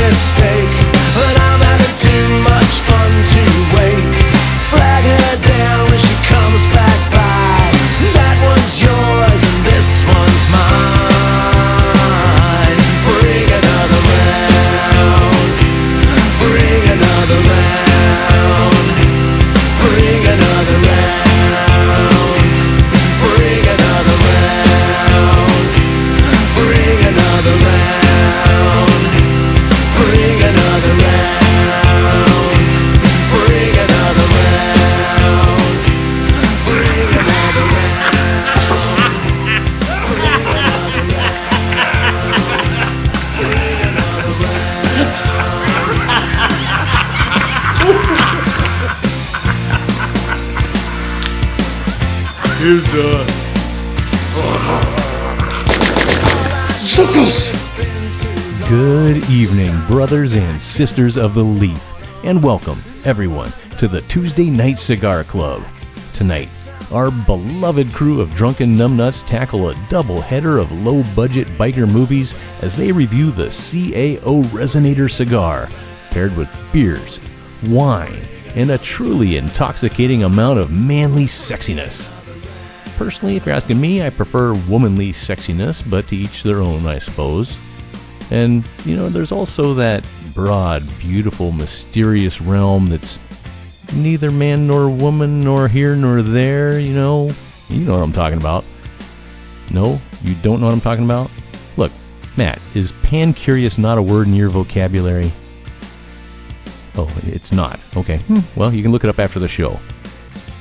mistake, but I'm having too much fun to wait. Flag her down when she comes back by. That one's yours and this one's mine. Bring another round. Bring another round. Bring another round. Bring another round. Bring another round. Bring another round. Bring another round. Bring another round. Bring another round. Bring another round. Here's the suckles. Good evening, brothers and sisters of the leaf, and welcome, everyone, to the Tuesday Night Cigar Club. Tonight, our beloved crew of drunken numbnuts tackle a double-header of low-budget biker movies as they review the CAO Resonator cigar, paired with beers, wine, and a truly intoxicating amount of manly sexiness. Personally, if you're asking me, I prefer womanly sexiness, but to each their own, I suppose. And, there's also that broad, beautiful, mysterious realm that's neither man nor woman, nor here nor there, You know what I'm talking about. No? You don't know what I'm talking about? Look, Matt, is pan-curious not a word in your vocabulary? Oh, it's not. Okay. Well, you can look it up after the show.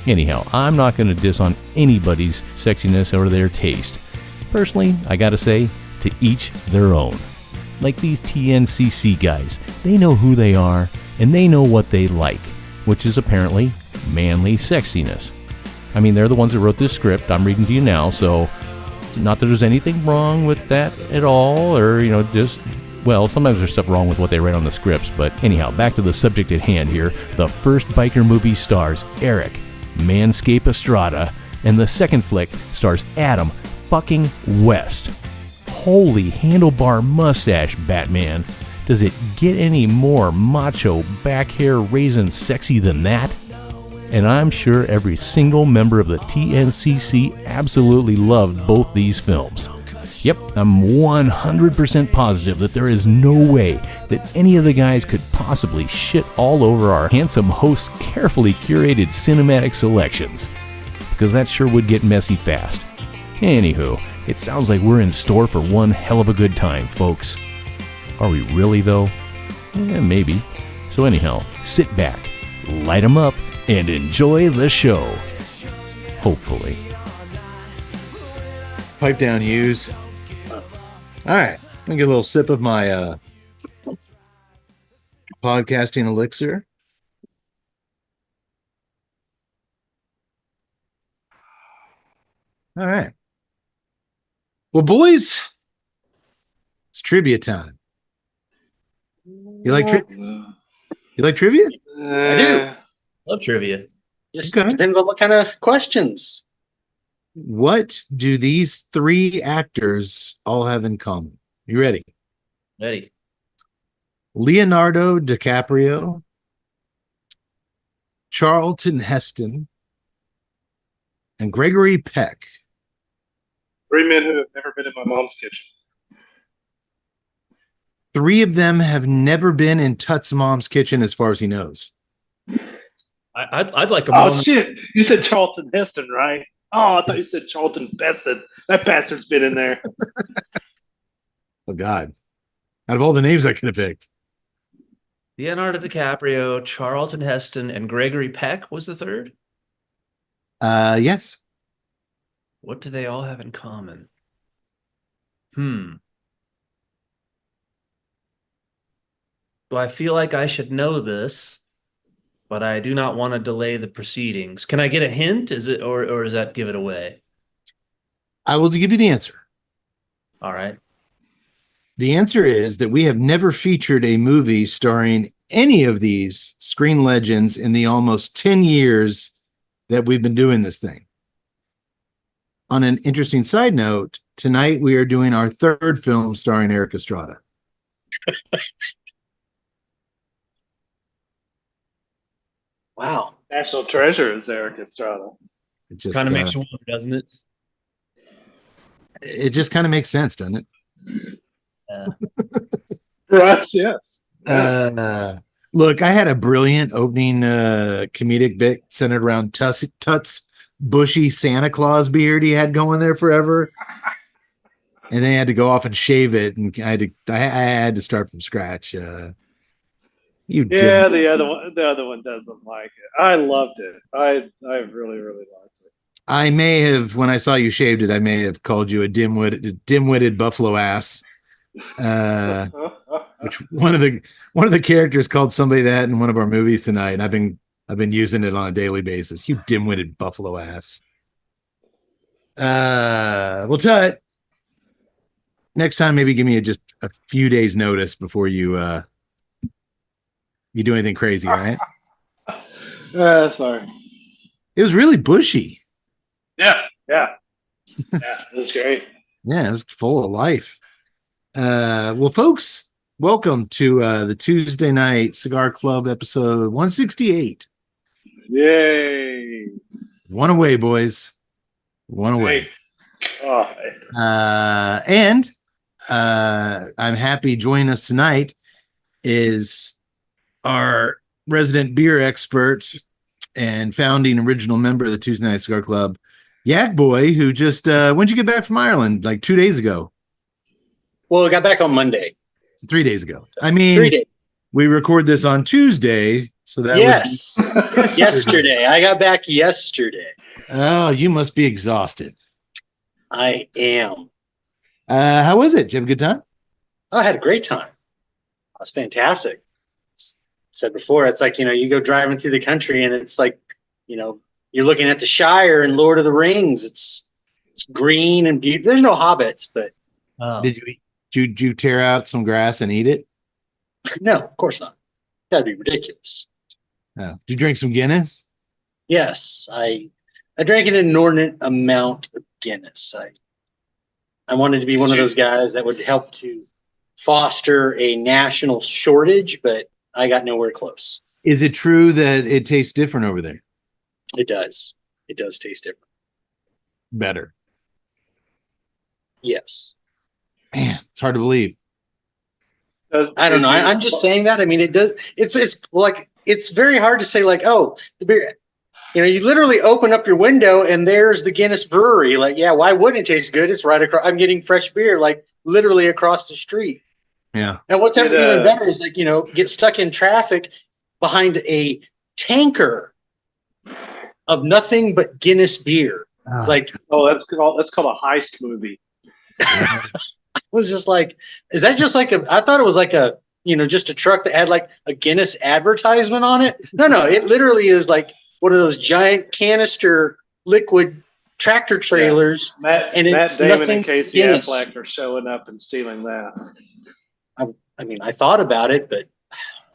Anyhow, I'm not going to diss on anybody's sexiness or their taste. Personally, I gotta say, to each their own. Like these TNCC guys, they know who they are, and they know what they like, which is apparently manly sexiness. I mean, they're the ones that wrote this script I'm reading to you now, so not that there's anything wrong with that at all, or, sometimes there's stuff wrong with what they write on the scripts, but anyhow, back to the subject at hand here. The first biker movie stars Erik Manscape Estrada, and the second flick stars Adam fucking West. Holy handlebar mustache, Batman. Does it get any more macho, back hair raising sexy than that? And I'm sure every single member of the TNCC absolutely loved both these films. Yep, I'm 100% positive that there is no way that any of the guys could possibly shit all over our handsome host's carefully curated cinematic selections, because that sure would get messy fast. Anywho, it sounds like we're in store for one hell of a good time, folks. Are we really, though? Maybe. So anyhow, sit back, light 'em up, and enjoy the show. Hopefully. Pipe down, Hughes. All right, let me get a little sip of my podcasting elixir. All right. Well, boys, it's trivia time. You like trivia? I do. Love trivia. Just depends on what kind of questions. What do these three actors all have in common? You ready? Ready. Leonardo DiCaprio, Charlton Heston, and Gregory Peck. Three men who have never been in my mom's kitchen. Three of them have never been in Tut's mom's kitchen as far as he knows. I'd like a Oh, moment. shit. You said Charlton Heston, right? Oh, I thought you said Charlton Beston. That bastard's been in there. Oh, God. Out of all the names I could have picked. Leonardo DiCaprio, Charlton Heston, and Gregory Peck was the third? Yes. What do they all have in common? Do I feel like I should know this, but I do not want to delay the proceedings? Can I get a hint? Is it or does that give it away? I will give you the answer. All right. The answer is that we have never featured a movie starring any of these screen legends in the almost 10 years that we've been doing this thing. On an interesting side note, tonight we are doing our third film starring Erik Estrada. Wow. National treasure is Erik Estrada. It just Kind of makes you wonder, doesn't it? it just kind of makes sense, doesn't it? For us, yes. Look, I had a brilliant opening comedic bit centered around Tut's bushy Santa Claus beard he had going there forever. And then I had to go off and shave it, and I had to start from scratch. The other one doesn't like it. I loved it. I really liked it. I may have, when I saw you shaved it, I may have called you a dim-witted buffalo ass. Which one of the characters called somebody that in one of our movies tonight, and I've been using it on a daily basis. You dim-witted buffalo ass. Well, Tut, next time maybe give me just a few days notice before you do anything crazy, right? Sorry. It was really bushy. Yeah, it was great. Yeah, it was full of life. Well, folks, welcome to the Tuesday Night Cigar Club episode 168. Yay! One away, boys. One away. And I'm happy joining us tonight is our resident beer expert and founding original member of the Tuesday Night Cigar Club, Yak Boy, who just when'd you get back from Ireland? Like 2 days ago. Well, I got back on Monday. 3 days ago. I mean, 3 days. We record this on Tuesday, so that yesterday. I got back yesterday. Oh, you must be exhausted. I am. How was it? Did you have a good time? I had a great time. It was fantastic. Said before, it's like, you go driving through the country and it's like, you're looking at the Shire and Lord of the Rings. It's green and beautiful. There's no hobbits, but did you tear out some grass and eat it? No, of course not. That'd be ridiculous. Oh. Did you drink some Guinness? Yes, I drank an inordinate amount of Guinness. I wanted to be one of those guys that would help to foster a national shortage, but I got nowhere close. Is it true that it tastes different over there? It does. It does taste different. Better. Yes. Man, it's hard to believe. I don't know. I'm just saying that. I mean, it does. It's very hard to say like, oh, the beer. You literally open up your window and there's the Guinness Brewery. Like, yeah, why wouldn't it taste good? It's right across. I'm getting fresh beer, like literally across the street. Yeah. And what's even better is like, get stuck in traffic behind a tanker of nothing but Guinness beer. That's called a heist movie. I was just like, is that just like I thought it was like a, just a truck that had like a Guinness advertisement on it. No, it literally is like one of those giant canister liquid tractor trailers. Yeah. Matt Damon and Casey Affleck are showing up and stealing that. I mean, I thought about it, but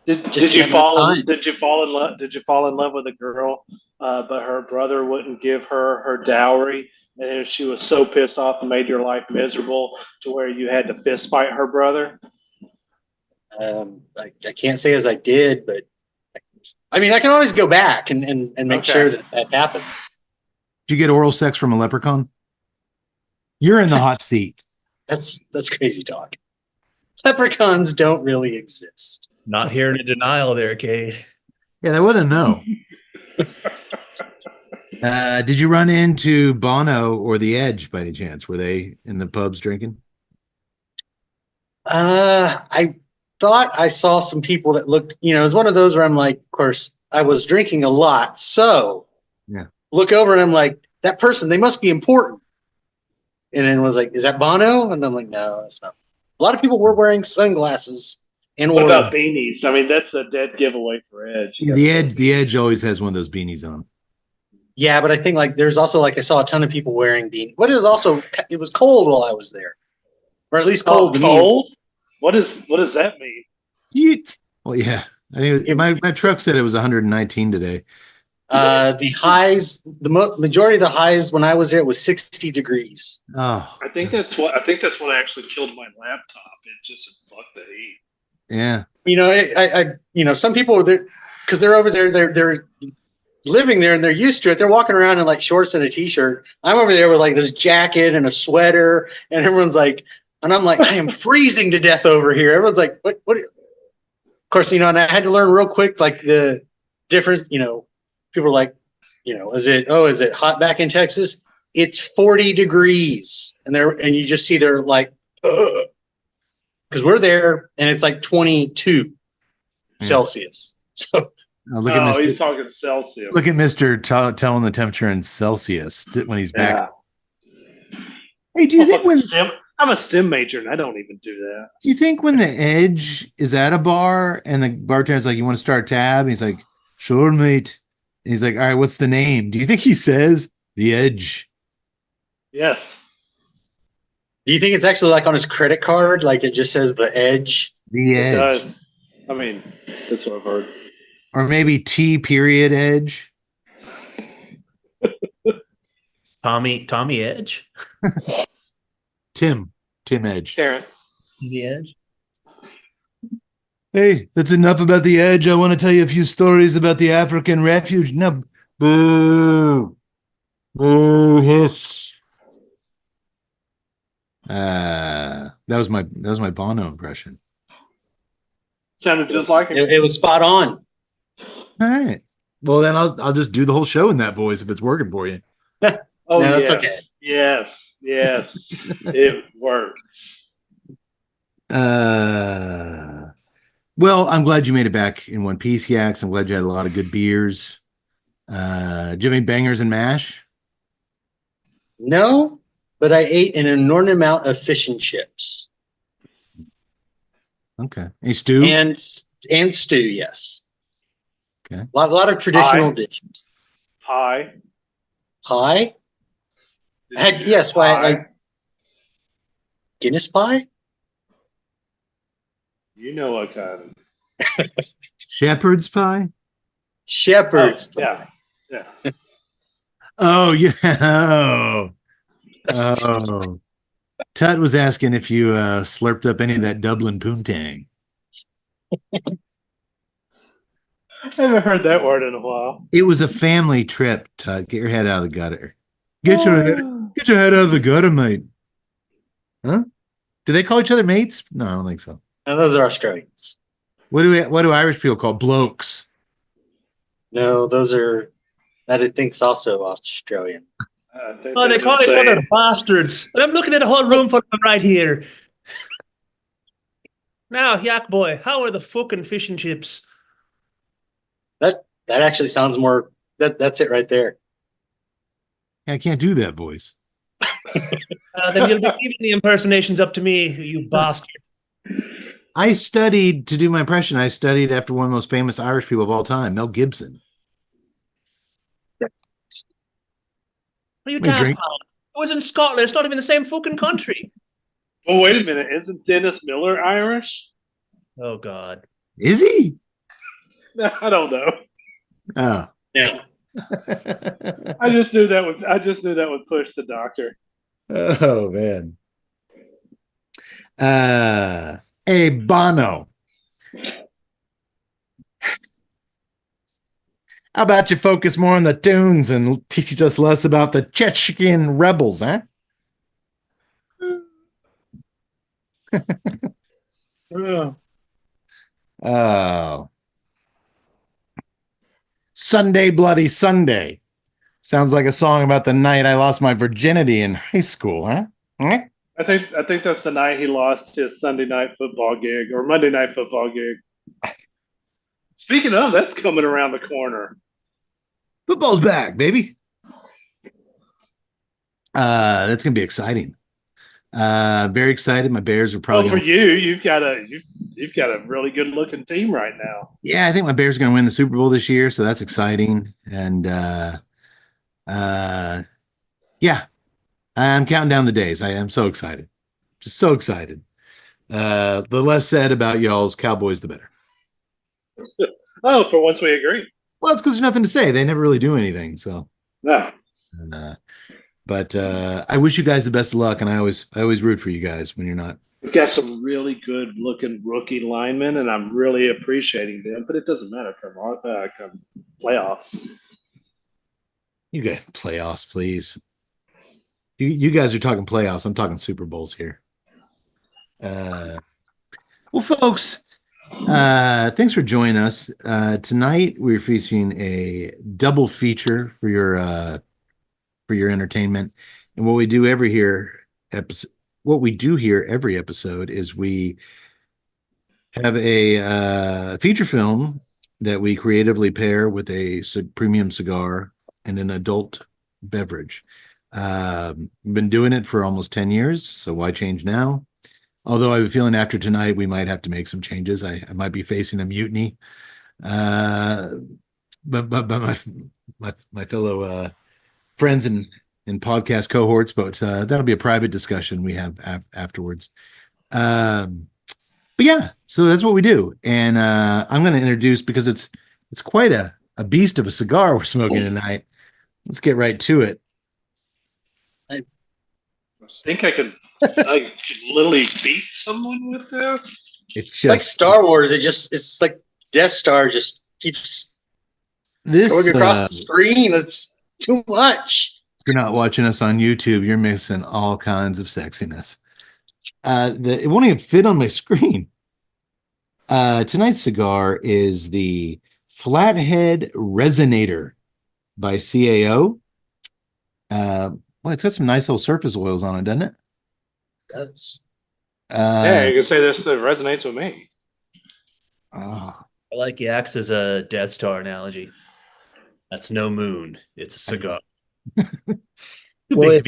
did you fall in love with a girl, but her brother wouldn't give her dowry, and she was so pissed off and made your life miserable to where you had to fist fight her brother? I can't say as I did, but I mean, I can always go back and make sure that happens. Did you get oral sex from a leprechaun? You're in the hot seat. That's crazy talk. Leprechauns don't really exist. Not hearing a denial there, Cade. Yeah, they wouldn't know. Did you run into Bono or The Edge by any chance? Were they in the pubs drinking? I thought I saw some people that looked, it was one of those where I'm like, of course, I was drinking a lot. So look over and I'm like, that person, they must be important. And then was like, is that Bono? And I'm like, no, that's not. A lot of people were wearing sunglasses. And what about beanies? I mean, that's a dead giveaway for Edge. Yeah, the Edge always has one of those beanies on. Yeah, but I think like there's also like I saw a ton of people wearing beanies. What is also it was cold while I was there, or at least cold. Cold? What does that mean? Well, yeah, I think my truck said it was 119 today. The highs, the majority of the highs when I was there was 60 degrees. Oh, I think that's what actually killed my laptop. It just fucked the heat. Yeah. I some people were there. because they're over there, they're living there and they're used to it. They're walking around in like shorts and a t-shirt. I'm over there with like this jacket and a sweater, and everyone's like, and I'm like, I am freezing to death over here. Everyone's like, what? Of course, and I had to learn real quick, like the difference, people are like, is it hot back in Texas? It's 40 degrees. And you just see they're like, because we're there and it's like 22 Celsius. So look at Mr. He's talking Celsius. Look at Mr. Telling the temperature in Celsius when he's back. Hey, do you think I'm a STEM major and I don't even do that. Do you think when the Edge is at a bar and the bartender's like, you want to start a tab? And he's like, sure, mate. And he's like, all right, what's the name? Do you think he says the Edge? Yes. Do you think it's actually like on his credit card? Like it just says the Edge? The Edge. It does. I mean, that's what I've heard. Or maybe T period Edge. Tommy Edge. Tim Edge. Terrence. The Edge. Hey, that's enough about the Edge. I want to tell you a few stories about the African refuge. No, boo, hiss. That was my Bono impression. Sounded just like him. It was spot on. All right. Well, then I'll just do the whole show in that voice if it's working for you. Oh, no, yes. it's okay. Yes. It works. Well, I'm glad you made it back in one piece, Yaks. I'm glad you had a lot of good beers. Do you have any bangers and mash? No, but I ate an inordinate amount of fish and chips. Okay. Any stew? And stew, yes. Okay. A lot of traditional dishes. Pie. Pie? Yes, pie? Guinness pie? You know what kind. Shepherd's pie? Shepherd's pie. Yeah. Oh, yeah. Oh. Tut was asking if you slurped up any of that Dublin poontang. I haven't heard that word in a while. It was a family trip, Tut. Get your head out of the gutter. Get your head out of the gutter, mate. Huh? Do they call each other mates? No, I don't think so. No, those are Australians. What do Irish people call blokes? No, those are that I think's also Australian. They call each other bastards. And I'm looking at a whole room full of them right here. Now, Yak Boy, how are the fucking fish and chips? That actually sounds more. That's it right there. I can't do that voice. Then you'll be leaving the impersonations up to me, you bastard. I studied to do my impression. I studied after one of the most famous Irish people of all time, Mel Gibson. What are you talking about? It was in Scotland. It's not even the same fucking country. Oh, wait a minute. Isn't Dennis Miller Irish? Oh, God. Is he? No, I don't know. Oh. Yeah. I just knew that would push the doctor. Oh, man. Hey, Bono. How about you focus more on the tunes and teach us less about the Chechen rebels, huh? Oh. Sunday, Bloody Sunday. Sounds like a song about the night I lost my virginity in high school, huh? I think that's the night he lost his Sunday night football gig or Monday night football gig. Speaking of, that's coming around the corner. Football's back, baby. That's gonna be exciting. Very excited. My Bears are probably. For you, you've got a really good looking team right now. Yeah, I think my Bears are gonna win the Super Bowl this year, so that's exciting. And yeah, I'm counting down the days. I am so excited, just so excited. The less said about y'all's Cowboys, the better. Oh, for once we agree. Well, it's because there's nothing to say. They never really do anything. So no. But I wish you guys the best of luck, and I always root for you guys when you're not We've got some really good looking rookie linemen, and I'm really appreciating them. But it doesn't matter come playoffs. You guys, playoffs, please. You guys are talking playoffs. I'm talking Super Bowls here. Well, folks, thanks for joining us. Tonight we're featuring a double feature for your entertainment. And what we do every episode is we have a feature film that we creatively pair with a premium cigar and an adult beverage. We've been doing it for almost 10 years, so why change now? Although I have a feeling after tonight we might have to make some changes. I might be facing a mutiny. But my fellow friends and podcast cohorts, but that'll be a private discussion we have afterwards. But yeah, so that's what we do. And I'm going to introduce, because it's quite a beast of a cigar we're smoking tonight. Let's get right to it. I think I could literally beat someone with this. It's just like Star Wars. It's like Death Star just keeps going across the screen. It's too much. If you're not watching us on YouTube, you're missing all kinds of sexiness. It won't even fit on my screen. Tonight's cigar is the Flathead Resonator by CAO. Well, it's got some nice little surface oils on it, doesn't it? That's Yeah, you can say this resonates with me. I like Yak's as a Death Star analogy. That's no moon. It's a cigar. Well,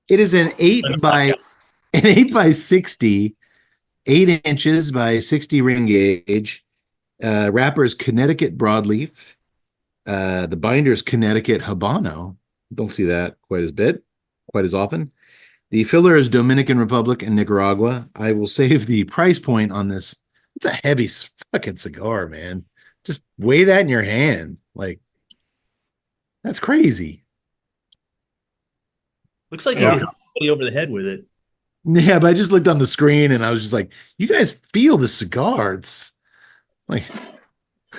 it is an 8 by 60, 8 inches by 60 ring gauge. Wrapper is Connecticut broadleaf. The binder is Connecticut Habano. Don't see that quite as often. The filler is Dominican Republic and Nicaragua. I will save the price point on this. It's a heavy fucking cigar, man. Just weigh that in your hand. Like, that's crazy. Looks like you hit somebody over the head with it. Yeah, but I just looked on the screen and I was just like, you guys feel the cigar. It's like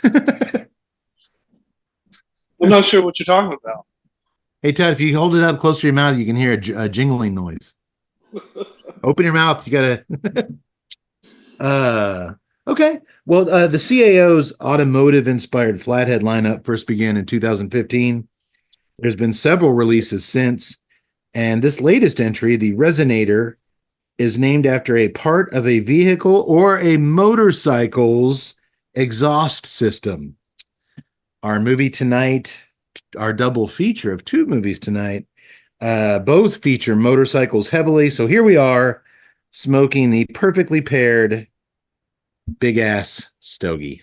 I'm not sure what you're talking about. Hey, Todd, if you hold it up close to your mouth, you can hear a jingling noise. Open your mouth. You gotta. Okay. Well, the CAO's automotive-inspired Flathead lineup first began in 2015. There's been several releases since, and this latest entry, the Resonator, is named after a part of a vehicle or a motorcycle's exhaust system. Our movie tonight, our double feature of two movies tonight, both feature motorcycles heavily. So here we are smoking the perfectly paired bigass stogie.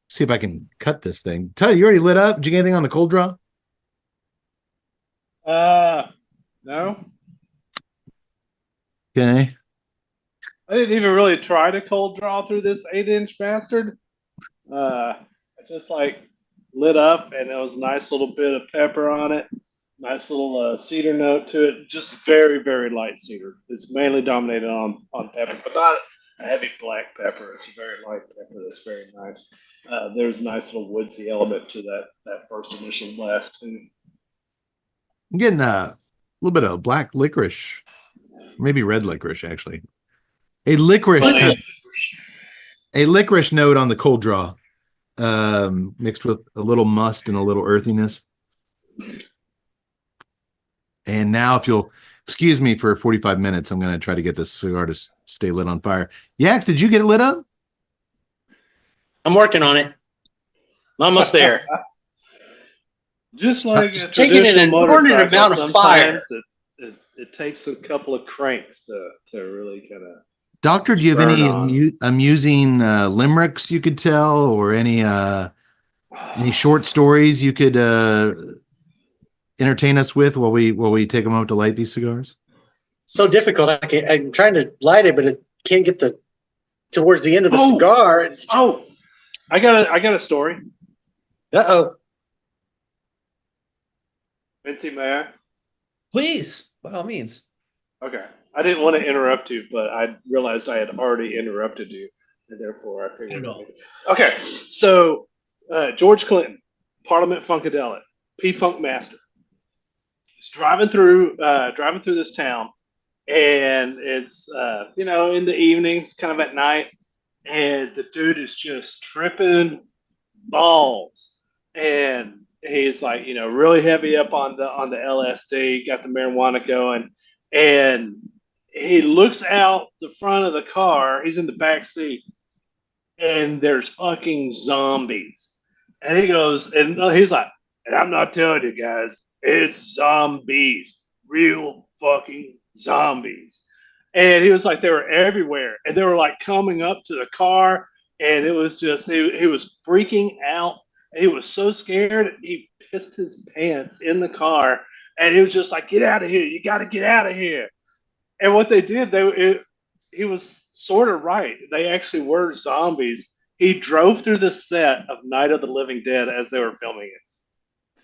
See if I can cut this thing. Tell you already lit up. Did you get anything on the cold draw? No. Okay. I didn't even really try to cold draw through this 8-inch bastard. I just lit up, and there was a nice little bit of pepper on it. Nice little cedar note to it. Just very, very light cedar. It's mainly dominated on pepper, but not a heavy black pepper. It's a very light pepper that's very nice. There's a nice little woodsy element to that first initial blast too. I'm getting a little bit of black licorice, maybe red licorice actually. A licorice note on the cold draw, mixed with a little must and a little earthiness. And now, if you'll excuse me for 45 minutes, I'm going to try to get this cigar to stay lit on fire. Yax, did you get it lit up? I'm working on it. I'm almost there. Just like just taking an inordinate amount of fire. It takes a couple of cranks to really kind of. Doctor, do you have any amusing limericks you could tell, or any short stories you could entertain us with while we take a moment to light these cigars? So difficult. I'm trying to light it, but it can't get towards the end of the cigar. Oh, I got a story. Uh-oh. Vincy, may I? Please, by all means. Okay. I didn't want to interrupt you, but I realized I had already interrupted you, and therefore I figured. Okay, so George Clinton, Parliament Funkadelic, P-Funk Master, is driving through this town, and it's in the evenings, kind of at night, and the dude is just tripping balls, and he's like, really heavy up on the LSD, got the marijuana going, and he looks out the front of the car. He's in the back seat, and there's fucking zombies. And he goes, and he's like, and I'm not telling you guys, it's zombies, real fucking zombies. And he was like, they were everywhere, and they were like coming up to the car, and it was just he was freaking out. He was so scared, he pissed his pants in the car, and he was just like, "Get out of here! You got to get out of here!" And what they did, he was sort of right. They actually were zombies. He drove through the set of Night of the Living Dead as they were filming it.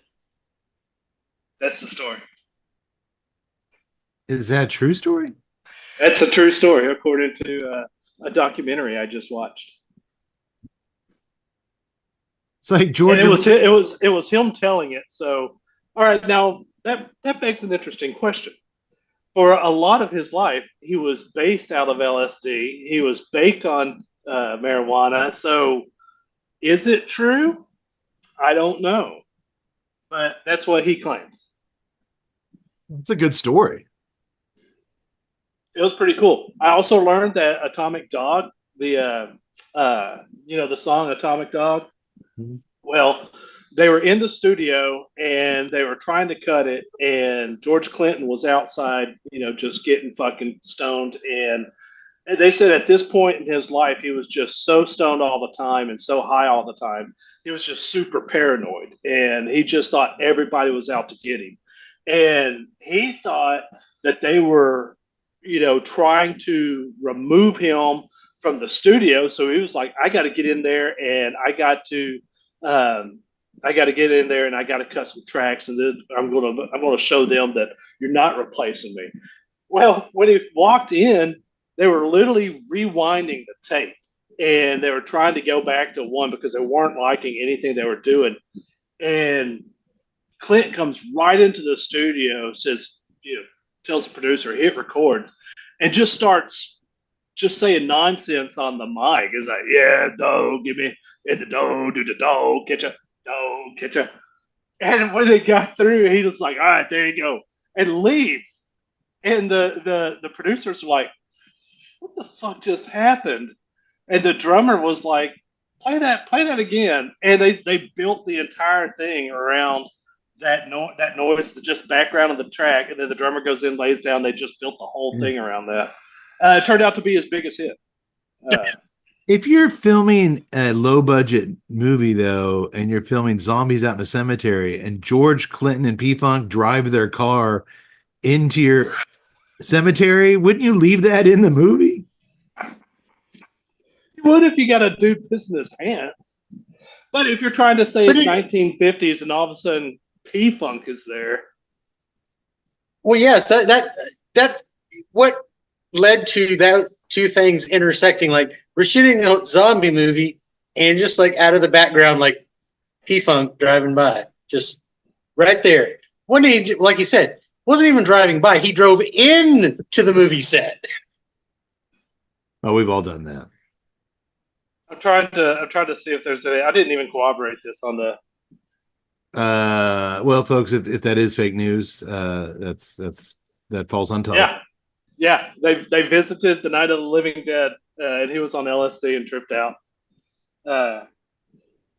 That's the story. Is that a true story? That's a true story, according to a documentary I just watched. It's like George. And it was him telling it. So, all right, now that begs an interesting question. For a lot of his life, he was based out of LSD. He was baked on marijuana. So, is it true? I don't know, but that's what he claims. It's a good story. It was pretty cool. I also learned that Atomic Dog, the song Atomic Dog. Mm-hmm. Well, they were in the studio and they were trying to cut it, and George Clinton was outside, just getting fucking stoned. And they said at this point in his life, he was just so stoned all the time and so high all the time. He was just super paranoid, and he just thought everybody was out to get him. And he thought that they were, trying to remove him from the studio. So he was like, I got to get in there, and I got to get in there, and I got to cut some tracks, and then I'm going to show them that you're not replacing me. Well, when he walked in, they were literally rewinding the tape, and they were trying to go back to one because they weren't liking anything they were doing. And Clint comes right into the studio, says, tells the producer, hit records, and just starts just saying nonsense on the mic. It's like, yeah, dough, give me in the dough, do the dough, catch ya. And when they got through, he was like, all right, there you go, and leaves. And the producers were like, what the fuck just happened? And the drummer was like, play that again. And they built the entire thing around that noise, the just background of the track, and then the drummer goes in, lays down. They just built the whole thing around that. It turned out to be his biggest hit. If you're filming a low budget movie though, and you're filming zombies out in a cemetery, and George Clinton and P-Funk drive their car into your cemetery, wouldn't you leave that in the movie? You would if you got a dude pissing his pants. But if you're trying to say it's 1950s and all of a sudden P-Funk is there. Well, yes, that what led to that two things intersecting. Like, we're shooting a zombie movie, and just like out of the background, like P-Funk driving by, just right there. When he, like you said, wasn't even driving by; he drove in to the movie set. Oh, we've all done that. I'm trying to see if there's any. I didn't even corroborate this on the. Well, folks, if that is fake news, that falls on top. Yeah. They visited the Night of the Living Dead, and he was on LSD and tripped out.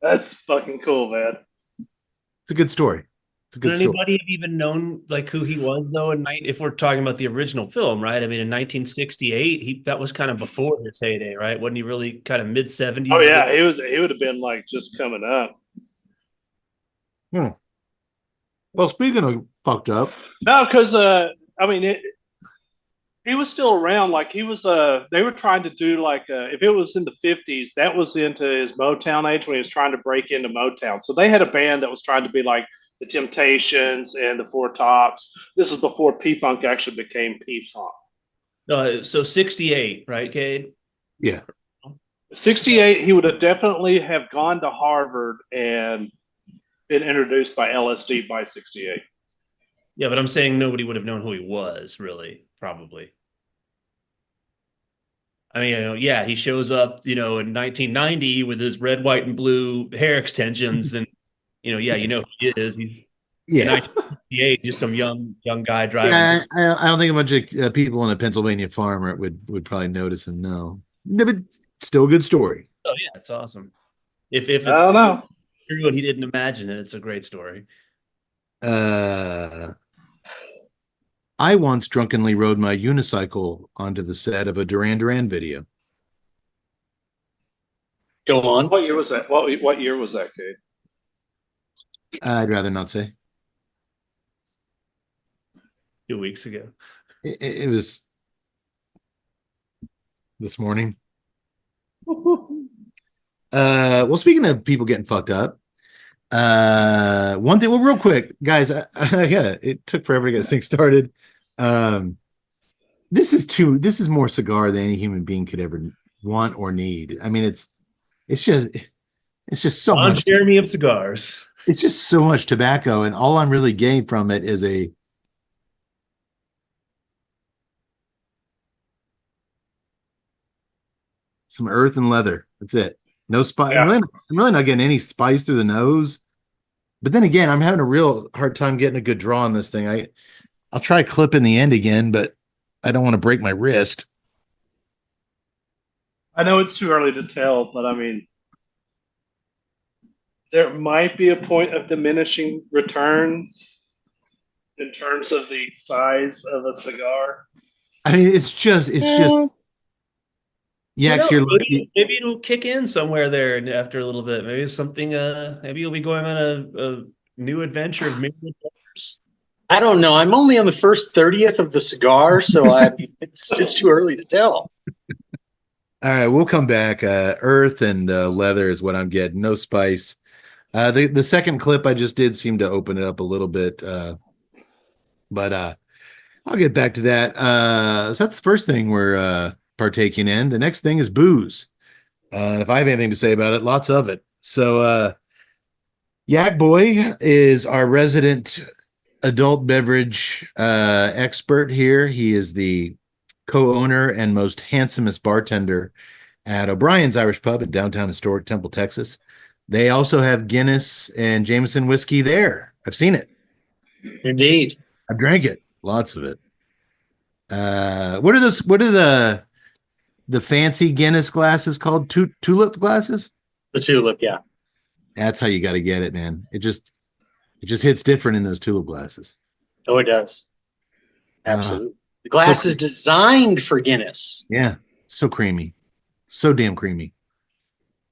That's fucking cool, man. It's a good story. Would anybody have even known like who he was though? If we're talking about the original film, right? I mean, in 1968, that was kind of before his heyday, right? Wasn't he really kind of mid 70s? Oh yeah, he would have been like just coming up. Well, speaking of fucked up, no, because he was still around. Like he was, they were trying to do like if it was in the 50s, that was into his Motown age when he was trying to break into Motown. So they had a band that was trying to be like the Temptations and the Four Tops. This is before P-Funk actually became P-Funk. So 68, right, Cade? Yeah. 68, he would have definitely have gone to Harvard and been introduced by LSD by 68. Yeah, but I'm saying nobody would have known who he was, really, probably. I mean, yeah, he shows up, in 1990 with his red, white, and blue hair extensions, and yeah, you know who he is. He's in Yeah. 1968, just some young guy driving. Yeah, I don't think a bunch of people on a Pennsylvania farm would probably notice him. No, but still a good story. Oh yeah, it's awesome. If it's I don't know. true and he didn't imagine it, it's a great story. I once drunkenly rode my unicycle onto the set of a Duran Duran video. Go on. What year was that? What year was that, Kate? I'd rather not say. 2 weeks ago. It was this morning. Well, speaking of people getting fucked up, one thing, well, real quick, guys, it took forever to get this thing started. This is more cigar than any human being could ever want or need. I mean, it's just so much. Jeremy of cigars. It's just so much tobacco, and all I'm really getting from it is some earth and leather. That's it. No spice. Yeah. I'm really not getting any spice through the nose. But then again, I'm having a real hard time getting a good draw on this thing. I'll try clipping the end again, but I don't want to break my wrist. I know it's too early to tell, but I mean, there might be a point of diminishing returns in terms of the size of a cigar. I mean, it's just yeah, you're lucky. Maybe it'll kick in somewhere there and after a little bit. Maybe it's something maybe you'll be going on a new adventure of myriad adventures. I don't know. I'm only on the first 30th of the cigar, so it's too early to tell. All right, we'll come back. Earth and leather is what I'm getting. No spice. The second clip I just did seem to open it up a little bit, but I'll get back to that. So that's the first thing we're partaking in. The next thing is booze. If I have anything to say about it, lots of it. So Yak Boy is our resident adult beverage expert here. He is the co-owner and most handsomest bartender at O'Brien's Irish Pub in downtown historic Temple, Texas. They also have Guinness and Jameson whiskey there. I've seen it. Indeed. I've drank it. Lots of it. What are the fancy Guinness glasses called? Tulip glasses? The tulip, yeah. That's how you got to get it, man. It just hits different in those tulip glasses. Oh, it does. Absolutely. The glass is designed for Guinness. Yeah. So creamy. So damn creamy.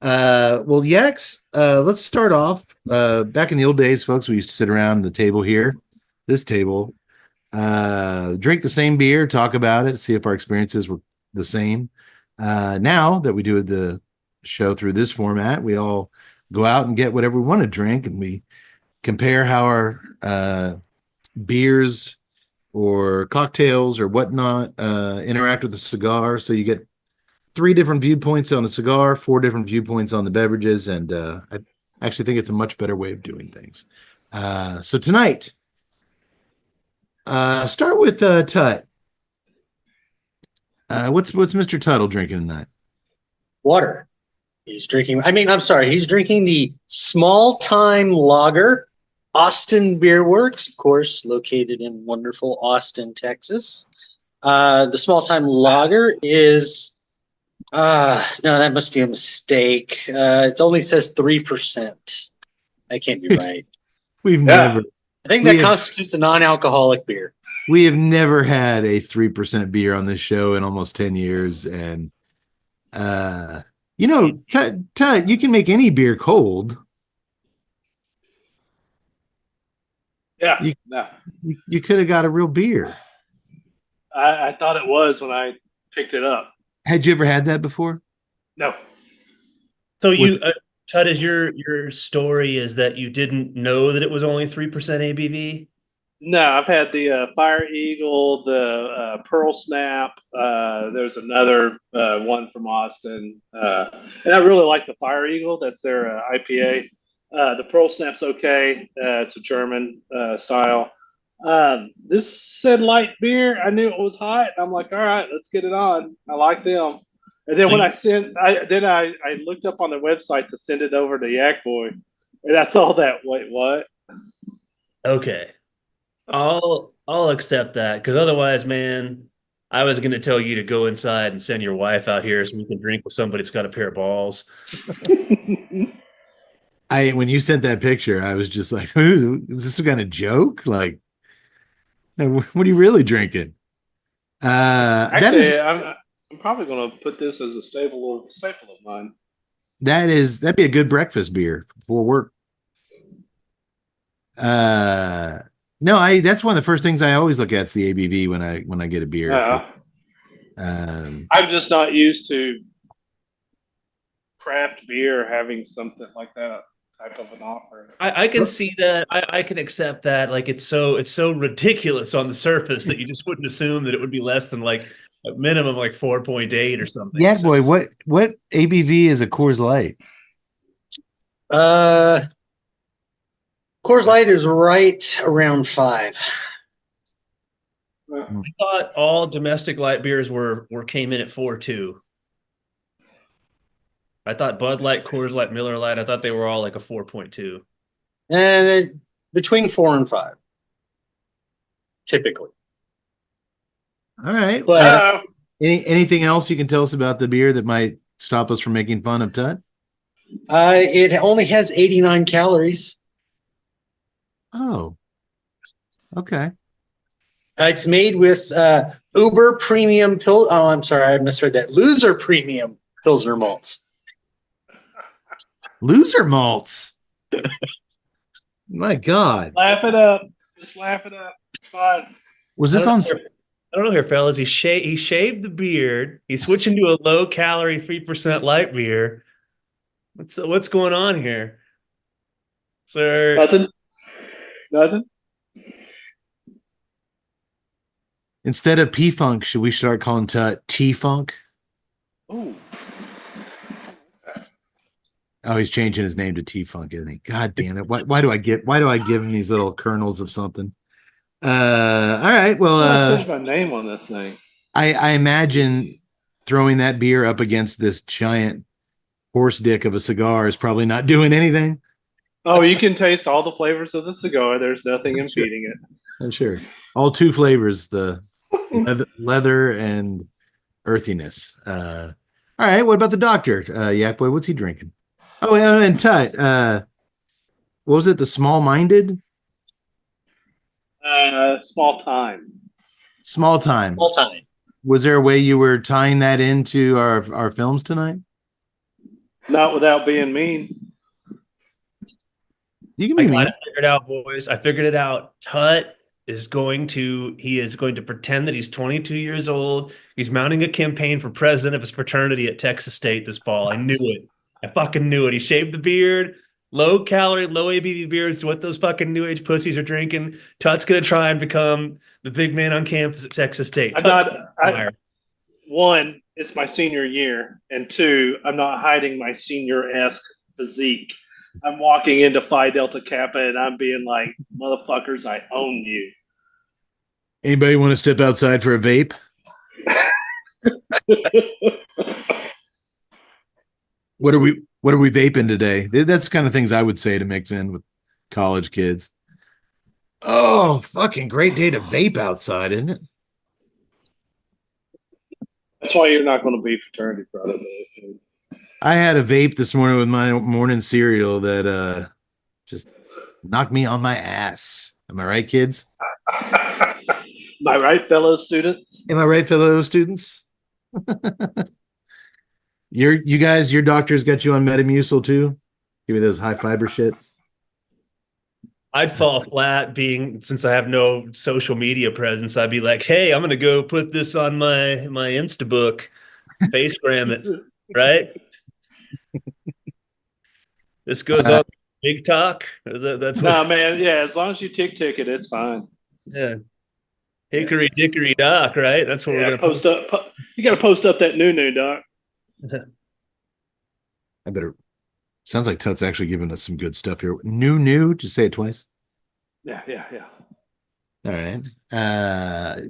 Well, Yaks, let's start off. Back in the old days, folks, we used to sit around the table here, this table, drink the same beer, talk about it, see if our experiences were the same. Now that we do the show through this format, we all go out and get whatever we want to drink, and we compare how our beers or cocktails or whatnot interact with the cigar. So you get 3 different viewpoints on the cigar, 4 different viewpoints on the beverages, and I actually think it's a much better way of doing things. So tonight, start with Tut. What's Mr. Tuttle drinking tonight? Water. He's drinking the Small Time Lager, Austin Beer Works, of course, located in wonderful Austin, Texas. The Small Time Lager is, no, that must be a mistake. It only says 3%. That can't be right. I think that constitutes a non-alcoholic beer. We have never had a 3% beer on this show in almost 10 years. And, Tut, you can make any beer cold. Yeah. You could have got a real beer. I thought it was when I picked it up. Had you ever had that before? No. So Tut, is your story is that you didn't know that it was only 3% ABV? No, I've had the Fire Eagle, the Pearl Snap. There's another one from Austin, and I really like the Fire Eagle. That's their IPA. The Pearl Snap's okay. It's a German style. This said light beer. I knew it was hot. I'm like, all right, let's get it on. I like them. And then So when you- I looked up on the website to send it over to Yak Boy, and I saw that. Wait, what? Okay. I'll accept that because otherwise, man, I was gonna tell you to go inside and send your wife out here so we can drink with somebody that's got a pair of balls. When you sent that picture, I was just like, is this some kind of joke? Like, what are you really drinking? Actually, I'm probably going to put this as a staple of mine. That'd be a good breakfast beer before work. No, that's one of the first things I always look at is the ABV when I get a beer. I'm just not used to craft beer having something like that type of an offer. I can see that. I can accept that. Like it's so ridiculous on the surface that you just wouldn't assume that it would be less than like a minimum like 4.8 or something. Yeah, So- boy, what ABV is a Coors Light? Coors Light is right around 5. I thought all domestic light beers were came in at 4.2. I thought Bud Light, Coors Light, Miller Light, I thought they were all like a 4.2. And then between 4 and 5, typically. All right. But Anything else you can tell us about the beer that might stop us from making fun of Tut? it only has 89 calories. Oh, okay. It's made with Uber Premium Pil. Oh, I'm sorry, I misread that. Loser Premium Pilsner malts. Loser malts. My God. Laugh it up. Just laugh it up. It's fine. Was this on? I don't know here, fellas. He shaved the beard. He's switching to a low calorie 3% light beer. What's going on here, sir? Nothing. Instead of P-Funk, should we start calling Tut T-Funk? Ooh. Oh, he's changing his name to T-Funk, isn't he? God damn it. Why do I give him these little kernels of something? All right. Well, I changed my name on this thing. I imagine throwing that beer up against this giant horse dick of a cigar is probably not doing anything. Oh, you can taste all the flavors of the cigar. There's nothing impeding it. I'm sure. All two flavors, the leather and earthiness. All right. What about the doctor? Yak Boy, what's he drinking? Oh, and Tut. What was it? The small-minded? Small time. Small time. All time. Was there a way you were tying that into our films tonight? Not without being mean. You can I be got mean. it figured out, boys. I figured it out. Tut is going to pretend that he's 22 years old. He's mounting a campaign for president of his fraternity at Texas State this fall. I knew it. I fucking knew it. He shaved the beard. Low calorie, low ABV beers is what those fucking new age pussies are drinking. Tut's gonna try and become the big man on campus at Texas State. One, it's my senior year, and two, I'm not hiding my senior-esque physique. I'm walking into Phi Delta Kappa and I'm being like, motherfuckers, I own you. Anybody want to step outside for a vape? What are we vaping today? That's the kind of things I would say to mix in with college kids. Oh, fucking great day to vape outside, isn't it? That's why you're not going to be fraternity brother. I had a vape this morning with my morning cereal that just knocked me on my ass. Am I right, kids? Am I right, fellow students? Am I right, fellow students? Your doctor's got you on Metamucil too? Give me those high fiber shits. I'd fall flat since I have no social media presence. I'd be like, hey, I'm gonna go put this on my Instabook, Facegram it, right? This goes on TikTok. That's no, man. Yeah, as long as you tick it, it's fine. Yeah. Hickory dickory dock, right? That's what we're gonna post up. You got to post up that new doc. I better. Sounds like Tut's actually giving us some good stuff here. New. Just say it twice. Yeah. All right.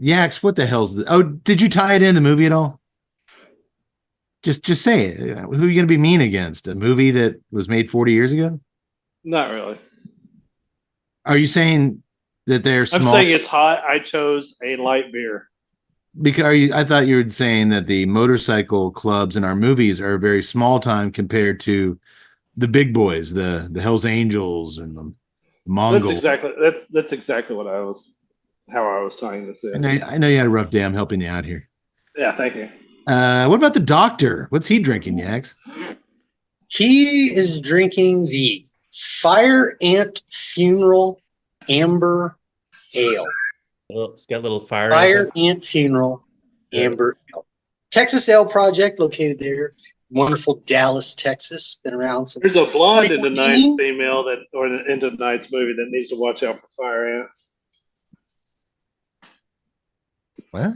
Yaks, what the hell's this? Oh, did you tie it in the movie at all? Just say it. Who are you going to be mean against? A movie that was made 40 years ago? Not really. Are you saying that they're small? I'm saying it's hot. I chose a light beer. Because I thought you were saying that the motorcycle clubs in our movies are very small time compared to the big boys, the Hells Angels and the Mongols. That's exactly what how I was tying this in. I know you had a rough day. I'm helping you out here. Yeah, thank you. What about the doctor? What's he drinking, Yaks? He is drinking the Fire Ant Funeral Amber Ale. Well, it's got a little fire. Fire Ant Funeral Amber Ale. Texas Ale Project, located there. Wonderful Dallas, Texas. Been around since. There's a blonde in tonight's female in tonight's movie that needs to watch out for fire ants. What?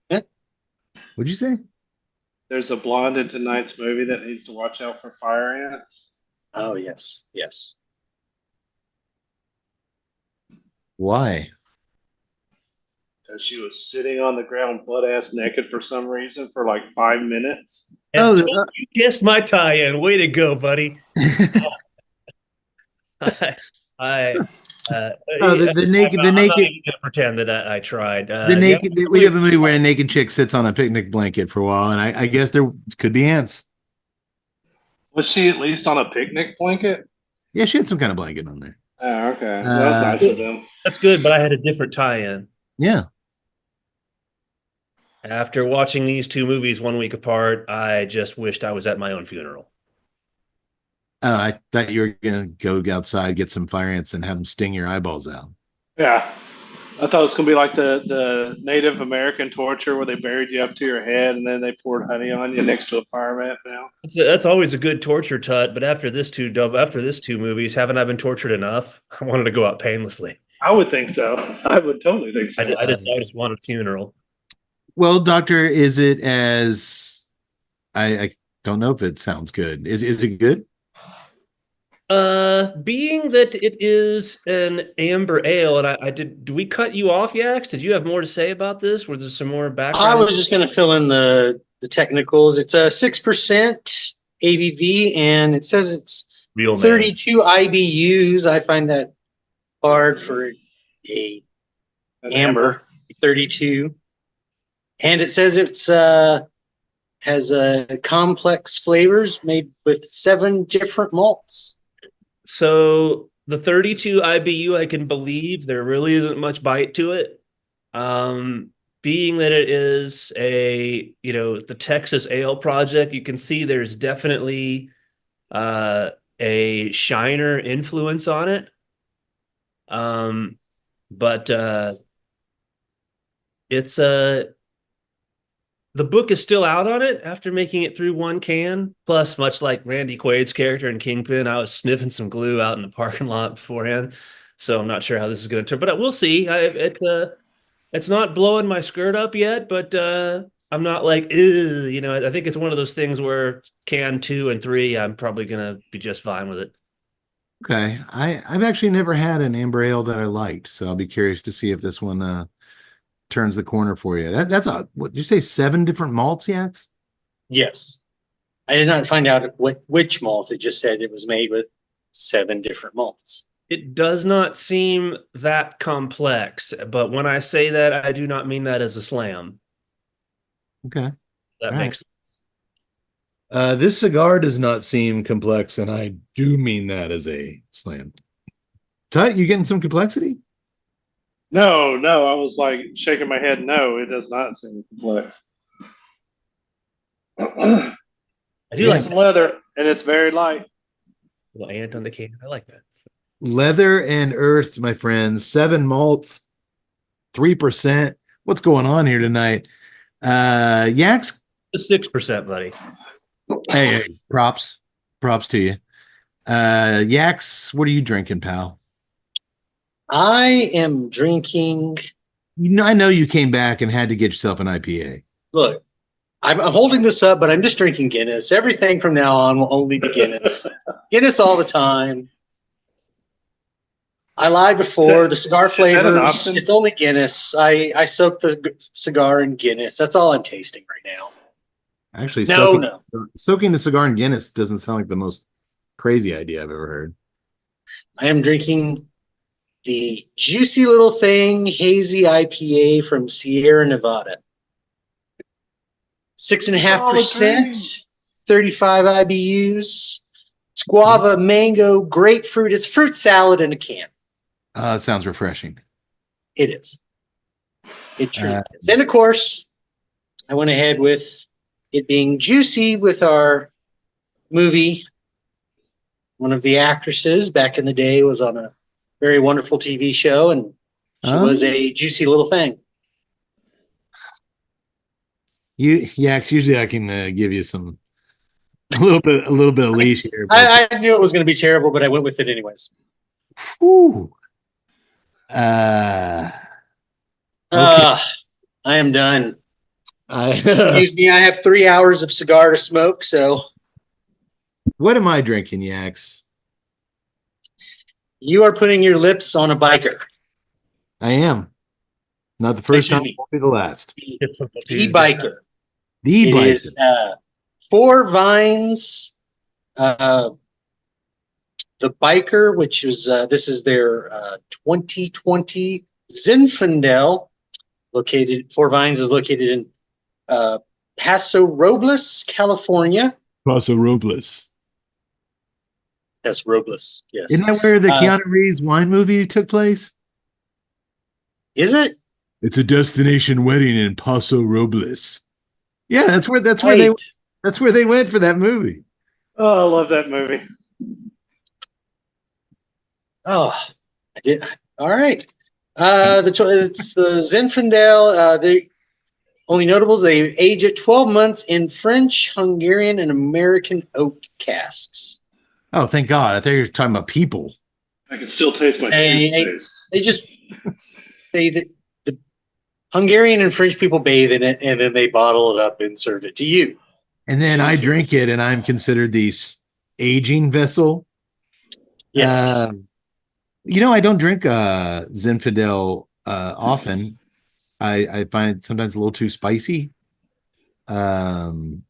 Yeah. What'd you say? There's a blonde in tonight's movie that needs to watch out for fire ants. Oh, yes. Why? Because she was sitting on the ground butt-ass naked for some reason for like 5 minutes. And you guessed my tie-in. Way to go, buddy. The naked. I'm not even gonna pretend that I tried. We have a movie where a naked chick sits on a picnic blanket for a while, and I guess there could be ants. Was she at least on a picnic blanket? Yeah, she had some kind of blanket on there. Oh, okay. That's nice of them. That's good, but I had a different tie-in. Yeah. After watching these two movies 1 week apart, I just wished I was at my own funeral. I thought you were going to go outside, get some fire ants, and have them sting your eyeballs out. Yeah. I thought it was going to be like the Native American torture where they buried you up to your head and then they poured honey on you next to a fire ant. Now that's always a good torture, Tut. But after this two movies, haven't I been tortured enough? I wanted to go out painlessly. I would think so. I would totally think so. I just wanted a funeral. Well, Doctor, is it as I don't know if it sounds good. Is it good? Being that it is an amber ale, and I did we cut you off, Yaks? Did you have more to say about this? Were there some more background? I was just going to fill in the technicals. It's a 6% ABV, and it says it's real 32 IBUs. I find that hard for a amber. 32, and it says it's has complex flavors made with 7 different malts. So the 32 IBU, I can believe there really isn't much bite to it. Being that it is the Texas Ale Project, you can see there's definitely a Shiner influence on it. But it's the book is still out on it after making it through one can. Plus, much like Randy Quaid's character in Kingpin, I was sniffing some glue out in the parking lot beforehand. So I'm not sure how this is going to turn, but we'll see. It's not blowing my skirt up yet, but I'm not like, I think it's one of those things where can 2 and 3, I'm probably going to be just fine with it. Okay. I've actually never had an amber ale that I liked, so I'll be curious to see if this one turns the corner for you. That's what did you say, 7 different malts, Yaks? Yes. I did not find out which malts. It just said it was made with 7 different malts. It does not seem that complex, but when I say that, I do not mean that as a slam. Okay. That makes sense. This cigar does not seem complex, and I do mean that as a slam. Tut, you getting some complexity? No, I was like shaking my head. No, it does not seem complex. I do like some leather, and it's very light. Little ant on the can. I like that. Leather and earth, my friends. 7 malts, 3%. What's going on here tonight? Yaks? The 6%, buddy. Hey, props to you. Yaks, what are you drinking, pal? I am drinking. I know you came back and had to get yourself an IPA. Look, I'm holding this up, but I'm just drinking Guinness. Everything from now on will only be Guinness. Guinness all the time. I lied before. The cigar flavors, it's only Guinness. I soak the cigar in Guinness. That's all I'm tasting right now. Actually, no. Soaking the cigar in Guinness doesn't sound like the most crazy idea I've ever heard. I am drinking the Juicy Little Thing Hazy IPA from Sierra Nevada. 6.5%, 35 IBUs. It's guava, mango, grapefruit. It's fruit salad in a can. It sounds refreshing. It is. It truly is. And of course, I went ahead with it being juicy with our movie. One of the actresses back in the day was on a very wonderful TV show, and she was a juicy little thing. Usually I can give you a little bit of leash here. I knew it was going to be terrible, but I went with it anyways. Whew. Okay. I am done. Excuse me, I have 3 hours of cigar to smoke, so. What am I drinking, Yaks? You are putting your lips on a biker. I am. Not the first time, won't be the last. The biker. The biker. It is 4 Vines. The biker, which is this is their 2020 Zinfandel. 4 Vines is located in Paso Robles, California. Paso Robles. That's Robles, yes. Isn't that where the Keanu Reeves wine movie took place? Is it? It's a destination wedding in Paso Robles. Yeah, that's where they went for that movie. Oh, I love that movie. Oh, I did. All right. It's the Zinfandel. The only notables, they age at 12 months in French, Hungarian, and American oak casks. Oh, thank God. I thought you were talking about people. I can still taste my toothpaste. The Hungarian and French people bathe in it, and then they bottle it up and serve it to you. And then I drink it, and I'm considered the aging vessel. Yes. I don't drink Zinfandel often. I find it sometimes a little too spicy. Where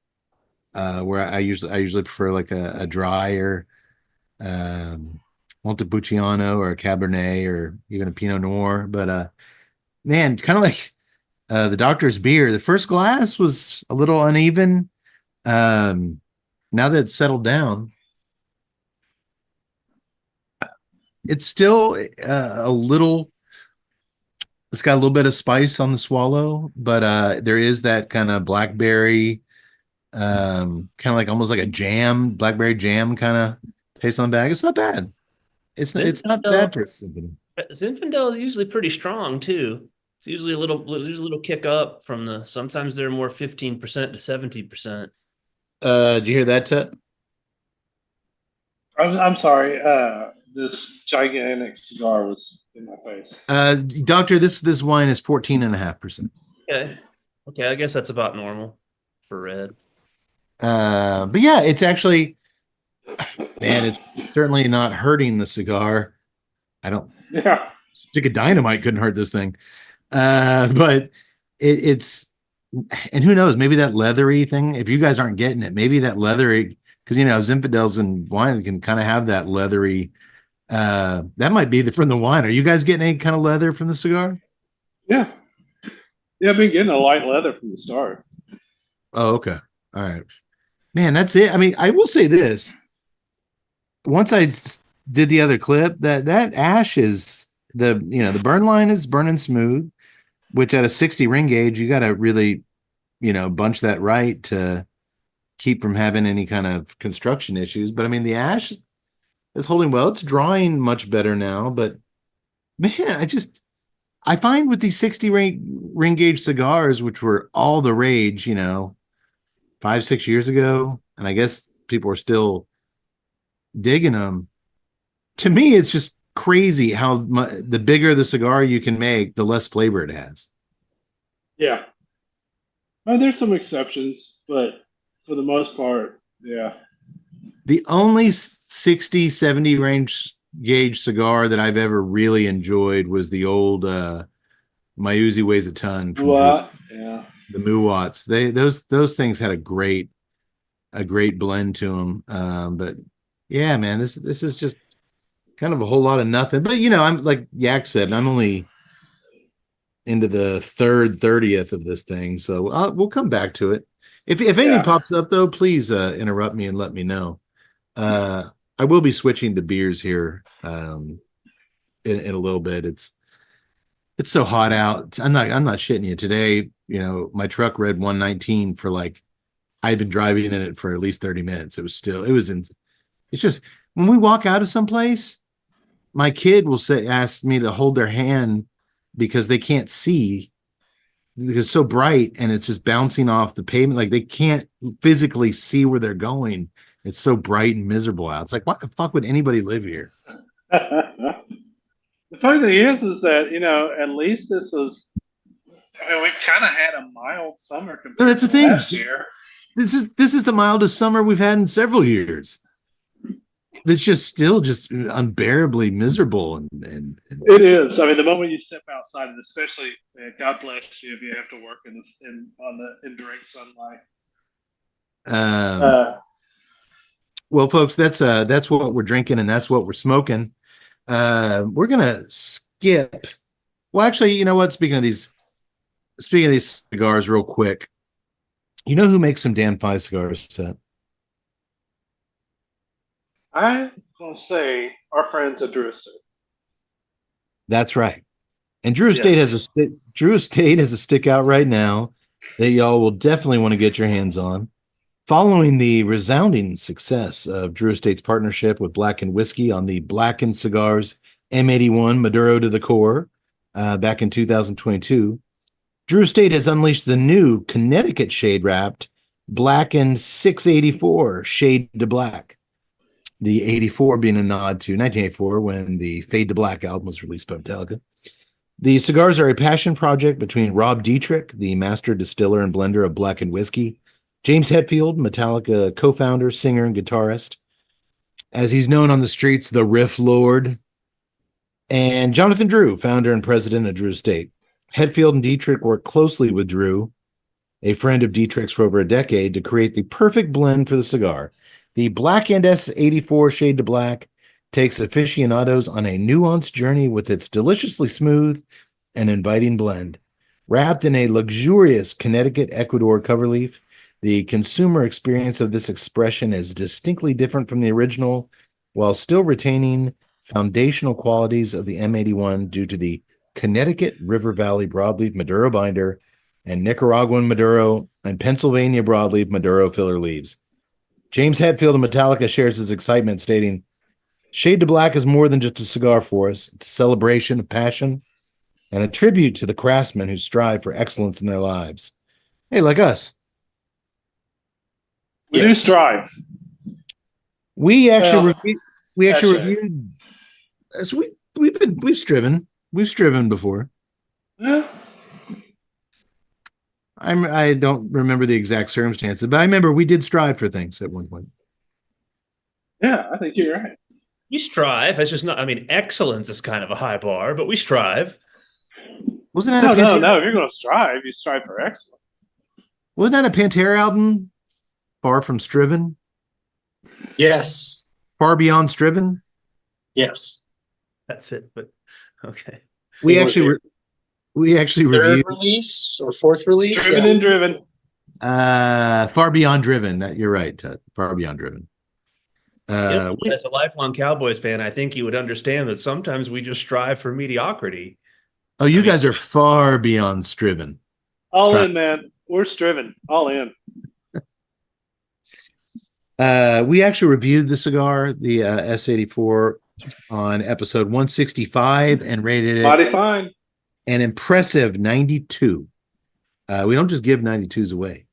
I usually prefer like a drier Montepulciano or a Cabernet or even a Pinot Noir. But man, kind of like the doctor's beer. The first glass was a little uneven. Now that it's settled down, it's still a little. It's got a little bit of spice on the swallow, but there is that kind of blackberry, kind of like almost like a blackberry jam kind of taste on the back. It's not bad. It's not bad for something. Zinfandel is usually pretty strong too. It's usually a little kick up from sometimes they're more 15% to 70%. Did you hear that, Tut? I'm sorry. This gigantic cigar was in my face. Doctor, this wine is 14.5%. Okay, I guess that's about normal for red. But yeah, it's actually, man, it's certainly not hurting the cigar. Stick of dynamite couldn't hurt this thing. But it's, and who knows, maybe that leathery thing, if you guys aren't getting it, maybe that leathery, because Zinfandels and wine can kind of have that leathery. That might be from the wine. Are you guys getting any kind of leather from the cigar? Yeah, I've been getting a light leather from the start. Oh, okay. All right, man. That's it. I mean, I will say this. Once I did the other clip, that ash is the burn line is burning smooth, which at a 60 ring gauge, you got to really, bunch that right to keep from having any kind of construction issues. But I mean, the ash is holding well. It's drawing much better now, but man, I find with these 60 ring gauge cigars, which were all the rage, 5-6 years ago, and I guess people are still digging them. To me, it's just crazy how the bigger the cigar you can make, the less flavor it has. Yeah. There's some exceptions, but for the most part, yeah. The only 60, 70 range gauge cigar that I've ever really enjoyed was the old My Uzi Weighs a Ton from yeah. the Muwats. Those things had a great blend to them. But yeah, man, this is just kind of a whole lot of nothing. But I'm like Yak said, I'm only into the 30th of this thing, so we'll come back to it. If anything pops up though, please interrupt me and let me know. I will be switching to beers here in a little bit. It's so hot out. I'm not shitting you today. My truck read 119 for like, I've been driving in it for at least 30 minutes. It's just when we walk out of someplace, my kid will ask me to hold their hand because they can't see because it's so bright and it's just bouncing off the pavement. Like they can't physically see where they're going. It's so bright and miserable out. It's like, what the fuck would anybody live here? The funny thing is that, at least this was, we've kind of had a mild summer compared That's the to thing. last year. This is the mildest summer we've had in several years. It's just still just unbearably miserable. And it is. I mean, the moment you step outside, and especially, God bless you if you have to work in direct sunlight. Well, folks, that's what we're drinking and that's what we're smoking. We're gonna skip. Well, actually, you know what? Speaking of these cigars, real quick, you know who makes some Dan Pie cigars? I'm gonna say our friends at Drew Estate. That's right. And Drew Estate has a stick out right now that y'all will definitely want to get your hands on. Following the resounding success of Drew Estate's partnership with Blackened Whiskey on the Blackened Cigars M81 Maduro to the Core back in 2022, Drew Estate has unleashed the new Connecticut shade-wrapped Blackened 684 Shade to Black. The 84 being a nod to 1984 when the Fade to Black album was released by Metallica. The cigars are a passion project between Rob Dietrich, the master distiller and blender of Blackened Whiskey, James Hetfield, Metallica co-founder, singer, and guitarist, as he's known on the streets, the Riff Lord, and Jonathan Drew, founder and president of Drew Estate. Hetfield and Dietrich worked closely with Drew, a friend of Dietrich's for over a decade, to create the perfect blend for the cigar. The Blackened S84 Shade to Black takes aficionados on a nuanced journey with its deliciously smooth and inviting blend. Wrapped in a luxurious Connecticut Ecuador cover leaf, the consumer experience of this expression is distinctly different from the original, while still retaining foundational qualities of the M81 due to the Connecticut River Valley broadleaf Maduro binder and Nicaraguan Maduro and Pennsylvania broadleaf Maduro filler leaves. James Hetfield of Metallica shares his excitement, stating, "Shade to Black is more than just a cigar for us. It's a celebration of passion and a tribute to the craftsmen who strive for excellence in their lives." Hey, like us. We do strive. We actually reviewed. So we've striven. We've striven before. Yeah. I don't remember the exact circumstances, but I remember we did strive for things at one point. Yeah, I think you're right. We strive. It's just not. I mean, excellence is kind of a high bar, but we strive. Wasn't that no? If you're going to strive, you strive for excellence. Wasn't that a Pantera album? Far from Striven? Yes. Far Beyond Striven? Yes. That's it. But okay. We actually reviewed release or fourth release. Striven and Driven. Far Beyond Driven. You're right, Ted. Far Beyond Driven. As a lifelong Cowboys fan, I think you would understand that sometimes we just strive for mediocrity. Oh, you guys are far beyond striven. All in, man. We're striven. All in. We actually reviewed the cigar, the S84, on episode 165 and rated it mighty fine. An impressive 92. We don't just give 92s away.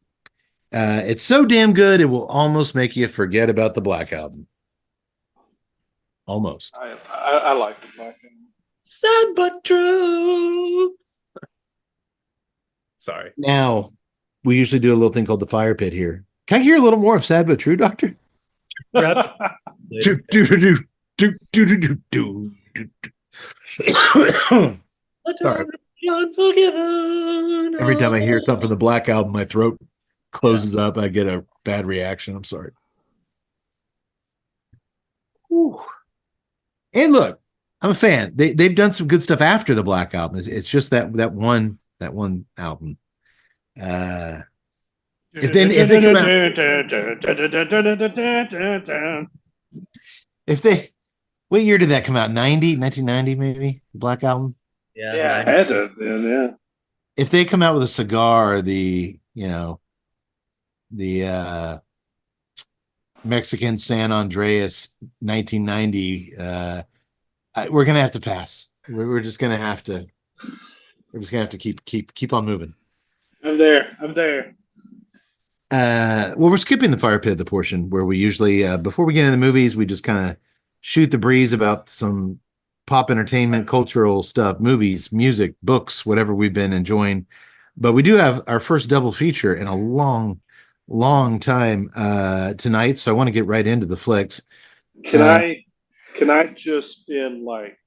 It's so damn good, it will almost make you forget about the Black Album. almost. I like the black album. Sad but true. Sorry. Now, we usually do a little thing called the fire pit here. Can I hear a little more of Sad But True, Doctor? Perhaps Do, later. do, do, do, do, do, do, do, do. Sorry. Unforgiven. Every time I hear something from the Black Album, my throat closes up. I get a bad reaction. I'm sorry. Whew. And look, I'm a fan. They've done some good stuff after the Black Album. It's just that one album. If they come out, if they, what year did that come out? 1990 maybe, the Black Album. Yeah, I had to have been, yeah. If they come out with a cigar, the Mexican San Andreas 1990, we're gonna have to pass. We're just gonna have to. We're just gonna have to keep on moving. I'm there. Well, we're skipping the fire pit, the portion where we usually, before we get into the movies, we just kind of shoot the breeze about some pop entertainment, cultural stuff, movies, music, books, whatever we've been enjoying. But we do have our first double feature in a long time tonight, so I want to get right into the flicks. Can I just spend like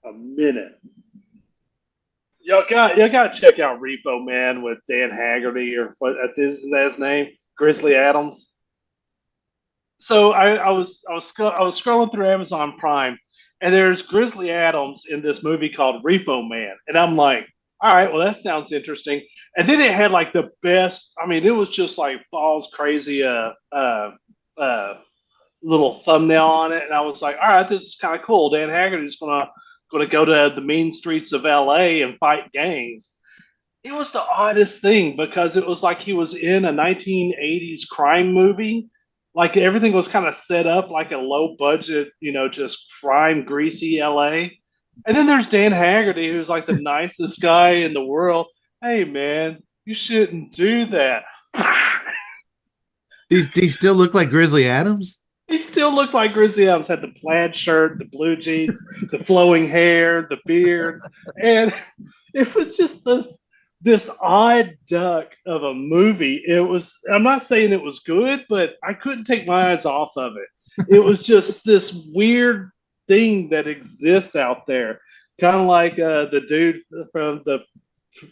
a minute? Y'all got to check out Repo Man with Dan Haggerty, or what isn't that his name? Grizzly Adams. So I was scrolling through Amazon Prime, and there's Grizzly Adams in this movie called Repo Man, and I'm like, all right, well that sounds interesting. And then it had like the best. I mean, it was just like balls crazy little thumbnail on it, and I was like, all right, this is kind of cool. Dan Haggerty's going to go to the mean streets of LA and fight gangs. It was the oddest thing because it was like he was in a 1980s crime movie. Like everything was kind of set up like a low budget, just crime greasy LA. And then there's Dan Haggerty, who's like the nicest guy in the world. Hey man, you shouldn't do that. He still look like Grizzly Adams? He still looked like Grizzly Adams. Had the plaid shirt, the blue jeans, the flowing hair, the beard, and it was just this odd duck of a movie. It was. I'm not saying it was good, but I couldn't take my eyes off of it. It was just this weird thing that exists out there, kind of like the dude from the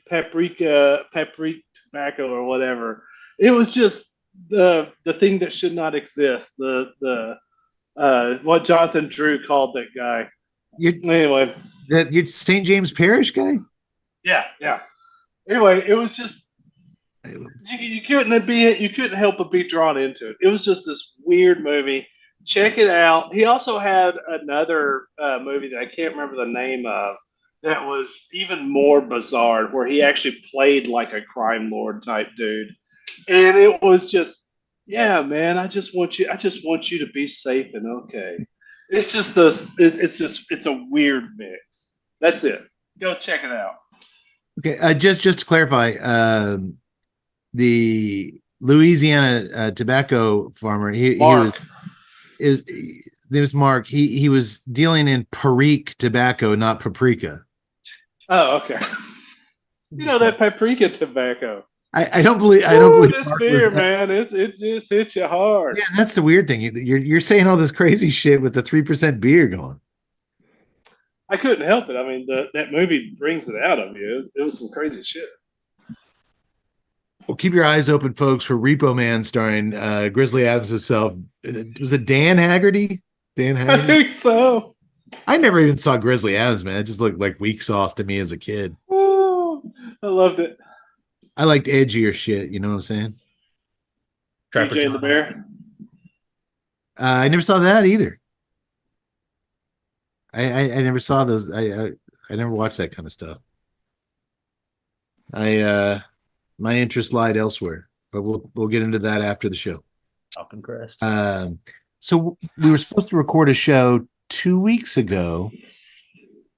paprika tobacco or whatever. It was just the thing that should not exist. The what Jonathan Drew called that guy. Anyway, that you're St. James Parish guy. Yeah. Anyway, it was just you couldn't help but be drawn into it. It was just this weird movie. Check it out. He also had another movie that I can't remember the name of that was even more bizarre, where he actually played like a crime lord type dude. And it was just, yeah, man. I just want you to be safe and okay. It's just it's a weird mix. That's it. Go check it out. Okay, just to clarify, the Louisiana tobacco farmer, there's Mark. He was dealing in Perique tobacco, not paprika. Oh, okay. You know that paprika tobacco. I don't believe this Mark beer, man. It just hits you hard. Yeah, that's the weird thing. You're saying all this crazy shit with the 3% beer going. I couldn't help it. I mean, that movie brings it out of you. It was some crazy shit. Well, keep your eyes open, folks, for Repo Man starring Grizzly Adams himself. Was it Dan Haggerty? Dan Haggerty? I think so. I never even saw Grizzly Adams, man. It just looked like weak sauce to me as a kid. Oh, I loved it. I liked edgier shit. You know what I'm saying? DJ and the Bear. I never saw that either. I never saw those. I never watched that kind of stuff. My interest lied elsewhere, but we'll get into that after the show. Falcon Crest. So we were supposed to record a show 2 weeks ago.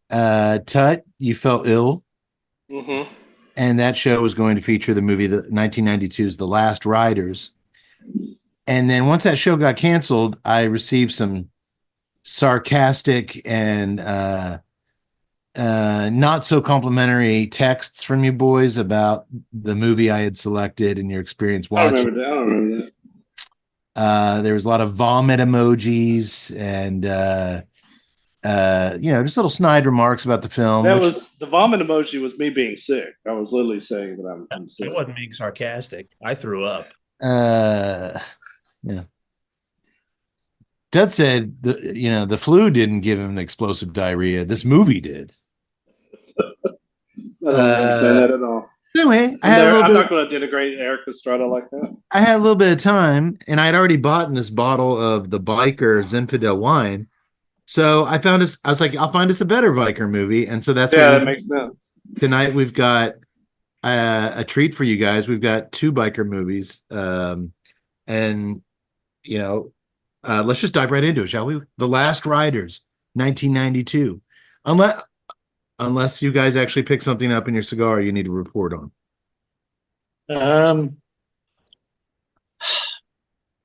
Tut, you fell ill. Mm-hmm. And that show was going to feature the movie, the 1992's The Last Riders. And then once that show got canceled, I received some sarcastic and not so complimentary texts from you boys about the movie I had selected and your experience watching. I don't remember that. There was a lot of vomit emojis and just little snide remarks about the film. Was the vomit emoji was me being sick. I was literally saying that I'm sick. I wasn't being sarcastic. I threw up. Yeah. Dud said the flu didn't give him explosive diarrhea. This movie did. I don't say that at all. Anyway, I'm not going to denigrate Erik Estrada like that. I had a little bit of time, and I'd already bought this bottle of the Biker Zinfandel wine. So I was like, I'll find us a better biker movie. And so that's that makes sense. Tonight we've got a treat for you guys. We've got 2 biker movies. Let's just dive right into it, shall we? The Last Riders, 1992. Unless you guys actually pick something up in your cigar you need to report on.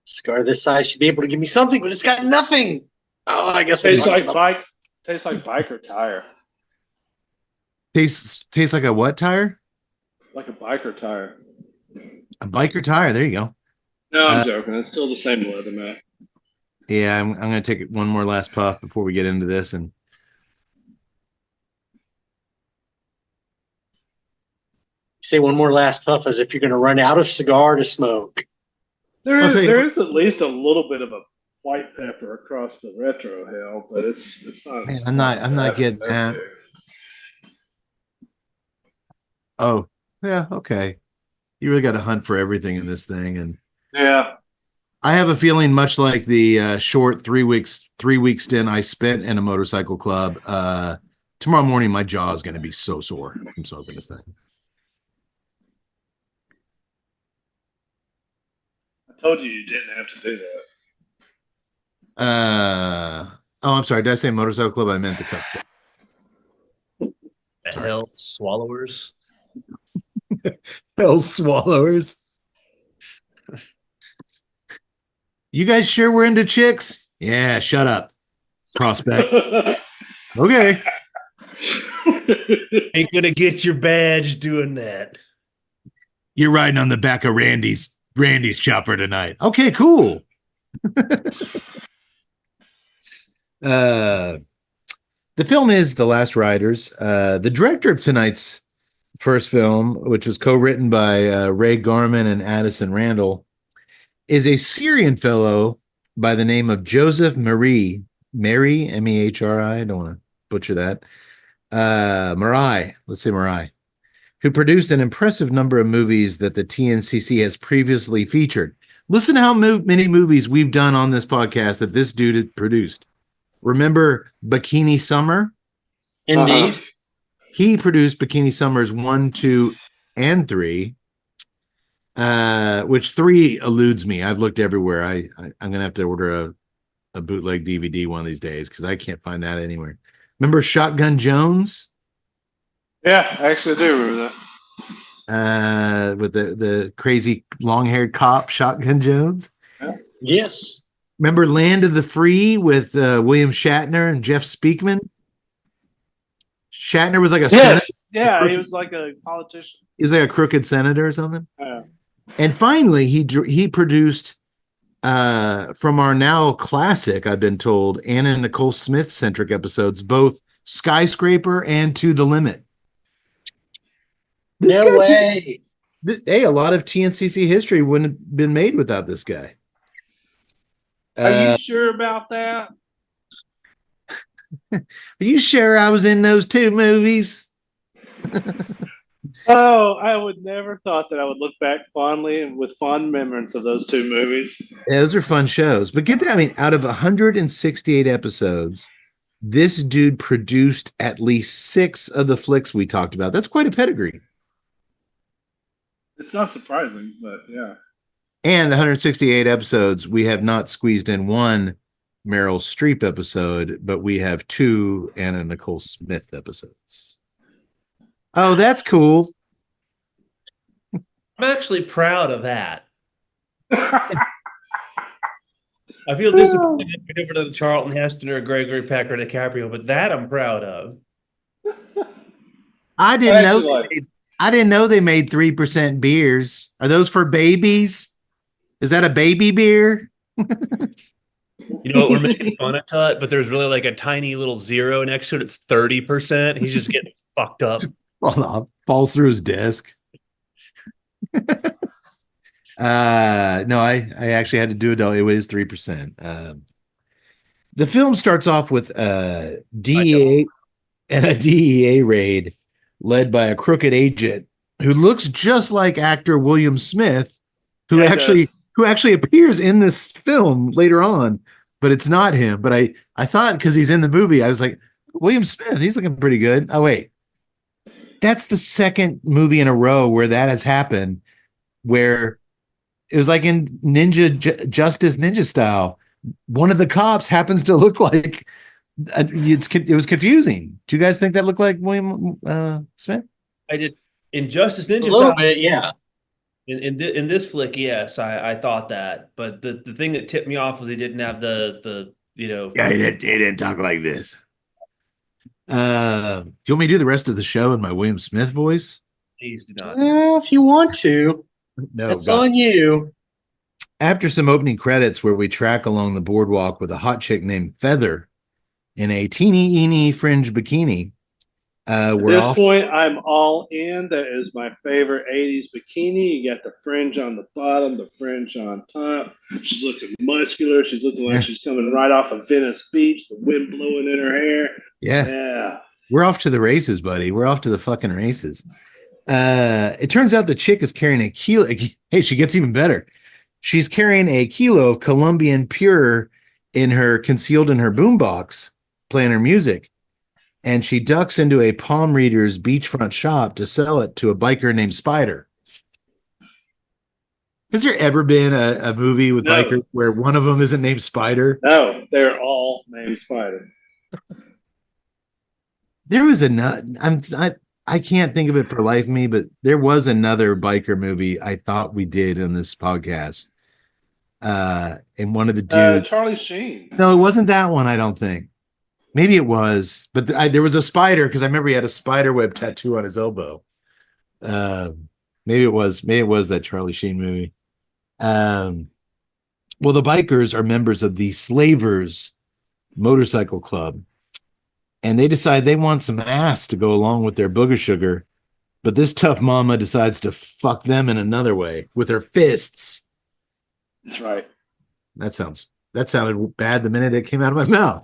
Cigar this size should be able to give me something, but it's got nothing. Oh, I guess tastes like biker tire. Tastes like a what tire? Like a biker tire. A biker tire. There you go. No, I'm joking. It's still the same leather, man. Yeah, I'm going to take one more last puff before we get into this. And say one more last puff as if you're going to run out of cigar to smoke. There is at least a little bit of a white pepper across the retro hell, but it's not. Man, I'm not getting that. Oh, yeah, okay. You really got to hunt for everything in this thing, and yeah, I have a feeling much like the short 3 weeks stint I spent in a motorcycle club. Tomorrow morning, my jaw is going to be so sore from smoking this thing. I told you didn't have to do that. I'm sorry. Did I say motorcycle club? I meant the cup club. Hell swallowers. Hell swallowers. You guys sure we're into chicks? Yeah, shut up. Prospect. Okay. Ain't gonna get your badge doing that. You're riding on the back of Randy's chopper tonight. Okay, cool. The film is The Last Riders. The director of tonight's first film, which was co-written by Ray Garman and Addison Randall, is a Syrian fellow by the name of Joseph Mehri, M-E-H-R-I, I don't want to butcher that, Mehri, who produced an impressive number of movies that the TNCC has previously featured. Listen to how many movies we've done on this podcast that this dude had produced. Remember Bikini Summer? Indeed. He produced Bikini Summers 1, 2, and 3, which 3 eludes me. I've looked everywhere. I'm going to have to order a bootleg DVD one of these days because I can't find that anywhere. Remember Shotgun Jones? Yeah, I actually do remember that. With the crazy long-haired cop, Shotgun Jones? Yes. Remember Land of the Free with William Shatner and Jeff Speakman? Shatner was like a senator. Yeah, he was like a politician. He was like a crooked senator or something. Yeah. And finally, he produced from our now classic, I've been told, Anna Nicole Smith centric episodes, both Skyscraper and To the Limit. No way. Hey, a lot of TNCC history wouldn't have been made without this guy. Are you sure about that? Are you sure I was in those 2 movies? Oh, I would never thought that I would look back fondly and with fond memories of those 2 movies. Yeah, those are fun shows. But get that, I mean, out of 168 episodes, this dude produced at least 6 of the flicks we talked about. That's quite a pedigree. It's not surprising, but yeah. And 168 episodes, we have not squeezed in 1 Meryl Streep episode, but we have 2 Anna Nicole Smith episodes. Oh, that's cool. I'm actually proud of that. I feel disappointed over to Charlton Heston or Gregory Pecker DiCaprio, but that I'm proud of. I didn't know. I didn't know they made 3% beers. Are those for babies? Is that a baby beer? You know what? We're making fun of Tut, but there's really like a tiny little zero next to it. It's 30%. He's just getting fucked up. Well, falls through his desk. No, I actually had to do it. Though. It was 3%. The film starts off with DEA and a DEA raid led by a crooked agent who looks just like actor William Smith, who actually appears in this film later on, but it's not him. But I thought because he's in the movie, I was like, William Smith, he's looking pretty good. Oh wait, that's the second movie in a row where that has happened, where it was like in Justice Ninja style. One of the cops happens to look like it was confusing. Do you guys think that looked like William Smith? I did. In Justice Ninja a little bit, yeah. In this flick, yes, I thought that. But the thing that tipped me off was he didn't have the Yeah, he didn't talk like this. Do you want me to do the rest of the show in my William Smith voice? Please do not. If you want to. No, that's on you. After some opening credits where we track along the boardwalk with a hot chick named Feather in a teeny-eeny fringe bikini. At this point, I'm all in. That is my favorite 80s bikini. You got the fringe on the bottom, the fringe on top. She's looking muscular. She's looking like she's coming right off of Venice Beach, the wind blowing in her hair. Yeah. We're off to the races, buddy. We're off to the fucking races. It turns out the chick is carrying a kilo. Hey, she gets even better. She's carrying a kilo of Colombian Pure concealed in her boombox, playing her music. And she ducks into a palm reader's beachfront shop to sell it to a biker named Spider. Has there ever been a movie with bikers where one of them isn't named Spider? No, they're all named Spider. There was I can't think of it for life of me, but there was another biker movie I thought we did on this podcast. And one of the dudes, Charlie Sheen. No, it wasn't that one. I don't think. Maybe it was, but there was a spider because I remember he had a spider web tattoo on his elbow. Maybe it was that Charlie Sheen movie. Well, the bikers are members of the Slavers Motorcycle Club, and they decide they want some ass to go along with their booger sugar, but this tough mama decides to fuck them in another way with her fists. That's right. That sounded bad the minute it came out of my mouth.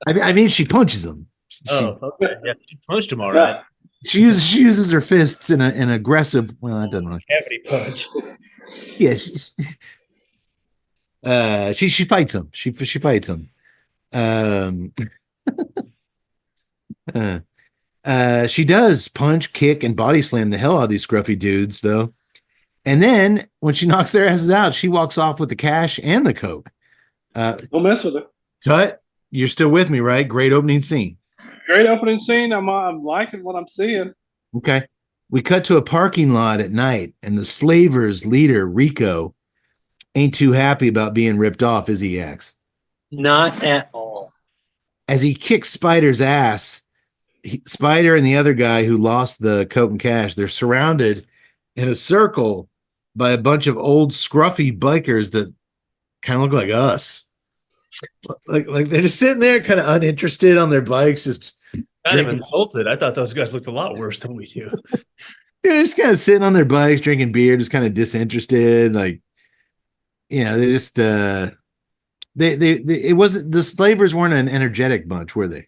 I mean, she punches him. Okay. Yeah, she punched him all right. She uses her fists in an aggressive. Well, that doesn't really. Cavity punch. Yeah, she fights him. She fights him. She does punch, kick, and body slam the hell out of these scruffy dudes, though. And then when she knocks their asses out, she walks off with the cash and the coke. Don't mess with her. Tut, you're still with me, right? Great opening scene. Great opening scene. I'm liking what I'm seeing. Okay. We cut to a parking lot at night, and the Slavers leader, Rico, ain't too happy about being ripped off, is he, X? Not at all. As he kicks Spider's ass, Spider and the other guy who lost the coke and cash, they're surrounded in a circle by a bunch of old scruffy bikers that kind of look like us. Like they're just sitting there kind of uninterested on their bikes, just kind of insulted. I thought those guys looked a lot worse than we do. Yeah, just kind of sitting on their bikes, drinking beer, just kind of disinterested. Like, you know, they just it wasn't, the Slavers weren't an energetic bunch, were they?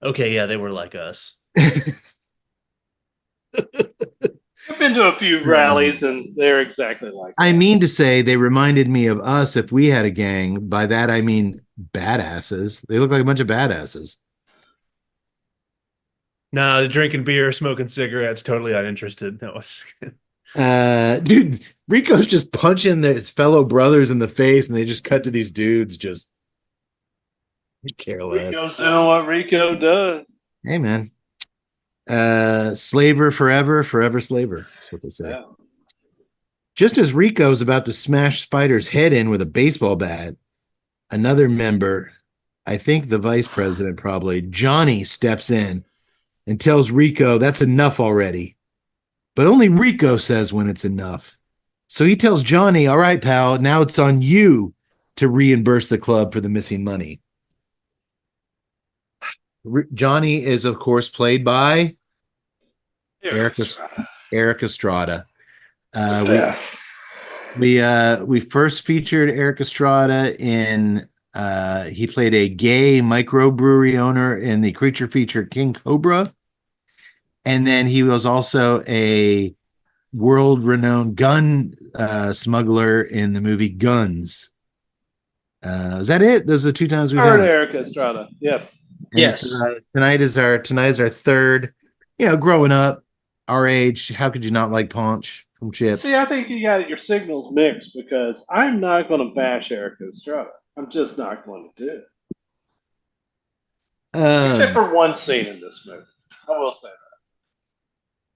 Okay, yeah, they were like us. I've been to a few rallies and they're exactly like that. I mean to say they reminded me of us if we had a gang. By that I mean badasses. They look like a bunch of badasses. No, the drinking beer, smoking cigarettes, totally uninterested. That was dude, Rico's just punching his fellow brothers in the face, and they just cut to these dudes just careless. Rico's doing what Rico does. Hey man. Slaver forever, forever slaver. That's what they say. Just as Rico's about to smash Spider's head in with a baseball bat, another member, I think the vice president probably, Johnny, steps in and tells Rico that's enough already. But only Rico says when it's enough. So he tells Johnny, all right, pal, now it's on you to reimburse the club for the missing money. Johnny is, of course, played by Erik Estrada. We first featured Erik Estrada in he played a gay microbrewery owner in the creature feature King Cobra. And then he was also a world-renowned gun smuggler in the movie Guns. Is that it? Those are the two times we've heard had Erik Estrada. Yes. And Yes. tonight is our third. You know, growing up, our age, how could you not like Paunch from Chips? See, I think you got your signals mixed because I'm not going to bash Erik Estrada. I'm just not going to do it. Except for one scene in this movie. I will say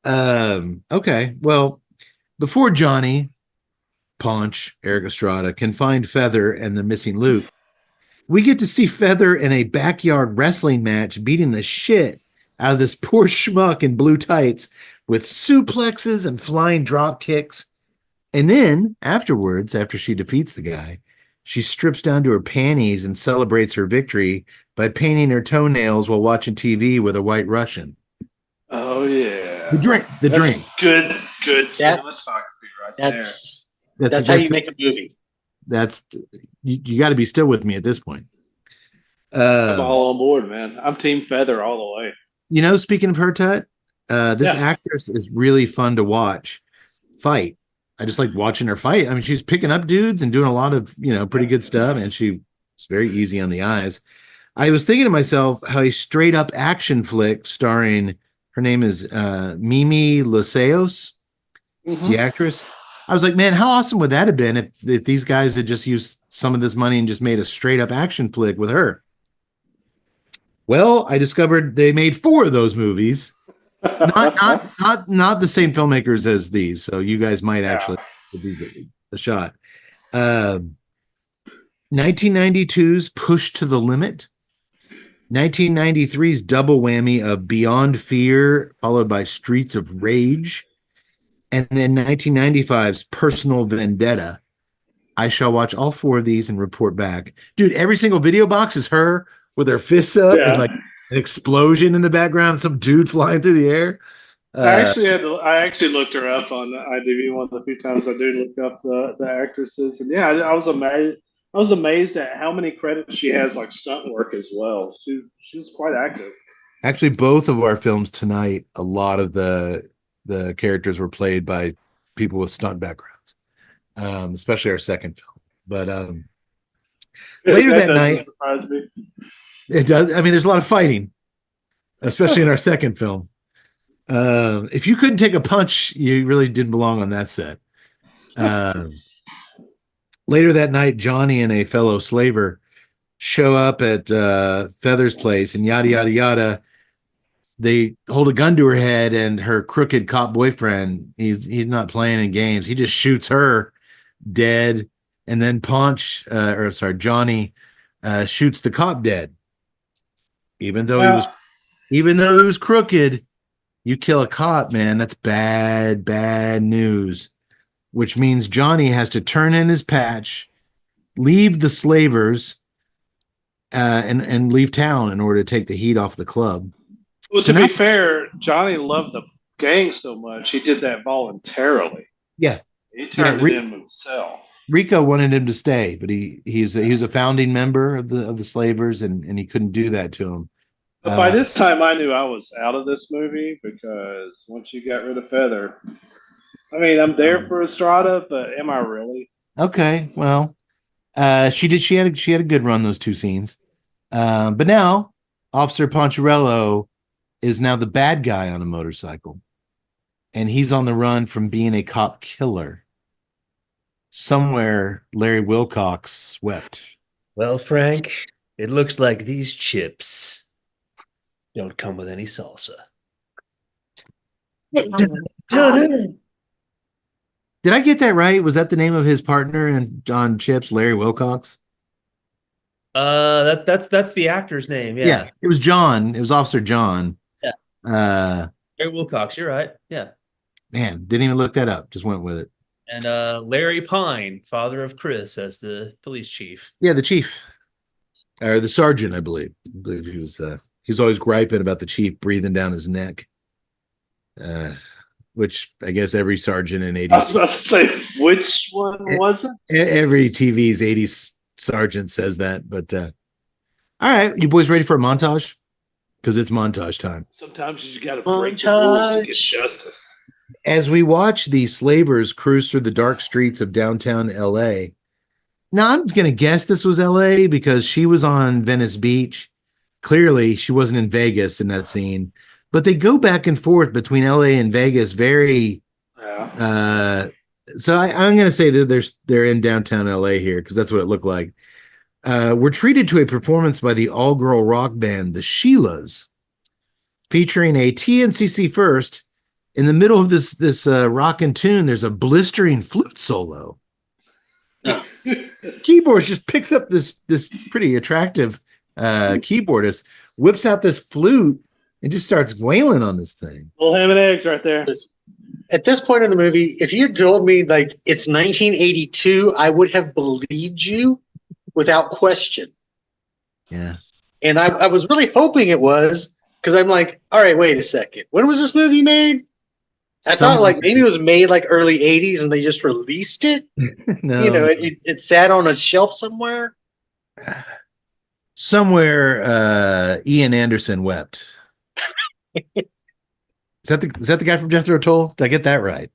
that. Okay. Well, before Johnny, Paunch, Erik Estrada can find Feather and the missing loot, we get to see Feather in a backyard wrestling match beating the shit out of this poor schmuck in blue tights with suplexes and flying drop kicks. And then afterwards, after she defeats the guy, she strips down to her panties and celebrates her victory by painting her toenails while watching TV with a white Russian. Oh, yeah. The drink. Good cinematography right there. That's how you make a movie. That's you got to be still with me at this point. I'm all on board, man. I'm Team Feather all the way. You know, speaking of her, Tut, this actress is really fun to watch fight. I just like watching her fight. I mean, she's picking up dudes and doing a lot of, pretty good stuff, and she's very easy on the eyes. I was thinking to myself how a straight up action flick starring, her name is Mimi Laseos, the actress. I was like, man, how awesome would that have been if these guys had just used some of this money and just made a straight up action flick with her? Well, I discovered they made 4 of those movies. Not the same filmmakers as these, so you guys might actually give these a shot. 1992's Push to the Limit, 1993's double whammy of Beyond Fear, followed by Streets of Rage, and then 1995's Personal Vendetta. I shall watch all 4 of these and report back. Dude, every single video box is her with her fists up and like an explosion in the background, some dude flying through the air. I actually looked her up on IMDb one of the few times I do look up the actresses, and I was amazed. I was amazed at how many credits she has, like stunt work as well. She's quite active. Actually, both of our films tonight, a lot of the characters were played by people with stunt backgrounds, especially our second film. But later that night, surprise me. It does. I mean, there's a lot of fighting, especially in our second film. If you couldn't take a punch, you really didn't belong on that set. Later that night, Johnny and a fellow slaver show up at Feather's place, and yada, yada, yada. They hold a gun to her head, and her crooked cop boyfriend, he's not playing in games. He just shoots her dead, and then Johnny shoots the cop dead. Even though he was crooked, you kill a cop, man, that's bad news. Which means Johnny has to turn in his patch, leave the slavers, and leave town in order to take the heat off the club. Well, to be fair, Johnny loved the gang so much he did that voluntarily. Yeah, he turned it in himself. Rico wanted him to stay, but he was a founding member of the slavers, and he couldn't do that to him. But by this time, I knew I was out of this movie because once you got rid of Feather, I mean, I'm there for Estrada, but am I really? Okay, well, she had a good run those 2 scenes, but now Officer Poncherello is now the bad guy on a motorcycle, and he's on the run from being a cop killer. Somewhere Larry Wilcox wept. Well, Frank, it looks like these chips don't come with any salsa. Did I get that right? Was that the name of his partner in John Chips, Larry Wilcox? That's the actor's name. Yeah. It was John. It was Officer John. Yeah. Uh, Larry Wilcox. You're right. Yeah. Man, didn't even look that up. Just went with it. And Larry Pine, father of Chris, as the police chief. Yeah, the chief or the sergeant, I believe. I believe he was always griping about the chief breathing down his neck. Which I guess every sergeant in 80s. I was about to say, which one was it? Every TV's 80s sergeant says that. But all right, you boys ready for a montage? Because it's montage time. Sometimes you got to break the rules to get justice. As we watch these slavers cruise through the dark streets of downtown LA. Now, I'm going to guess this was LA because she was on Venice Beach. Clearly, she wasn't in Vegas in that scene. But they go back and forth between LA and Vegas very. Yeah. So I'm going to say that they're in downtown LA here because that's what it looked like. We're treated to a performance by the all-girl rock band, the Sheilas, featuring a TNCC first. In the middle of this rockin' tune, there's a blistering flute solo. Keyboardist just picks up this pretty attractive keyboardist, whips out this flute, and just starts wailing on this thing. Little ham and eggs right there. At this point in the movie, if you told me like it's 1982, I would have believed you without question. Yeah. And I was really hoping it was because I'm like, all right, wait a second. When was this movie made? I thought like maybe it was made like early 80s and they just released it. No. You know, it sat on a shelf somewhere. Somewhere Ian Anderson wept. Is that the guy from Jethro Tull? Did I get that right?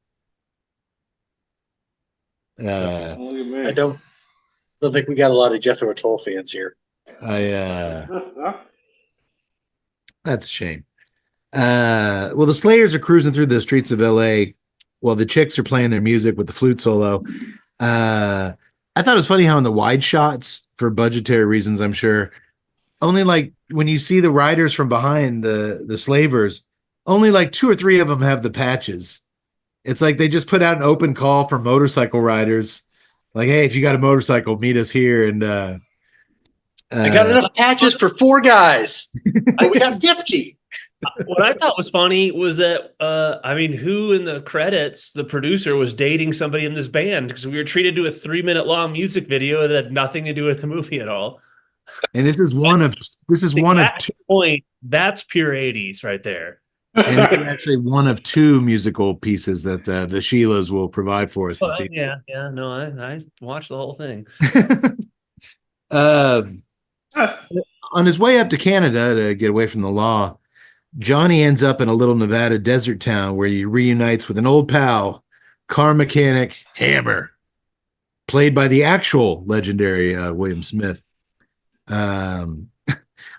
I don't think we got a lot of Jethro Tull fans here. That's a shame. Well, the Slayers are cruising through the streets of LA while the chicks are playing their music with the flute solo. I thought it was funny how in the wide shots, for budgetary reasons, I'm sure, only like when you see the riders from behind the slavers, only like 2 or 3 of them have the patches. It's like they just put out an open call for motorcycle riders. Like, hey, if you got a motorcycle, meet us here. And I got enough patches for 4 guys. We got 50. What I thought was funny was that, who in the credits, the producer was dating somebody in this band because we were treated to a 3-minute long music video that had nothing to do with the movie at all. And this is one of 2. Point, that's pure 80s right there. And it's actually one of 2 musical pieces that the Sheilas will provide for us this evening. No, I watched the whole thing. On his way up to Canada to get away from the law, Johnny ends up in a little Nevada desert town where he reunites with an old pal, car mechanic Hammer, played by the actual legendary William Smith.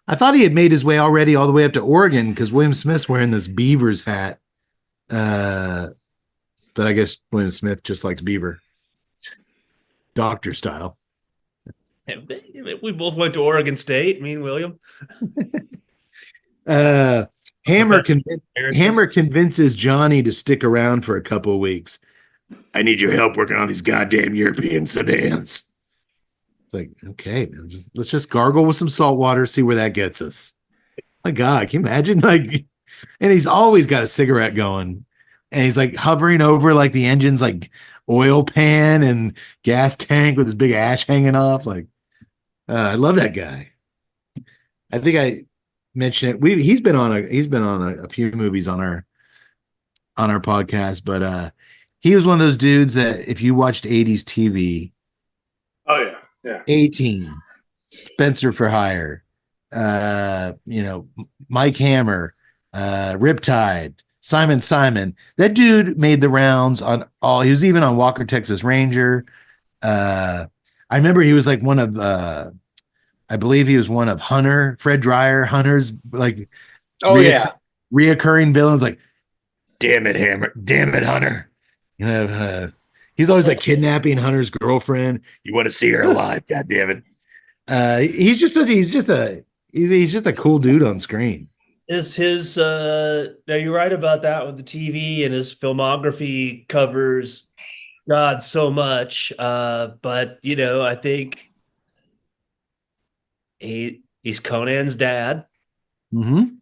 I thought he had made his way already all the way up to Oregon because William Smith's wearing this Beavers hat. But I guess William Smith just likes beaver. Doctor style. We both went to Oregon State, me and William. Hammer convinces Johnny to stick around for a couple of weeks. I need your help working on these goddamn European sedans. It's like, okay, man, let's just gargle with some salt water, see where that gets us. My God, can you imagine? Like, and he's always got a cigarette going, and he's like hovering over like the engine's like oil pan and gas tank with his big ash hanging off. Like, I love that guy. I think I mentioned it. He's been on a few movies on our podcast, but he was one of those dudes that if you watched 80s TV, yeah, 18, Spencer for Hire, Mike Hammer, Riptide, Simon. That dude made the rounds on all. He was even on Walker Texas Ranger. I remember he was like one of I believe he was one of Fred Hunter's like reoccurring villains. Like, damn it, Hammer, damn it, Hunter. He's always like kidnapping Hunter's girlfriend. You want to see her alive? God damn it. He's just a cool dude on screen. Is his now you're right about that with the TV, and his filmography covers God so much. But I think he's Conan's dad. Mm-hmm.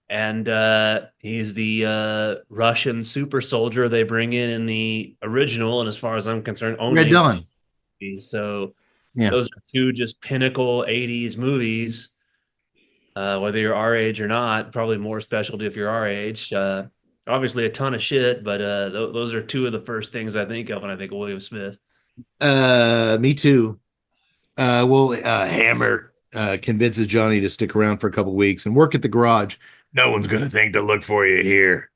And he's the Russian super soldier they bring in the original, and as far as I'm concerned, Red only. Dawn. So Yeah. those are two just pinnacle '80s movies. Whether you're our age or not, probably more specialty if you're our age. Obviously, a ton of shit, but those are two of the first things I think of when I think of William Smith. Me too. Hammer convinces Johnny to stick around for a couple weeks and work at the garage. No one's going to think to look for you here.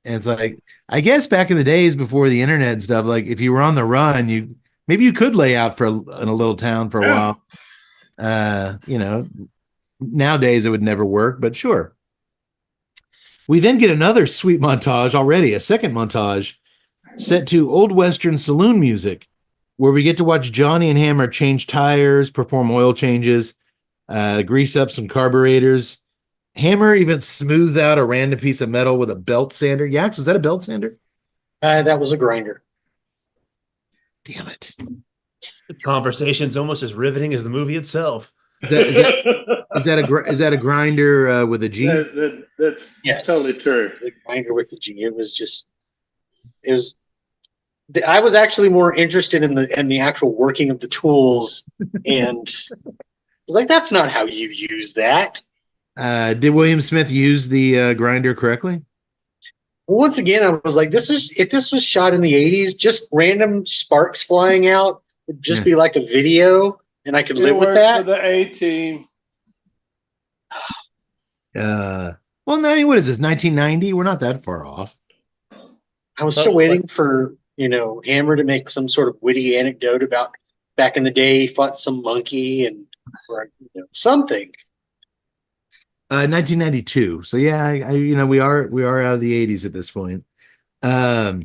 And it's like, I guess back in the days before the internet and stuff, like if you were on the run, maybe you could lay out in a little town for a while. Nowadays it would never work, but sure. We then get another sweet montage already, a second montage set to old Western saloon music, where we get to watch Johnny and Hammer change tires, perform oil changes, grease up some carburetors. Hammer even smooths out a random piece of metal with a belt sander. Yax, was that a belt sander? That was a grinder. Damn it. The conversation's almost as riveting as the movie itself. Is that a grinder with a G? That's Yes. totally true. It was a grinder with the G. It was. I was actually more interested in the actual working of the tools, and I was like, "That's not how you use that." Did William Smith use the grinder correctly? Once again, I was like, if this was shot in the 80s, just random sparks flying out would just be like a video, and I could live with that. For the A-Team. Well, no, what is this, 1990? We're not that far off. I was still waiting for, Hammer to make some sort of witty anecdote about back in the day he fought some monkey and something. 1992. So yeah, we are out of the 80s at this point. A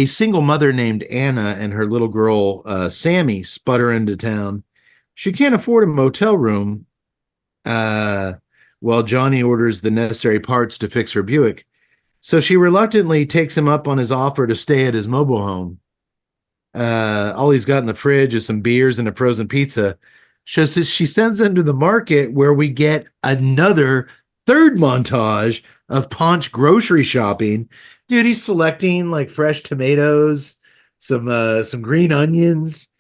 single mother named Anna and her little girl Sammy sputter into town. She can't afford a motel room. While Johnny orders the necessary parts to fix her Buick. So she reluctantly takes him up on his offer to stay at his mobile home. All he's got in the fridge is some beers and a frozen pizza. She sends him to the market, where we get another third montage of Ponch grocery shopping. Dude, he's selecting like fresh tomatoes, some green onions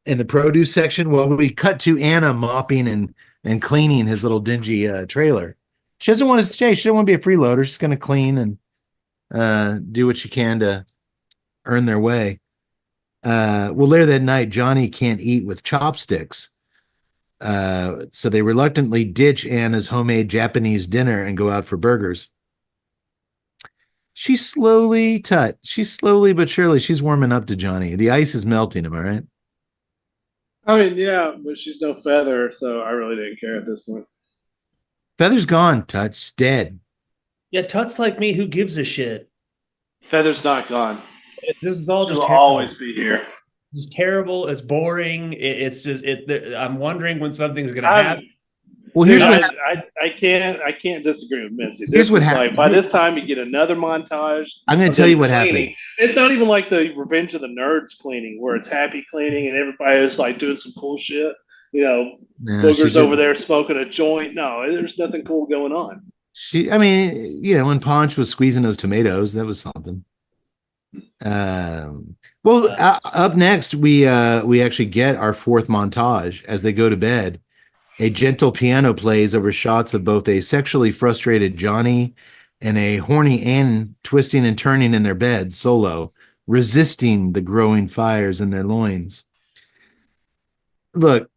in the produce section, while we cut to Anna mopping and cleaning his little dingy trailer. She doesn't want to stay. She doesn't want to be a freeloader. She's going to clean and do what she can to earn their way. Later that night, Johnny can't eat with chopsticks. So they reluctantly ditch Anna's homemade Japanese dinner and go out for burgers. She's slowly but surely, she's warming up to Johnny. The ice is melting, am I right? I mean, yeah, but she's no Feather, so I really didn't care at this point. Feather's gone, Tut's dead. Yeah, Tut's like me. Who gives a shit? Feather's not gone. This is all just She'll always be here. It's terrible. It's boring. It's just I'm wondering when something's going to happen. Well, here's what I can't disagree with Mincy. Here's what happened. Like, by this time, you get another montage. I'm going to tell you what happened. It's not even like the Revenge of the Nerds cleaning, where it's happy cleaning and everybody is like doing some cool shit. Booger's over there smoking a joint. No, there's nothing cool going on. When Ponch was squeezing those tomatoes, that was something. Up next, we actually get our fourth montage as they go to bed. A gentle piano plays over shots of both a sexually frustrated Johnny and a horny Ann twisting and turning in their bed solo, resisting the growing fires in their loins. Look,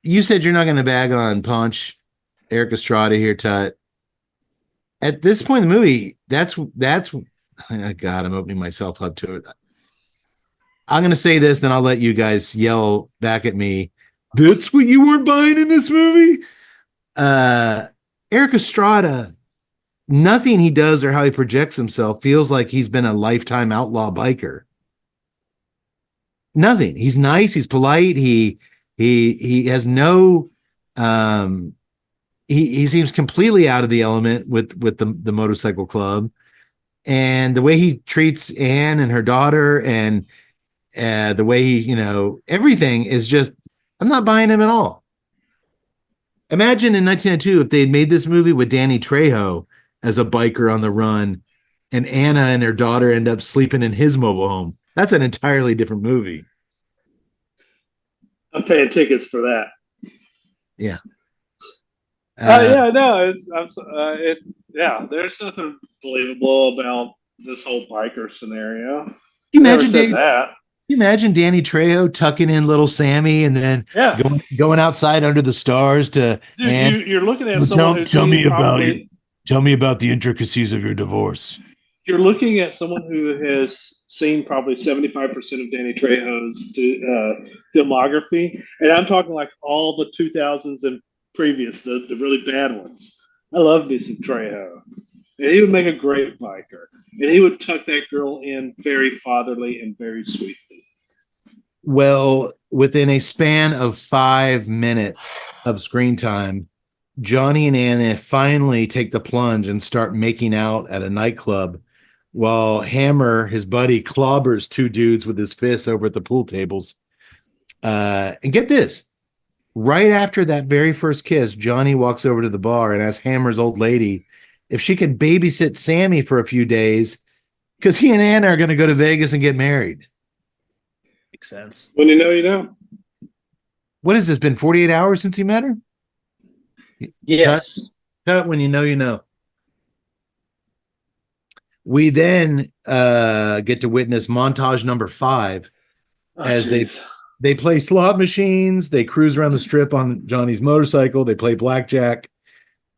you said you're not going to bag on Ponch, Erik Estrada here, Tut. At this point in the movie, that's oh God, I'm opening myself up to it. I'm going to say this, then I'll let you guys yell back at me. That's what you weren't buying in this movie? Erik Estrada, nothing he does or how he projects himself feels like he's been a lifetime outlaw biker. Nothing. He's nice. He's polite. He has no. He seems completely out of the element with the motorcycle club. And the way he treats Anne and her daughter, and the way he, everything is just, I'm not buying him at all. Imagine in 1992 if they had made this movie with Danny Trejo as a biker on the run, and Anna and her daughter end up sleeping in his mobile home. That's an entirely different movie. I'm paying tickets for that. Yeah. There's nothing believable about this whole biker scenario. You never said that. You imagine Danny Trejo tucking in little Sammy and then going outside under the stars to. Dude, and you're looking at someone who's tell me about the intricacies of your divorce. You're looking at someone who has seen probably 75% of Danny Trejo's filmography, and I'm talking like all the 2000s and previous, the really bad ones. I love me some Trejo. And he would make a great biker. And he would tuck that girl in very fatherly and very sweetly. Well, within a span of 5 minutes of screen time, Johnny and Anna finally take the plunge and start making out at a nightclub while Hammer, his buddy, clobbers two dudes with his fists over at the pool tables. And get this. Right after that very first kiss, Johnny walks over to the bar and asks Hammer's old lady if she could babysit Sammy for a few days because he and Anna are going to go to Vegas and get married. Makes sense. When you know, you know. What has this been, 48 hours since he met her? Yes. Cut when you know, you know. We then get to witness montage number 5 as they play slot machines, they cruise around the strip on Johnny's motorcycle, they play blackjack,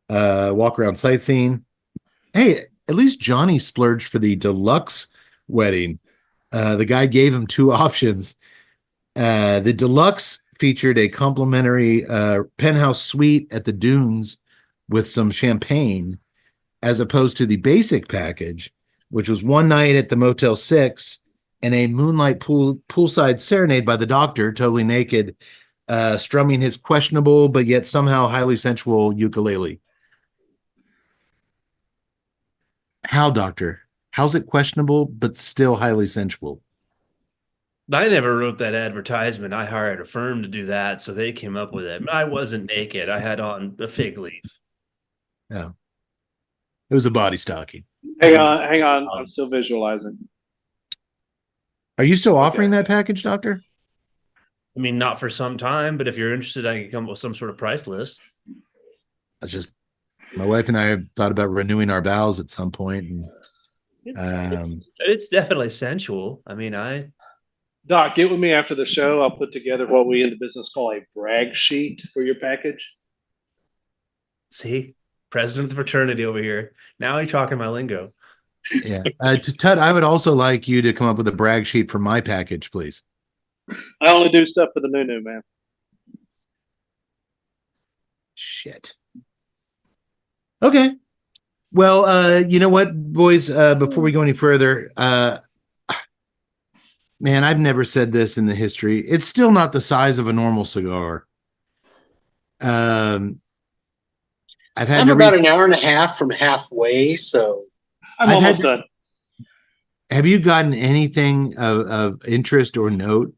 walk around sightseeing. Hey, at least Johnny splurged for the deluxe wedding. The guy gave him 2 options. The deluxe featured a complimentary penthouse suite at the dunes with some champagne, as opposed to the basic package, which was one night at the Motel 6 and a moonlight poolside serenade by the doctor, totally naked, strumming his questionable but yet somehow highly sensual ukulele. How, doctor? How's it questionable but still highly sensual? I never wrote that advertisement. I hired a firm to do that, so they came up with it. I wasn't naked. I had on a fig leaf. Yeah. It was a body stocking. Hang on. I'm still visualizing. Are you still offering that package, doctor? I mean, not for some time, but if you're interested, I can come up with some sort of price list. That's just, my wife and I have thought about renewing our vows at some point. And, it's definitely sensual. I mean, Doc, get with me after the show. I'll put together what we in the business call a brag sheet for your package. See, president of the fraternity over here. Now he's talking my lingo. Yeah. Tud, I would also like you to come up with a brag sheet for my package, please. I only do stuff for the new man. Shit. Okay. Well, you know what, boys, before we go any further, man, I've never said this in the history. It's still not the size of a normal cigar. I'm about an hour and a half from halfway, so I'm almost done. Have you gotten anything of interest or note?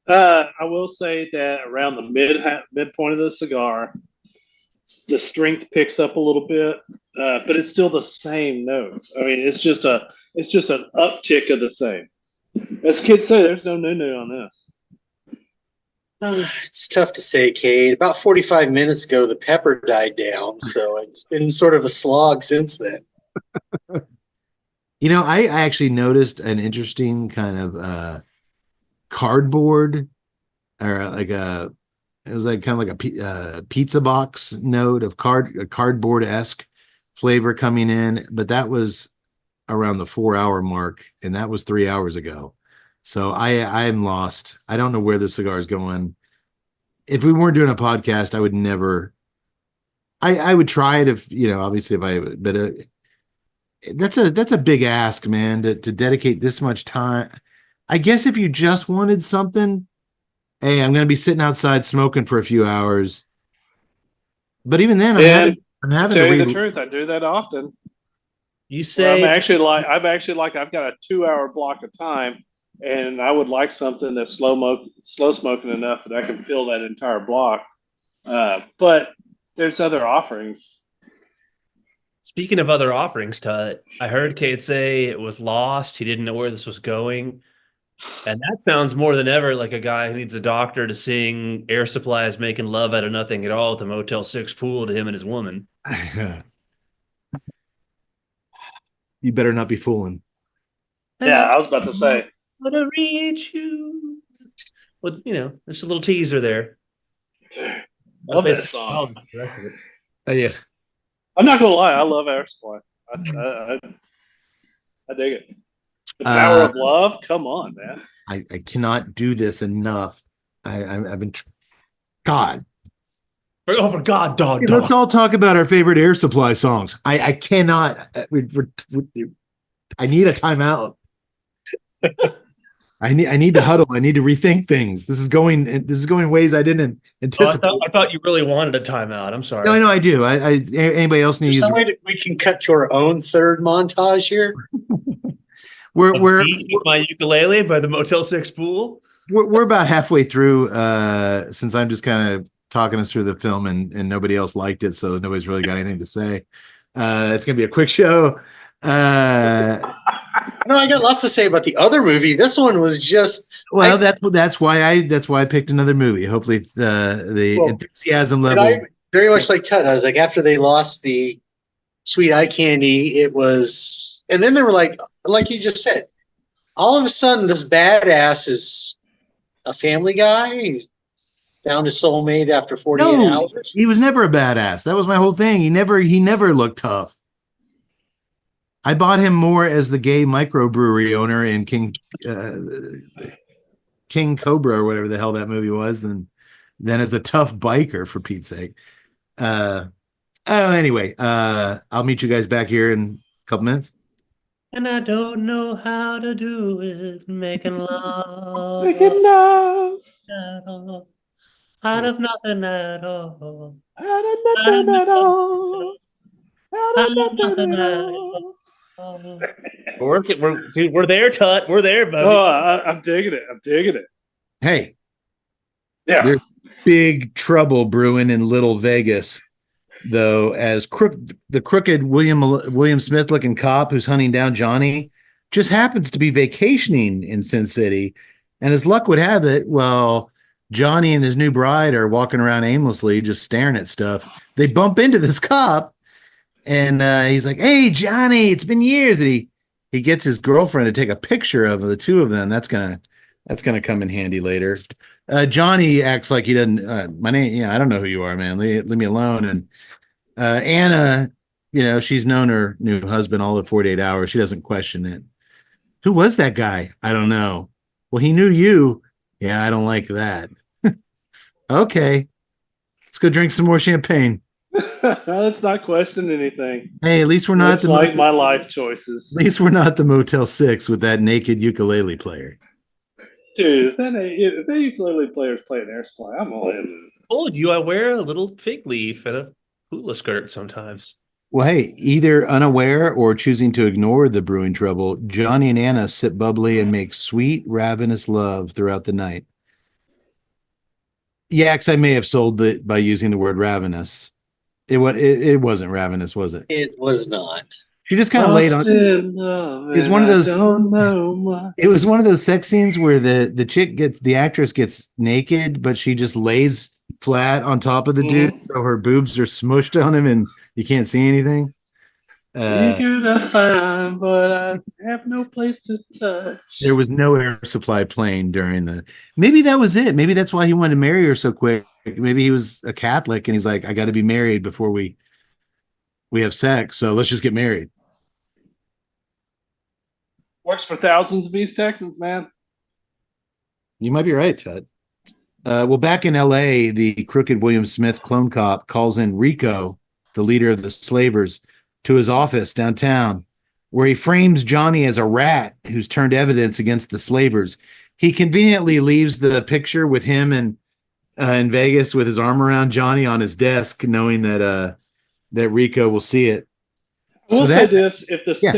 I will say that around the midpoint of the cigar, the strength picks up a little bit, but it's still the same notes. I mean, it's just an uptick of the same. As kids say, there's no new on this. It's tough to say, Cade. About 45 minutes ago, the pepper died down, so it's been sort of a slog since then. You know, I actually noticed an interesting kind of cardboard, or like it was like kind of like a pizza box note of cardboard-esque flavor coming in, but that was around the 4-hour mark, and that was 3 hours ago. So I'm lost. I don't know where the cigar is going. If we weren't doing a podcast, I would never. I would try it if, obviously but that's a big ask, man, to dedicate this much time. I guess if you just wanted something, hey, I'm going to be sitting outside smoking for a few hours. But even then, I'm having tell to you the truth, I do that often. You Well, say I'm actually like I've got a 2 hour block of time, and I would like something that's slow smoking enough that I can fill that entire block. But there's other offerings. speaking of other offerings, Tut, I heard Kate say it was lost. He didn't know where this was going. And that sounds more than ever like a guy who needs a doctor to sing Air Supply is making love out of nothing at all at the Motel 6 pool to him and his woman. You better not be fooling. Yeah, I was about to say. I'm gonna reach you. Well, there's a little teaser there. Love that song. Yeah. I'm not gonna lie, I love Air Supply. I dig it. The power of love. Come on, man. I cannot do this enough. I've been. God. For God, dog. Let's all talk about our favorite Air Supply songs. I cannot. I need a timeout. I need to huddle. I need to rethink things. This is going ways I didn't anticipate. I thought you really wanted a timeout. I'm sorry. No, I know I do. Anybody else needs some way that we can cut to our own third montage here? We're my ukulele by the Motel 6 pool. We're about halfway through. Since I'm just kind of talking us through the film and nobody else liked it, so nobody's really got anything to say. It's gonna be a quick show. No, I got lots to say about the other movie. This one was just that's why I picked another movie. Hopefully the enthusiasm level. I very much like Tut. I was like, after they lost the sweet eye candy, it was, and then they were like you just said, all of a sudden this badass is a family guy. He found his soulmate after 48 hours. He was never a badass. That was my whole thing. He never looked tough. I bought him more as the gay microbrewery owner in King Cobra or whatever the hell that movie was than as a tough biker, for Pete's sake. Anyway, I'll meet you guys back here in a couple minutes. And I don't know how to do it, making love. Out of nothing at all. We're there, Tut. We're there, buddy. Oh, I'm digging it. Hey, yeah, there's big trouble brewing in Little Vegas, though, as the crooked William Smith looking cop who's hunting down Johnny just happens to be vacationing in Sin City, and as luck would have it, well, Johnny and his new bride are walking around aimlessly, just staring at stuff. They bump into this cop, and he's like, "Hey, Johnny, it's been years." And he gets his girlfriend to take a picture of the two of them. That's gonna come in handy later. Johnny acts like he doesn't. My name, I don't know who you are, man. Leave me alone. And Anna, she's known her new husband all of 48 hours. She doesn't question it. Who was that guy? I don't know. Well, he knew you. Yeah, I don't like that. Okay, let's go drink some more champagne. Let's not question anything. Hey, at least we're not my life choices. At least we're not the Motel 6 with that naked ukulele player. Dude, if that ukulele player's playing Air Supply, I'm all in. Told you I wear a little fig leaf and a hula skirt sometimes. Well, hey, either unaware or choosing to ignore the brewing trouble, Johnny and Anna sit bubbly and make sweet, ravenous love throughout the night. Yax, I may have sold it by using the word ravenous. It wasn't ravenous, was it? It was not. She just kind of laid on. It was one of those. It was one of those sex scenes where the actress gets naked, but she just lays flat on top of the dude, so her boobs are smushed on him, and you can't see anything. You're gonna find, but I have no place to touch. There was no Air Supply playing during maybe that was it. Maybe that's why he wanted to marry her so quick. Maybe he was a Catholic and he's like, I got to be married before we have sex. So let's just get married. Works for thousands of East Texans, man. You might be right, Ted. Well, back in LA, the crooked William Smith clone cop calls in Rico, the leader of the slavers, to his office downtown, where he frames Johnny as a rat who's turned evidence against the slavers. He conveniently leaves the picture with him in Vegas with his arm around Johnny on his desk, knowing that Rico will see it. I will So say that- this: if the Yeah.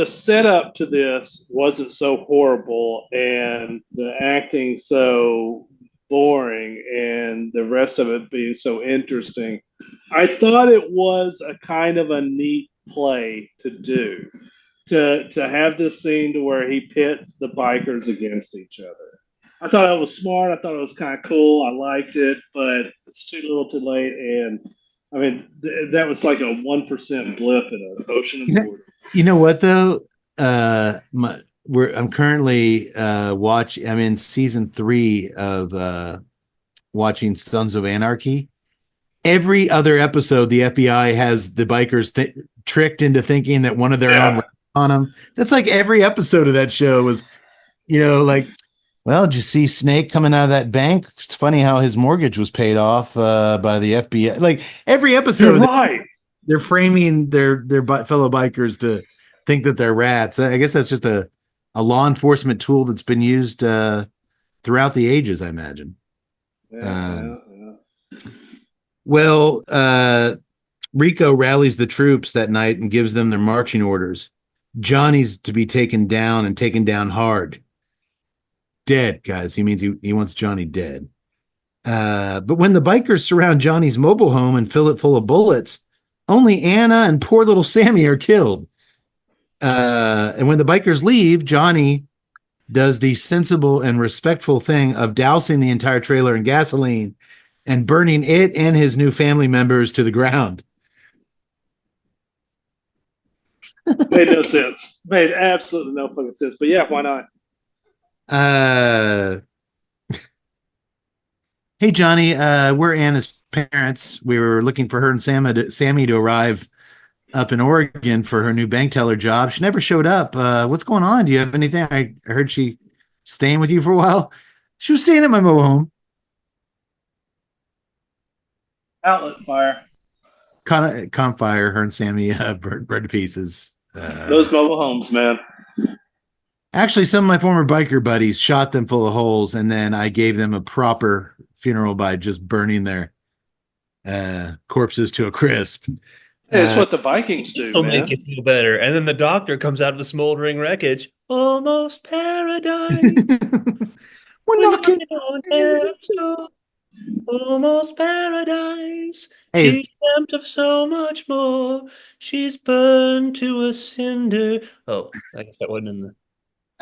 setup to this wasn't so horrible and the acting so boring and the rest of it being so interesting, I thought it was a kind of a neat play to do. To have this scene to where he pits the bikers against each other. I thought it was smart. I thought it was kind of cool. I liked it, but it's too little, too late. And I mean, that was like a 1% blip in an ocean of boredom. You know what though? I'm currently I'm in season 3 of watching Sons of Anarchy. Every other episode, the FBI has the bikers tricked into thinking that one of their own on them. That's like every episode of that show was, like, well, did you see Snake coming out of that bank? It's funny how his mortgage was paid off by the FBI. Like every episode, they're framing their fellow bikers to think that they're rats. I guess that's just a law enforcement tool that's been used throughout the ages, I imagine. Well, Rico rallies the troops that night and gives them their marching orders. Johnny's to be taken down and taken down hard. Dead, guys. He means he wants Johnny dead. But when the bikers surround Johnny's mobile home and fill it full of bullets, only Anna and poor little Sammy are killed. And when the bikers leave, Johnny does the sensible and respectful thing of dousing the entire trailer in gasoline and burning it and his new family members to the ground. Made no sense. Made absolutely no fucking sense. But yeah, why not? Hey, Johnny, we're Anna's parents. We were looking for her and Sammy to arrive up in Oregon for her new bank teller job. She never showed up. What's going on? Do you have anything? I heard she staying with you for a while. She was staying at my mobile home. Outlet fire. Confire, her and Sammy burned to pieces. Those mobile homes, man. Actually, some of my former biker buddies shot them full of holes, and then I gave them a proper funeral by just burning their corpses to a crisp. It's what the Vikings do, This will man. make you feel better. And then the doctor comes out of the smoldering wreckage. Almost paradise. We're knocking on heaven's door. Almost paradise. Hey, She's dreamt of so much more. She's burned to a cinder. Oh, I guess that wasn't in the.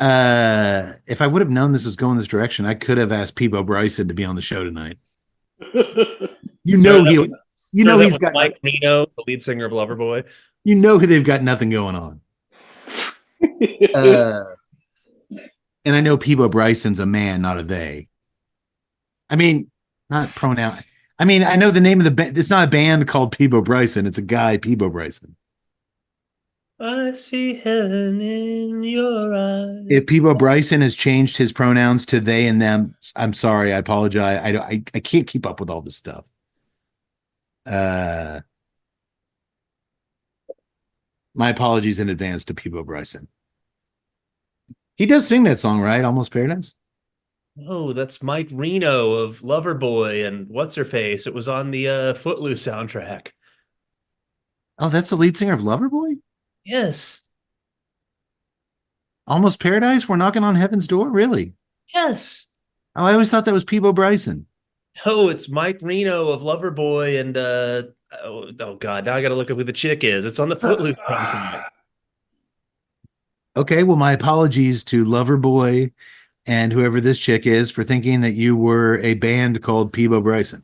if I would have known this was going this direction, I could have asked Peebo Bryson to be on the show tonight. He's got Mike Reno, the lead singer of Loverboy. They've got nothing going on. And I know Peebo Bryson's a man, not a they. I mean, not pronoun. I mean, I know the name of the band. It's not a band called Peebo Bryson. It's a guy, Peebo Bryson. I see heaven in your eyes. If Peebo Bryson has changed his pronouns to they and them, I'm sorry. I apologize. I can't keep up with all this stuff. My apologies in advance to Peebo Bryson. He does sing that song, right? Almost Paradise. Oh, that's Mike Reno of Loverboy and What's Her Face. It was on the Footloose soundtrack. Oh, that's the lead singer of Loverboy? Yes. Almost Paradise? We're knocking on heaven's door? Really? Yes. Oh, I always thought that was Peebo Bryson. Oh, it's Mike Reno of Loverboy and oh God, now I gotta look up who the chick is. It's on the Footloose soundtrack. Okay, well, my apologies to Loverboy and whoever this chick is for thinking that you were a band called Peebo Bryson.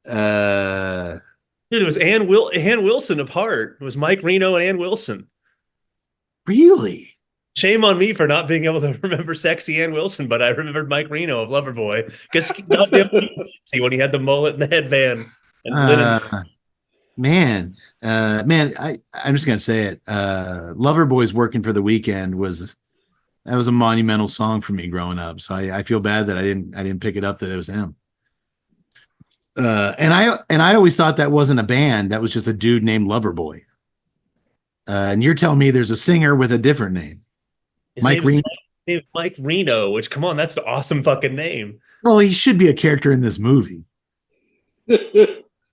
Dude, it was Ann Wilson of Heart. It was Mike Reno and Ann Wilson. Really? Shame on me for not being able to remember sexy Ann Wilson, but I remembered Mike Reno of Loverboy because sexy when he had the mullet and the headband. And man, I'm just gonna say it. Loverboy's Working for the Weekend was a monumental song for me growing up. So I feel bad that I didn't pick it up that it was him. And I always thought that wasn't a band. That was just a dude named Loverboy. And you're telling me there's a singer with a different name. Mike Reno, which, come on, that's the awesome fucking name. Well, he should be a character in this movie.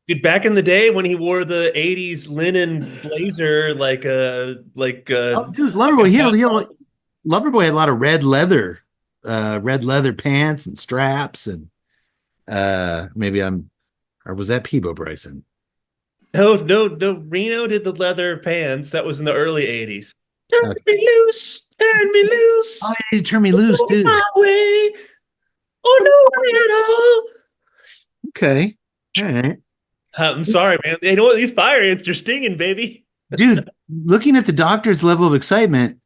Dude, back in the day when he wore the '80s linen blazer, Oh, dude, it was Loverboy. Loverboy had a lot of red leather pants and straps, and or was that Peebo Bryson? no. Reno did the leather pants. That was in the early '80s. Turn me loose, turn me loose. Oh, yeah, you turned me loose too. My way, oh no way at all. Okay, all right. I'm sorry, man. You know what? These fire ants are stinging, baby. Dude, looking at the doctor's level of excitement,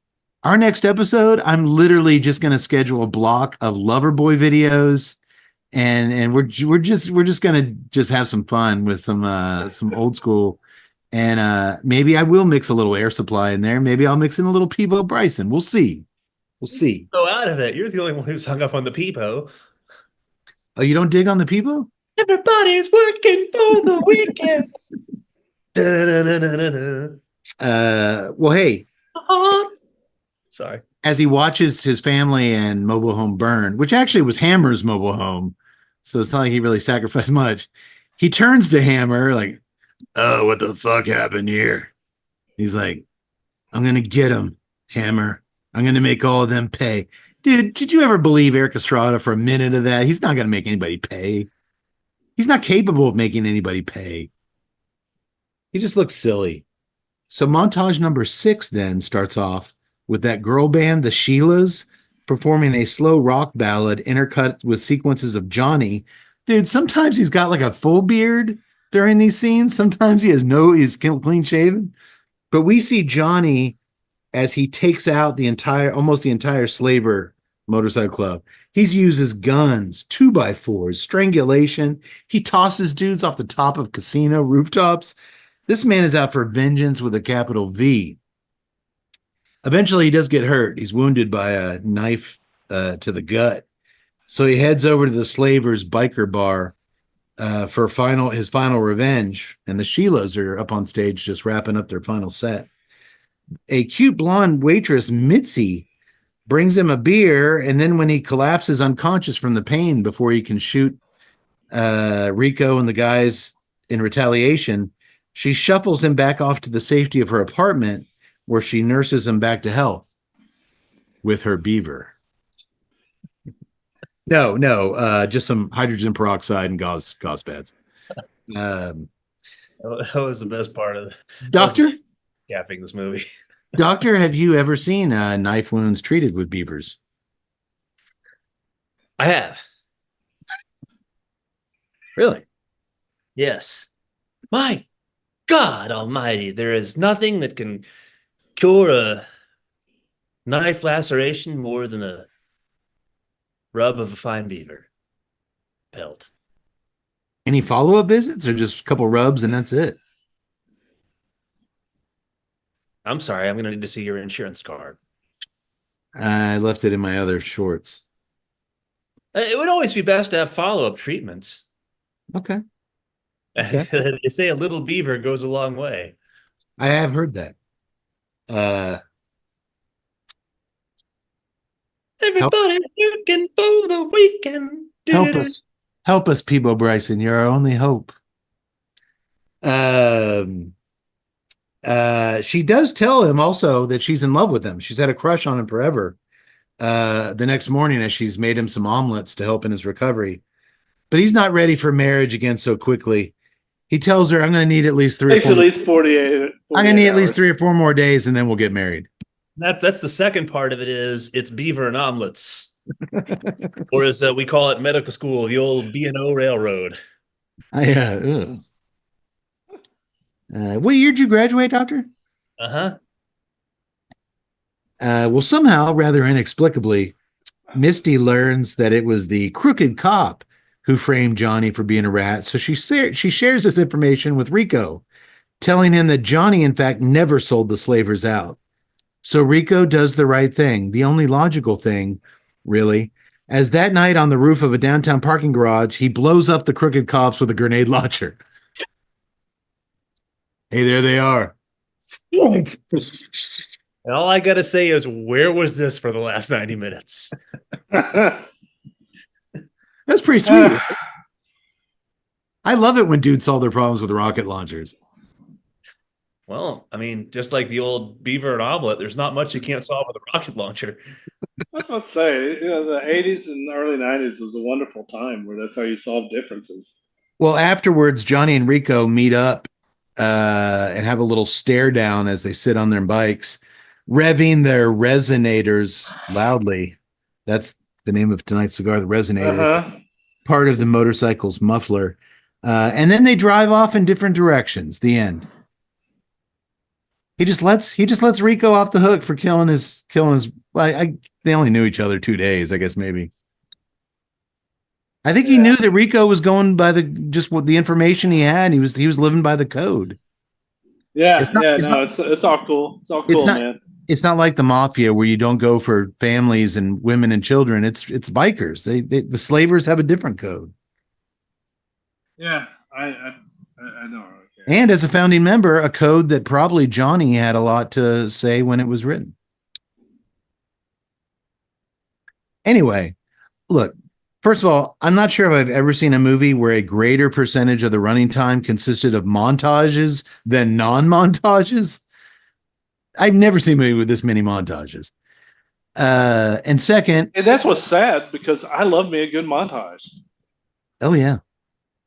our next episode, I'm literally just going to schedule a block of Loverboy videos, and we're just going to just have some fun with some old school, and maybe I will mix a little Air Supply in there. Maybe I'll mix in a little Peebo Bryson. We'll see. Go out of it. You're the only one who's hung up on the peepo. Oh, you don't dig on the Peebo? Everybody's working for the weekend. Well, hey. Sorry. As he watches his family and mobile home burn, which actually was Hammer's mobile home, so it's not like he really sacrificed much. He turns to Hammer like, "Oh, what the fuck happened here?" He's like, "I'm gonna get him, Hammer. I'm gonna make all of them pay." Dude, did you ever believe Erik Estrada for a minute of that? He's not gonna make anybody pay. He's not capable of making anybody pay. He just looks silly. So montage number 6 then starts off with that girl band, the Sheilas, performing a slow rock ballad intercut with sequences of Johnny. Dude, sometimes he's got like a full beard during these scenes. Sometimes he's clean shaven. But we see Johnny as he takes out almost the entire Slaver Motorcycle Club. He uses guns, 2x4s, strangulation. He tosses dudes off the top of casino rooftops. This man is out for vengeance with a capital V. Eventually, he does get hurt. He's wounded by a knife to the gut. So he heads over to the Slavers biker bar for his final revenge. And the Sheilas are up on stage just wrapping up their final set. A cute blonde waitress, Mitzi, brings him a beer. And then when he collapses unconscious from the pain before he can shoot Rico and the guys in retaliation, she shuffles him back off to the safety of her apartment, where she nurses him back to health with her beaver. No, just some hydrogen peroxide and gauze pads. That was the best part of Doctor? Capping this movie. Doctor, have you ever seen knife wounds treated with beavers? I have. Really? Yes. My God almighty, there is nothing that can cure a knife laceration more than a rub of a fine beaver pelt. Any follow-up visits or just a couple rubs and that's it? I'm sorry, I'm going to need to see your insurance card. I left it in my other shorts. It would always be best to have follow-up treatments. Okay. They say a little beaver goes a long way. I have heard that. Everybody looking for the weekend. Help us, Peebo Bryson. You're our only hope. She does tell him also that she's in love with him. She's had a crush on him forever. The next morning, as she's made him some omelets to help in his recovery, but he's not ready for marriage again so quickly. He tells her, "I'm going to need at least 3 or 4. At least 48. I'm going to need at least 3 or 4 more days, and then we'll get married." That's the second part of it. It's beaver and omelets, or as we call it in medical school, the old B&O Railroad. What year did you graduate, Doctor? Well, somehow, rather inexplicably, Misty learns that it was the crooked cop who framed Johnny for being a rat. So she shares this information with Rico, telling him that Johnny, in fact, never sold the slavers out. So Rico does the right thing, the only logical thing, really, as that night on the roof of a downtown parking garage, he blows up the crooked cops with a grenade launcher. Hey, there they are. And all I got to say is, where was this for the last 90 minutes? That's pretty sweet. I love it when dudes solve their problems with rocket launchers. Well, I mean, just like the old beaver and omelet, there's not much you can't solve with a rocket launcher. I was about to say, the 80s and early 90s was a wonderful time where that's how you solve differences. Well, afterwards, Johnny and Rico meet up and have a little stare down as they sit on their bikes, revving their resonators loudly. That's the name of tonight's cigar, the Resonator. It's part of the motorcycle's muffler. And then they drive off in different directions. The end. He just lets Rico off the hook for killing his. They only knew each other 2 days, I guess maybe. I think he knew that Rico was going by the information he had. He was living by the code. Yeah, it's all cool. It's all cool, man. It's not like the mafia where you don't go for families and women and children. It's bikers. The slavers have a different code. Yeah, I know. And as a founding member, a code that probably Johnny had a lot to say when it was written. Anyway, look, first of all, I'm not sure if I've ever seen a movie where a greater percentage of the running time consisted of montages than non-montages. I've never seen a movie with this many montages. And second... And that's what's sad, because I love me a good montage. Oh, yeah.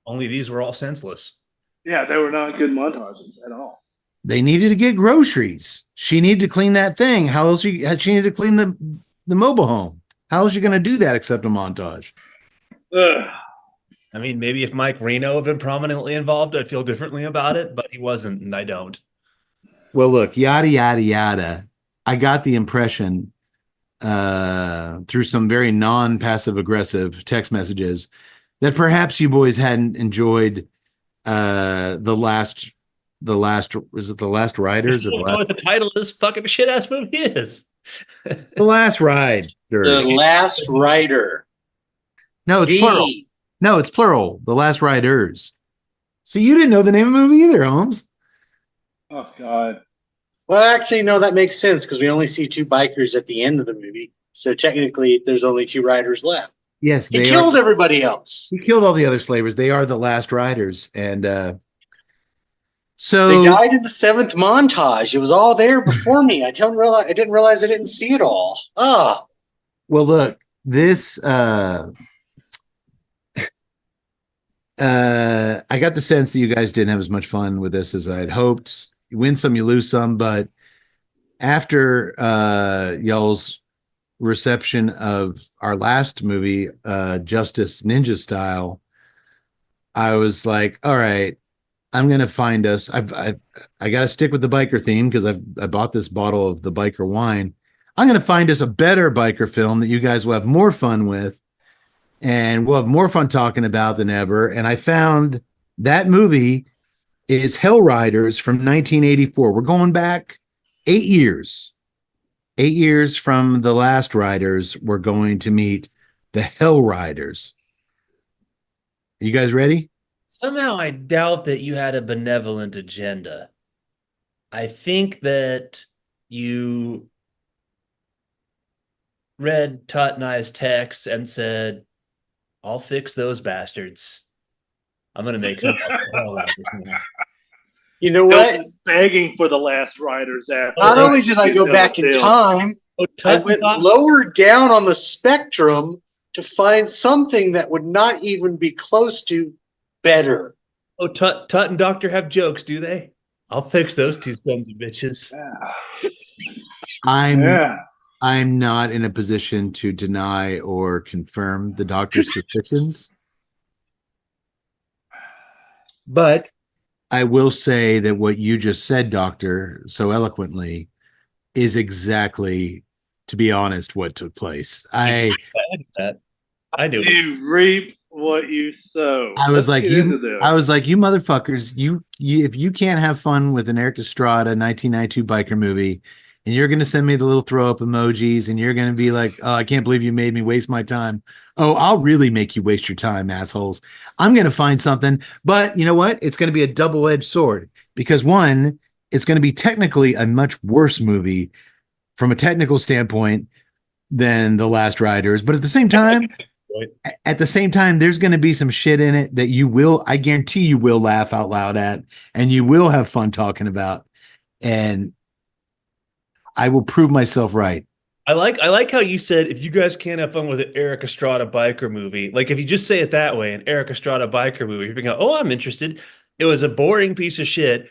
Only these were all senseless. Yeah, they were not good montages at all. They needed to get groceries. She needed to clean that thing. How else she needed to clean the mobile home. How is she going to do that except a montage? I mean, maybe if Mike Reno had been prominently involved, I'd feel differently about it, but he wasn't, and I don't. Well, look, yada, yada, yada. I got the impression through some very non-passive aggressive text messages that perhaps you boys hadn't enjoyed the last is it The Last Riders? I don't know what the title of this fucking shit ass movie is. It's The Last Ride. The Last Rider. No, it's plural. No, it's plural. The Last Riders. So you didn't know the name of the movie either, Holmes. Oh God. Well, actually, no, that makes sense because we only see 2 bikers at the end of the movie. So technically, there's only 2 riders left. Yes, he killed everybody else. He killed all the other slavers. They are the last riders, and so they died in the 7th montage. It was all there before me. I didn't realize I didn't see it all. Ah. Well, look, this. I got the sense that you guys didn't have as much fun with this as I had hoped. You win some, you lose some, but after y'all's reception of our last movie, Justice Ninja Style, I was like, all right, I'm gonna find us. I got to stick with the biker theme because I bought this bottle of the biker wine. I'm gonna find us a better biker film that you guys will have more fun with, and we'll have more fun talking about than ever. And I found that movie is Hell Riders from 1984. We're going back 8 years. 8 years from The Last Riders, we're going to meet the Hell Riders. Are you guys ready? Somehow I doubt that you had a benevolent agenda. I think that you read Tut and I's text and said, I'll fix those bastards. I'm going to make them hell out of this now. You know what? Begging for the Last Riders after. Not only did I go back in time, I went lower down on the spectrum to find something that would not even be close to better. Oh, Tut and Doctor have jokes, do they? I'll fix those 2 sons of bitches. I'm not in a position to deny or confirm the doctor's suspicions. But I will say that what you just said, Doctor, so eloquently, is exactly, to be honest, what took place. I do. You reap what you sow. I was like, you motherfuckers, you if you can't have fun with an Erik Estrada 1992 biker movie, and you're gonna send me the little throw up emojis, and you're gonna be like, oh, I can't believe you made me waste my time. Oh, I'll really make you waste your time, assholes. I'm gonna find something, but you know what? It's gonna be a double-edged sword because one, it's gonna be technically a much worse movie from a technical standpoint than The Last Riders, but at the same time, At the same time, there's going to be some shit in it that I guarantee you will laugh out loud at, and you will have fun talking about. And I will prove myself right. I like how you said if you guys can't have fun with an Erik Estrada biker movie, like if you just say it that way, an Erik Estrada biker movie, you're going, oh, I'm interested. It was a boring piece of shit.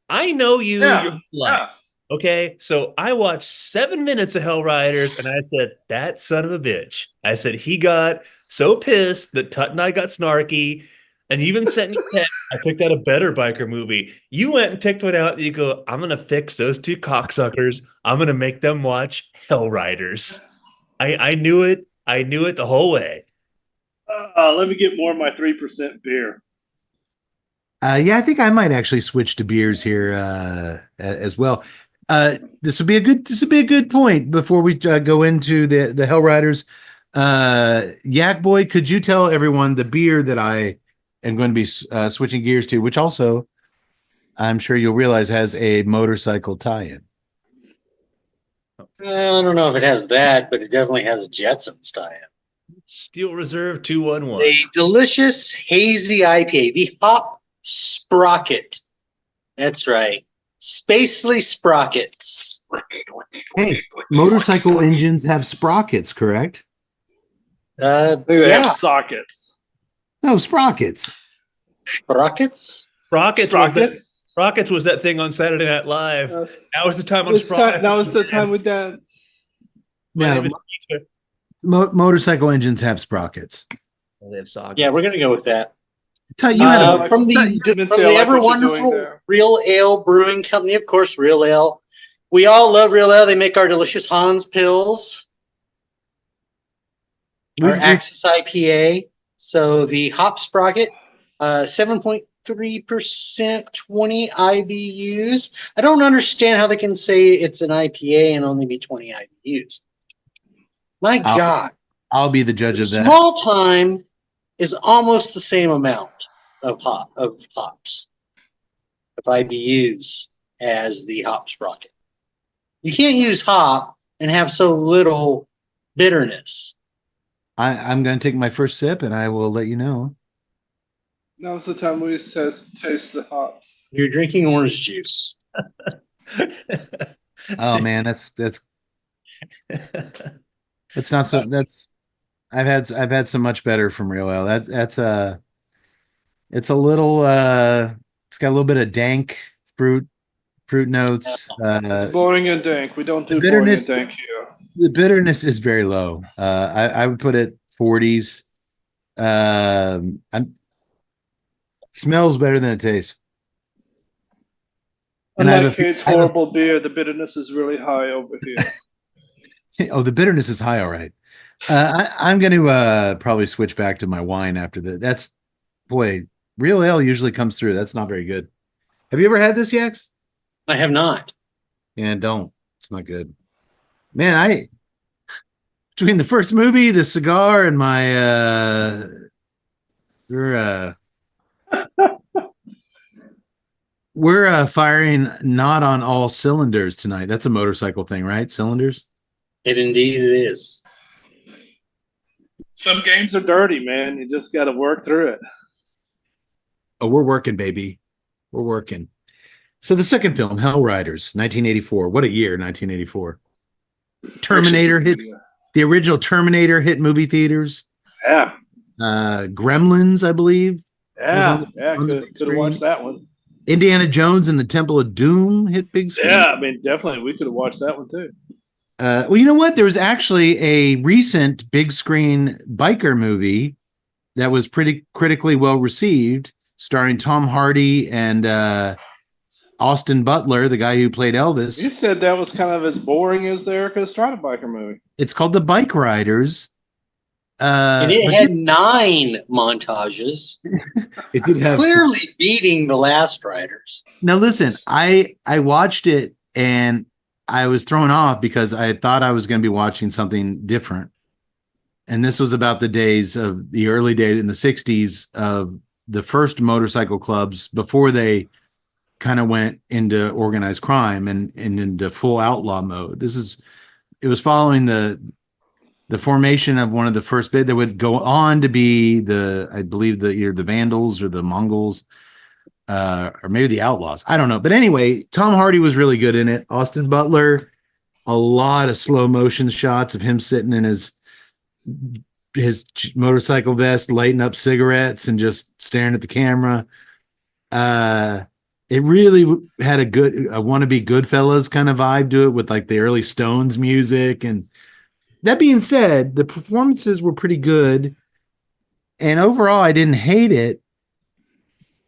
I know you. You're like, okay, so I watched 7 minutes of Hell Riders, and I said, that son of a bitch. I said, he got so pissed that Tut and I got snarky, and you even sent me text. I picked out a better biker movie. You went and picked one out, and you go, I'm going to fix those two cocksuckers. I'm going to make them watch Hell Riders. I knew it. I knew it the whole way. Let me get more of my 3% beer. Yeah, I think I might actually switch to beers here as well. This would be a good point before we go into the Hell Riders. Yak Boy, could you tell everyone the beer that I am going to be switching gears to, which also I'm sure you'll realize has a motorcycle tie-in? I don't know if it has that, but it definitely has a Jetsons tie-in. Steel Reserve 211. The delicious hazy IPA, the Hop Sprocket. That's right. Spacely Sprockets. Hey, motorcycle engines have sprockets, correct? They have sockets. No, sprockets. Sprockets? Sprockets was that thing on Saturday Night Live. That was the time on Sprockets. That was the time we danced. No, motorcycle engines have sprockets. They have sockets. Yeah, we're going to go with that. From the ever wonderful Real Ale Brewing Company, of course, Real Ale. We all love Real Ale. They make our delicious Hans Pills, our Axis IPA. So the Hop Sprocket, 7.3%, 20 IBUs. I don't understand how they can say it's an IPA and only be 20 IBUs. My God. I'll be the judge of that. Small time is almost the same amount of hops, of IBUs, as the Hop Sprocket. You can't use hop and have so little bitterness. I'm going to take my first sip, and I will let you know. Now's the time we taste the hops. You're drinking orange juice. Oh man, that's not so. I've had so much better from Real Ale. It's a little it's got a little bit of dank fruit notes. It's boring and dank. We don't do bitterness, boring and dank here. The bitterness is very low. I would put it 40s. Smells better than it tastes. Unlike Kate's horrible beer, the bitterness is really high over here. Oh, the bitterness is high, all right. I'm going to probably switch back to my wine after that. Boy, Real Ale usually comes through. That's not very good. Have you ever had this, Yax? I have not. Yeah, don't. It's not good. Man, between the first movie, the cigar, and my we're firing not on all cylinders tonight. That's a motorcycle thing, right? Cylinders? It indeed is. Some games are dirty, man. You just got to work through it. Oh, we're working, baby. We're working. So the second film, Hell Riders, 1984. What a year, 1984. Terminator hit, the original Terminator hit movie theaters. Yeah. Gremlins, I believe. Yeah, could have watched that one. Indiana Jones and the Temple of Doom hit big screen. Yeah, I mean, definitely. We could have watched that one too. Well, you know what? There was actually a recent big screen biker movie that was pretty critically well received, starring Tom Hardy and Austin Butler, the guy who played Elvis. You said that was kind of as boring as the Erik Estrada biker movie. It's called The Bike Riders. And it had 9 montages. It did have clearly beating The Last Riders. Now listen, I watched it and I was thrown off because I thought I was going to be watching something different. And this was about the early days in the 60s of the first motorcycle clubs before they kind of went into organized crime and into full outlaw mode. It was following the formation of one of the first band that would go on to be I believe either the Vandals or the Mongols, or maybe the Outlaws. I don't know. But anyway, Tom Hardy was really good in it. Austin Butler, a lot of slow motion shots of him sitting in his motorcycle vest, lighting up cigarettes and just staring at the camera. It really had a wannabe Goodfellas kind of vibe to it, with like the early Stones music. And that being said, the performances were pretty good. And overall, I didn't hate it.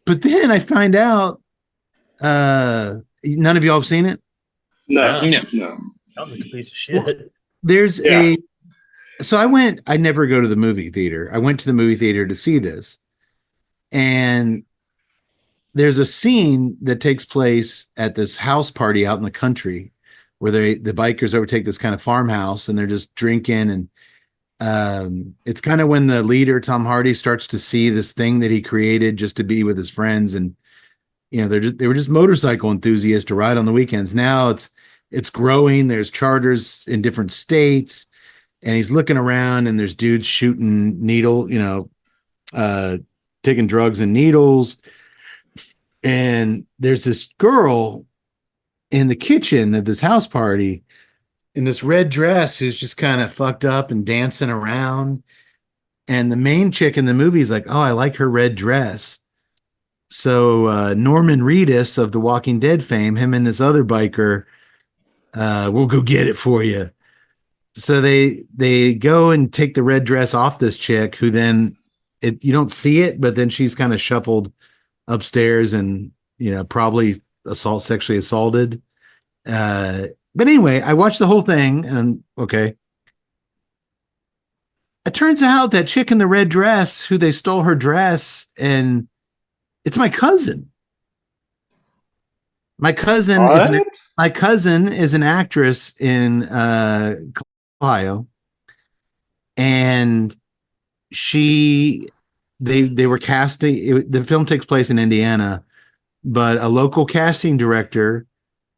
But then I find out, none of y'all have seen it? No. Sounds like a piece of shit. So I never go to the movie theater. I went to the movie theater to see this. And there's a scene that takes place at this house party out in the country where the bikers overtake this kind of farmhouse and they're just drinking. And it's kind of when the leader, Tom Hardy, starts to see this thing that he created just to be with his friends. And, you know, they were just motorcycle enthusiasts to ride on the weekends. Now it's growing. There's charters in different states. And he's looking around and there's dudes shooting taking drugs and needles. And there's this girl in the kitchen of this house party in this red dress who's just kind of fucked up and dancing around. And the main chick in the movie is like, oh, I like her red dress. So Norman Reedus of the Walking Dead fame, him and this other biker, we'll go get it for you. So they go and take the red dress off this chick, who then you don't see it, but then she's kind of shuffled upstairs and, you know, probably sexually assaulted. But anyway, I watched the whole thing and okay. It turns out that chick in the red dress, who they stole her dress, and it's my cousin. My cousin is an actress in Ohio, and they were casting. The film takes place in Indiana, but a local casting director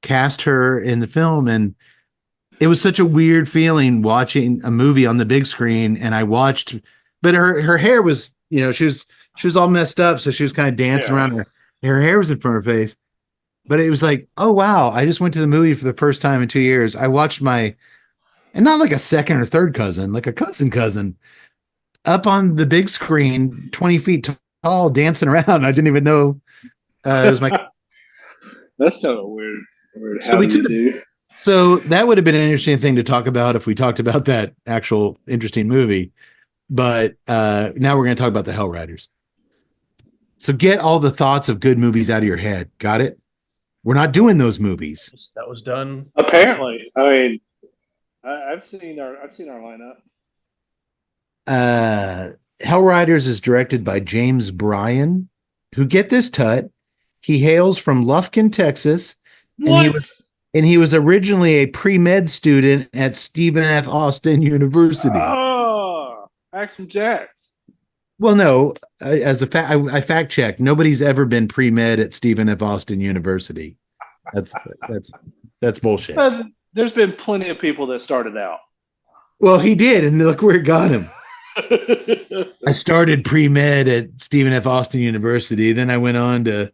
cast her in the film, and it was such a weird feeling watching a movie on the big screen. And I watched, but her hair was, you know, she was all messed up, so she was kind of dancing around. Her hair was in front of her face, but it was like, oh wow, I just went to the movie for the first time in 2 years. I watched and not like a second or third cousin, like a cousin up on the big screen, 20 feet tall, dancing around. I didn't even know it was my. That's kind of weird. So that would have been an interesting thing to talk about if we talked about that actual interesting movie. But now we're going to talk about the Hell Riders. So get all the thoughts of good movies out of your head. Got it? We're not doing those movies. That was done. Apparently, I mean, I've seen our lineup. Hell Riders is directed by James Bryan, who, get this, Tut, he hails from Lufkin, Texas, and he was originally a pre-med student at Stephen F. Austin University. Oh, Action Jacks. Well, no, as a fact, I fact checked. Nobody's ever been pre-med at Stephen F. Austin University. That's bullshit. There's been plenty of people that started out. Well, he did, and look where it got him. I started pre-med at Stephen F. Austin University. Then I went on to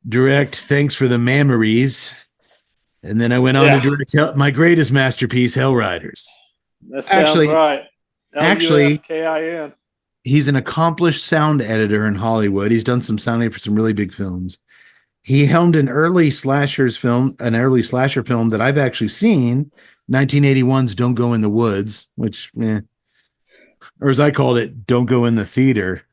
direct Thanks for the Memories. And then I went on to direct my greatest masterpiece, Hell Riders. That sounds right. Actually, K-I-N. He's an accomplished sound editor in Hollywood. He's done some sounding for some really big films. He helmed an early slasher film that I've actually seen, 1981's Don't Go in the Woods, which, or as I called it, Don't Go in the Theater.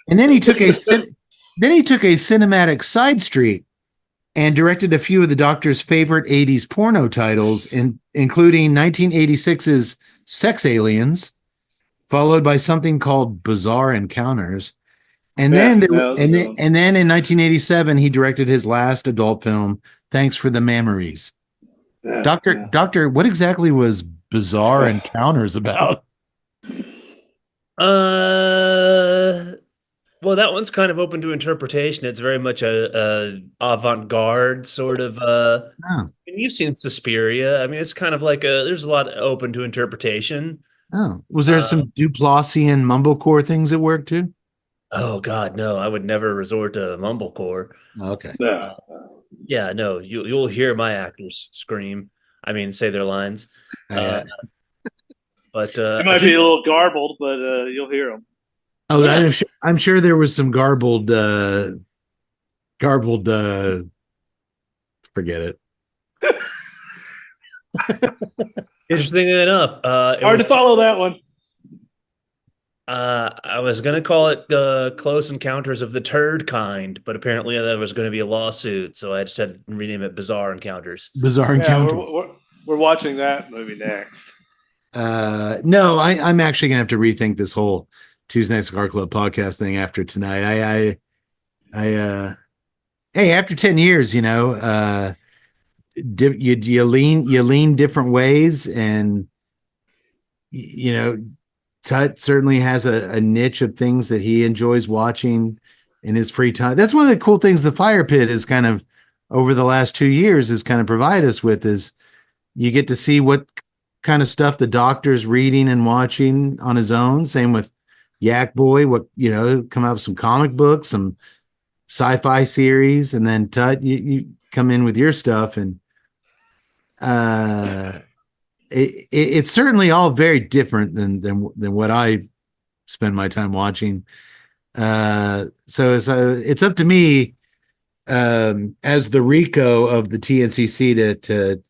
And then he took a cinematic side street and directed a few of the Doctor's favorite 80s porno titles, including 1986's Sex Aliens, followed by something called Bizarre Encounters. And then in 1987, he directed his last adult film, Thanks for the Memories. Doctor, what exactly was Bizarre Encounters about? Well, Well, that one's kind of open to interpretation. It's very much a avant-garde sort of. Oh, And you've seen Suspiria. I mean, it's kind of like there's a lot open to interpretation. oh. Was there some Duplassian mumblecore things at work too? Oh God, no! I would never resort to mumblecore. Oh, okay. No. Yeah, no, you'll hear my actors scream. I mean, say their lines. I, But It might be a little garbled, but you'll hear them. oh, Yeah. I'm sure there was some garbled. Forget it. Interesting enough, Hard to follow that one. I was gonna call it Close Encounters of the Turd Kind, but apparently there was going to be a lawsuit, so I just had to rename it Bizarre Encounters. Bizarre Yeah, encounters. we're watching that movie next. No, I'm actually gonna have to rethink this whole Tuesday Night Cigar Club podcast thing after tonight. Hey, after 10 years, you lean different ways, and Tut certainly has a niche of things that he enjoys watching in his free time. That's one of the cool things the Fire Pit is kind of over the last 2 years has kind of provided us with, is you get to see what kind of stuff the doctor's reading and watching on his own. Same with Yak Boy, come out with some comic books, some sci-fi series, and then Tut, you come in with your stuff, and it's certainly all very different than what I spend my time watching. So it's up to me, as the Rico of the TNCC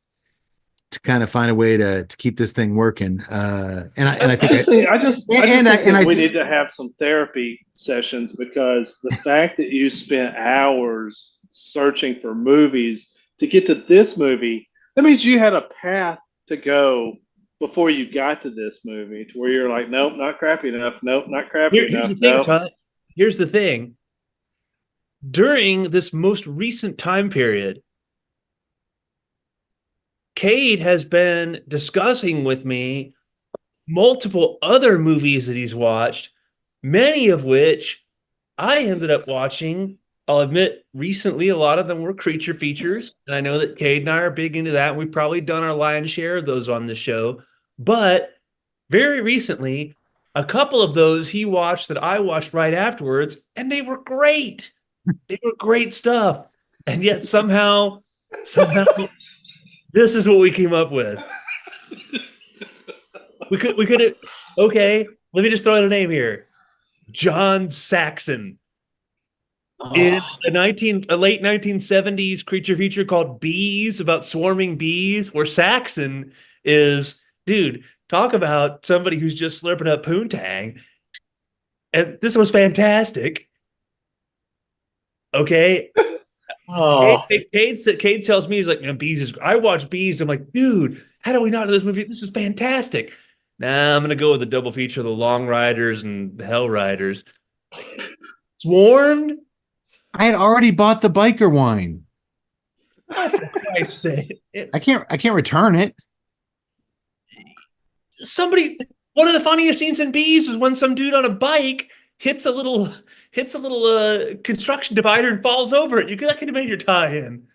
to kind of find a way to keep this thing working. I think we need to have some therapy sessions, because the fact that you spent hours searching for movies to get to this movie, that means you had a path to go before you got to this movie, to where you're like, nope, not crappy enough. Nope, not crappy enough. Here's the thing, nope. Todd. Here's the thing. During this most recent time period, Cade has been discussing with me multiple other movies that he's watched, many of which I ended up watching. I'll admit, recently, a lot of them were creature features. And I know that Cade and I are big into that. We've probably done our lion's share of those on the show. But very recently, a couple of those he watched that I watched right afterwards, and they were great. They were great stuff. And yet somehow, this is what we came up with. We could have, okay, let me just throw out a name here. John Saxon. In a late 1970s creature feature called Bees, about swarming bees, where Saxon is, dude, talk about somebody who's just slurping up poontang. And this was fantastic. Okay. Cade tells me, he's like, man, Bees is, I watched Bees. I'm like, dude, how do we not know this movie? This is fantastic. Nah, I'm going to go with the double feature of the Long Riders and the Hell Riders. Swarmed? I had already bought the biker wine. Oh, for Christ's sake. I can't return it. One of the funniest scenes in Bees is when some dude on a bike hits a little construction divider and falls over it. That could have made your tie-in.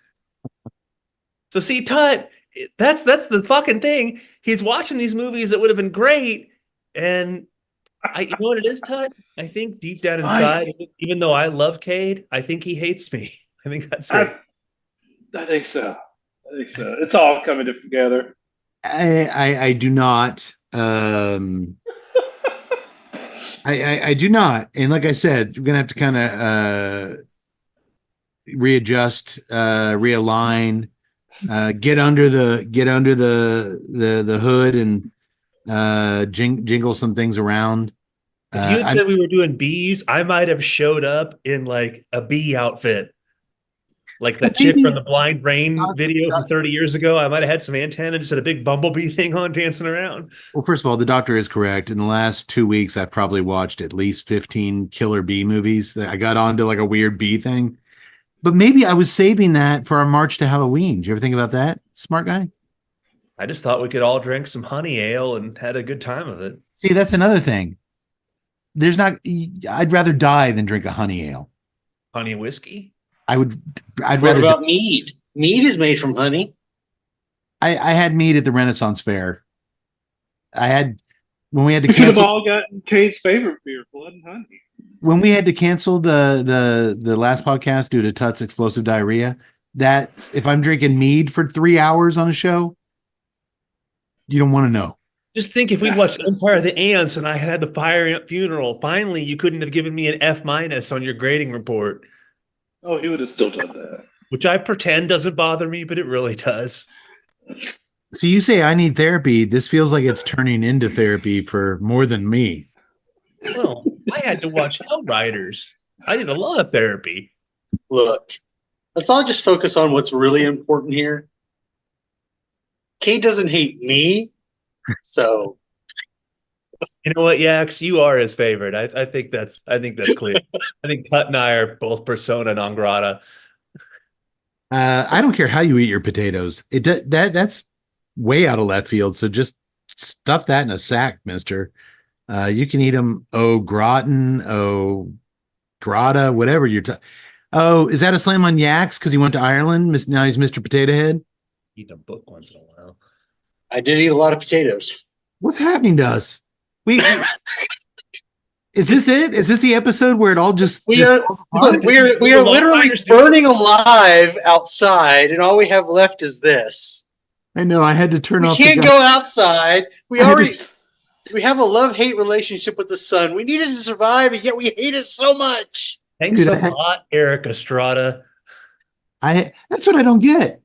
So see, Tut, that's the fucking thing. He's watching these movies that would have been great, and you know what it is, Tut? I think deep down inside, even though I love Cade, I think he hates me. I think that's it. I think so. It's all coming together. I do not. I do not. And like I said, we're gonna have to kind of readjust, realign, get under the hood and jingle some things around. If you had said we were doing bees, I might have showed up in like a bee outfit. Like that chick from the Blind Rain video from 30 years ago. I might have had some antenna and just had a big bumblebee thing on dancing around. Well, first of all, the doctor is correct. In the last 2 weeks, I've probably watched at least 15 killer bee movies. I got onto like a weird bee thing. But maybe I was saving that for our March to Halloween. Did you ever think about that, smart guy? I just thought we could all drink some honey ale and had a good time of it. See, that's another thing. there's not. I'd rather die than drink a honey ale. Honey whiskey? I'd What rather. about mead? Mead is made from honey. I had mead at the Renaissance Fair. I had when we had to We could have cancel all gotten Kate's favorite beer, Blood and Honey. when we had to cancel the last podcast due to Tut's explosive diarrhea. That's if I'm drinking mead for 3 hours on a show, you don't want to know. Just think if we'd watched Empire of the Ants and I had the fire ant funeral, finally you couldn't have given me an F- on your grading report. Oh, he would have still done that. Which I pretend doesn't bother me, but it really does. So you say I need therapy. This feels like it's turning into therapy for more than me. Well, I had to watch Hellriders. I did a lot of therapy. Look, let's all just focus on what's really important here. Kate doesn't hate me, so You know what, Yax? You are his favorite. I think that's clear. I think Tut and I are both persona non grata. I don't care how you eat your potatoes. That's way out of left field. So just stuff that in a sack, mister. You can eat them gratin, grata, whatever you're is that a slam on Yax because he went to Ireland? Now he's Mr. Potato Head? Eat a book once in a while. I did eat a lot of potatoes. What's happening to us? Is this it? Is this the episode where it all just We are literally burning alive outside, and all we have left is this. I know. I had to turn off. We can't go outside. We have a love-hate relationship with the sun. We need it to survive, and yet we hate it so much. Thanks a lot, Erik Estrada. That's what I don't get.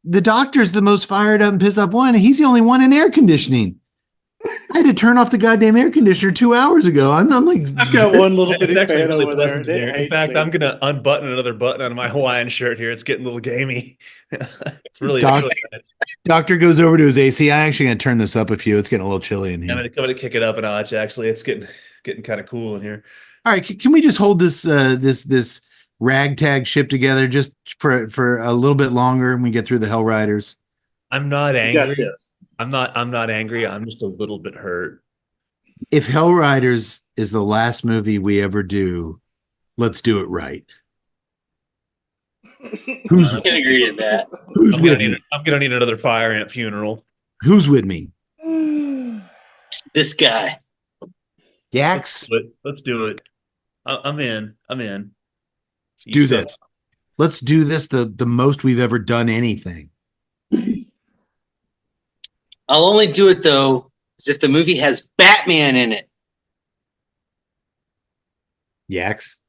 The doctor's the most fired up and pissed off one, and he's the only one in air conditioning. I had to turn off the goddamn air conditioner 2 hours ago. I'm like, I've got one little bit. It's actually really pleasant to hear. In fact, I'm gonna unbutton another button on my Hawaiian shirt here. It's getting a little gamey. It's really good. Doctor goes over to his AC. I'm actually gonna turn this up a few. It's getting a little chilly in here. I'm gonna kick it up a notch. Actually, it's getting kind of cool in here. All right, can we just hold this ragtag ship together just for a little bit longer and we get through the Hellriders? I'm not angry. I'm not angry. I'm just a little bit hurt. If Hellriders is the last movie we ever do, let's do it right. I can agree with that. I'm gonna need another fire ant funeral. Who's with me? This guy. Yax? Let's do it. I'm in. Let's do this. Let's do this the most we've ever done anything. I'll only do it, though, as if the movie has Batman in it. Yax,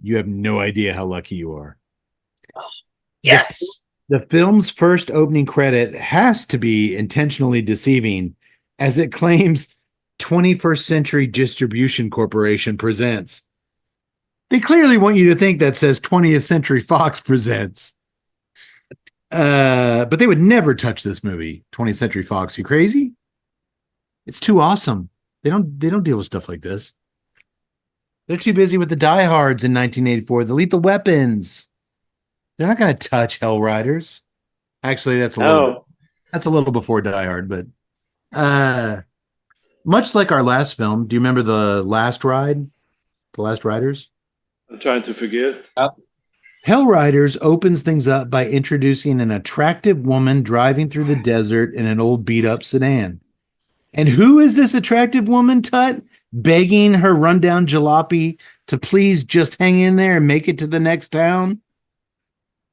you have no idea how lucky you are. Yes. The film's first opening credit has to be intentionally deceiving, as it claims 21st Century Distribution Corporation presents. They clearly want you to think that says 20th Century Fox presents. But they would never touch this movie, 20th Century Fox. You crazy? It's too awesome. They don't deal with stuff like this. They're too busy with the Die Hards in 1984, the Lethal Weapons. They're not going to touch Hellriders. Actually, that's a little before Die Hard, but much like our last film, do you remember The Last Ride? The Last Riders? I'm trying to forget. Hellriders opens things up by introducing an attractive woman driving through the desert in an old beat-up sedan. And who is this attractive woman, Tut? Begging her rundown jalopy to please just hang in there and make it to the next town?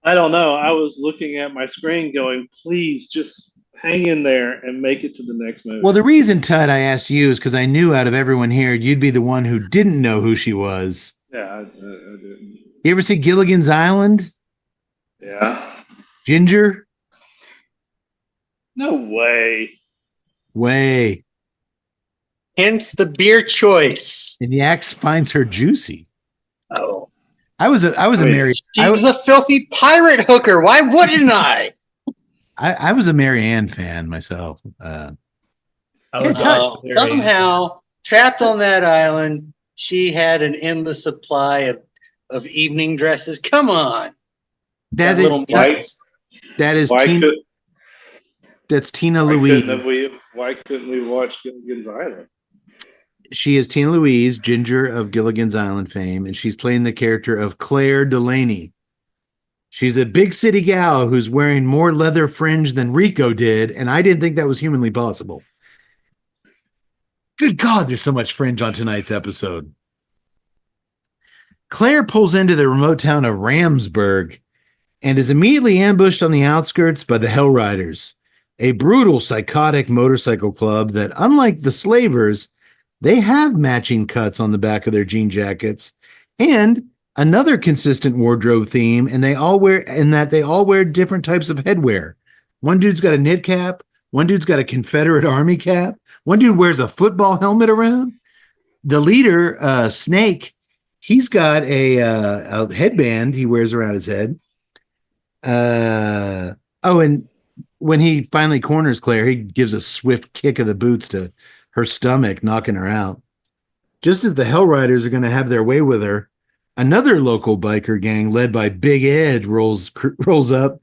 I don't know. I was looking at my screen going, please just hang in there and make it to the next movie. Well, the reason, Tut, I asked you is because I knew out of everyone here, you'd be the one who didn't know who she was. Yeah, I didn't. You ever see Gilligan's Island? Yeah. Ginger? No way. Way. Hence the beer choice. And Yax finds her juicy. Oh. I was a Mary. She was a filthy pirate hooker. Why wouldn't I? I was a Mary Ann fan myself. Somehow, trapped on that island, she had an endless supply of evening dresses. Come on. That is Tina. That's Tina Louise. Why couldn't we watch Gilligan's Island? she is Tina Louise, Ginger of Gilligan's Island fame, and she's playing the character of Claire Delaney. She's a big city gal who's wearing more leather fringe than Rico did, and I didn't think that was humanly possible. Good God, there's so much fringe on tonight's episode. Claire pulls into the remote town of Ramsburg and is immediately ambushed on the outskirts by the Hell Riders, a brutal, psychotic motorcycle club that, unlike the Slavers, they have matching cuts on the back of their jean jackets and another consistent wardrobe theme, and they all wear different types of headwear. One dude's got a knit cap, one dude's got a Confederate Army cap, one dude wears a football helmet around. The leader, Snake, he's got a headband he wears around his head. And when he finally corners Claire, he gives a swift kick of the boots to her stomach, knocking her out. Just as the Hell Riders are going to have their way with her, another local biker gang led by Big Ed rolls up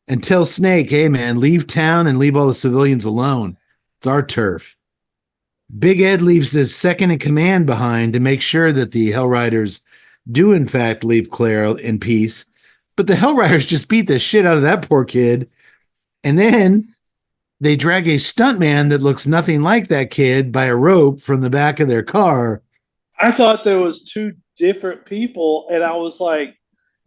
and tells Snake, hey, man, leave town and leave all the civilians alone. It's our turf. Big Ed leaves his second in command behind to make sure that the Hell Riders do, in fact, leave Claire in peace. But the Hell Riders just beat the shit out of that poor kid. And then they drag a stuntman that looks nothing like that kid by a rope from the back of their car. I thought there was two different people, and I was like,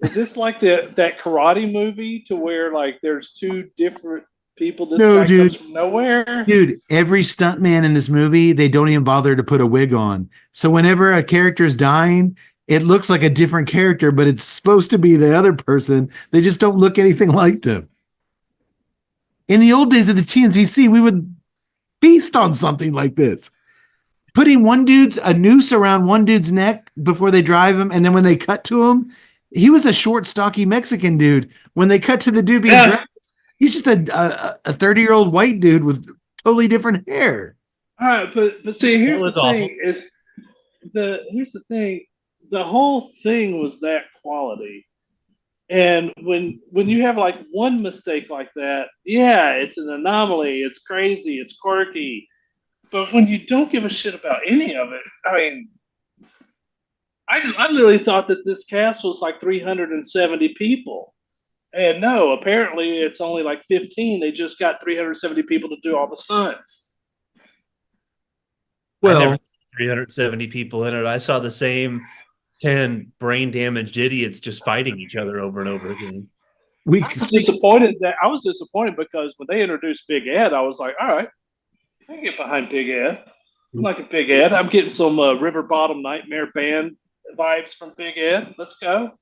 is this like that karate movie to where like there's two different people? This guy comes from nowhere. Dude, every stuntman in this movie, they don't even bother to put a wig on. So whenever a character's dying, it looks like a different character, but it's supposed to be the other person. They just don't look anything like them. In the old days of the TNCC, we would feast on something like this. Putting a noose around one dude's neck before they drive him, and then when they cut to him, he was a short, stocky Mexican dude. When they cut to the dude being dragged, he's just a 30-year-old white dude with totally different hair. All right, but see, here's the thing: here's the thing. The whole thing was that quality. And when you have like one mistake like that, yeah, it's an anomaly, it's crazy, it's quirky. But when you don't give a shit about any of it, I mean, I literally thought that this cast was like 370 people. And no, apparently it's only like 15. They just got 370 people to do all the stunts. Well, 370 people in it. I saw the same 10 brain damaged idiots just fighting each other over and over again. I was disappointed because when they introduced Big Ed, I was like, all right, I can get behind Big Ed. I'm liking Big Ed. I'm getting some River Bottom Nightmare Band vibes from Big Ed. Let's go.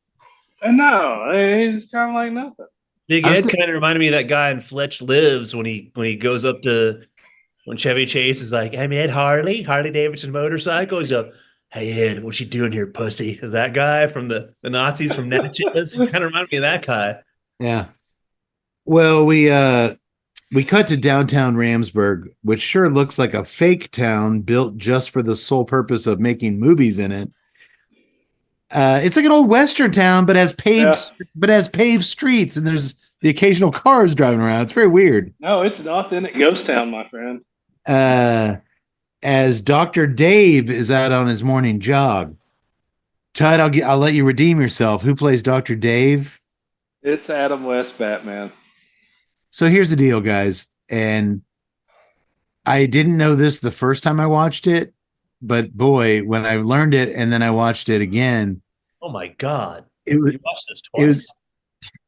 And no, he's kind of like nothing. Big Ed kind of reminded me of that guy in Fletch Lives when he goes up to when Chevy Chase is like, "I'm Ed Harley Davidson motorcycle." He's up, "Hey Ed, what you doing here, pussy?" Is that guy from the Nazis from Natchez? Kind of reminded me of that guy. Yeah. Well, we cut to downtown Ramsburg, which sure looks like a fake town built just for the sole purpose of making movies in it. It's like an old Western town, but has paved streets, and there's the occasional cars driving around. It's very weird. No, it's an authentic ghost town, my friend. As Dr. Dave is out on his morning jog. Todd, I'll let you redeem yourself. Who plays Dr. Dave? It's Adam West, Batman. So here's the deal, guys. And I didn't know this the first time I watched it, but boy, when I learned it and then I watched it again. Oh my God. You watched this twice.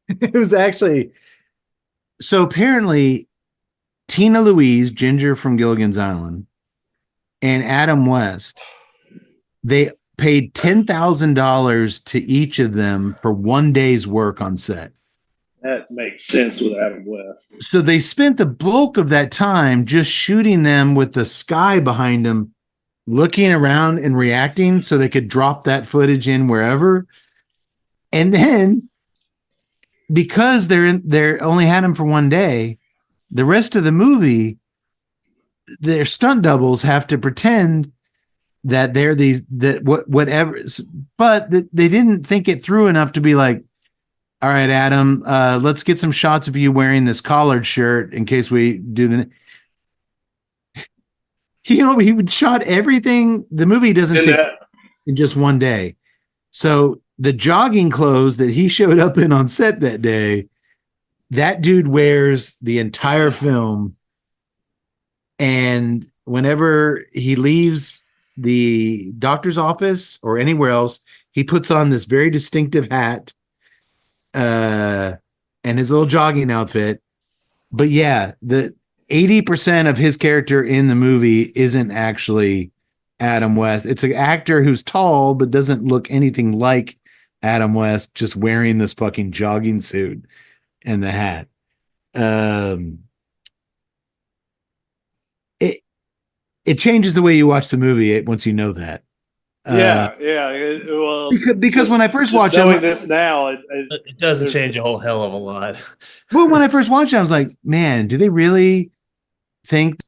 It was actually, so apparently Tina Louise, Ginger from Gilligan's Island, and Adam West, they paid $10,000 to each of them for one day's work on set. That makes sense with Adam West. So they spent the bulk of that time just shooting them with the sky behind them, looking around and reacting so they could drop that footage in wherever. And then because they're only had them for one day, the rest of the movie, their stunt doubles have to pretend that they're whatever, but they didn't think it through enough to be like, all right, Adam, let's get some shots of you wearing this collared shirt in case we do He would shot everything. The movie doesn't And take that, in just one day. So the jogging clothes that he showed up in on set that day, that dude wears the entire film. And whenever he leaves the doctor's office or anywhere else, he puts on this very distinctive hat and his little jogging outfit. But yeah, the 80% of his character in the movie isn't actually Adam West. It's an actor who's tall but doesn't look anything like Adam West, just wearing this fucking jogging suit and the hat. It changes the way you watch the movie once you know that. well, Because when I first watched knowing it, this now, It doesn't change a whole hell of a lot. well, when I first watched it, I was like, man, do they really think?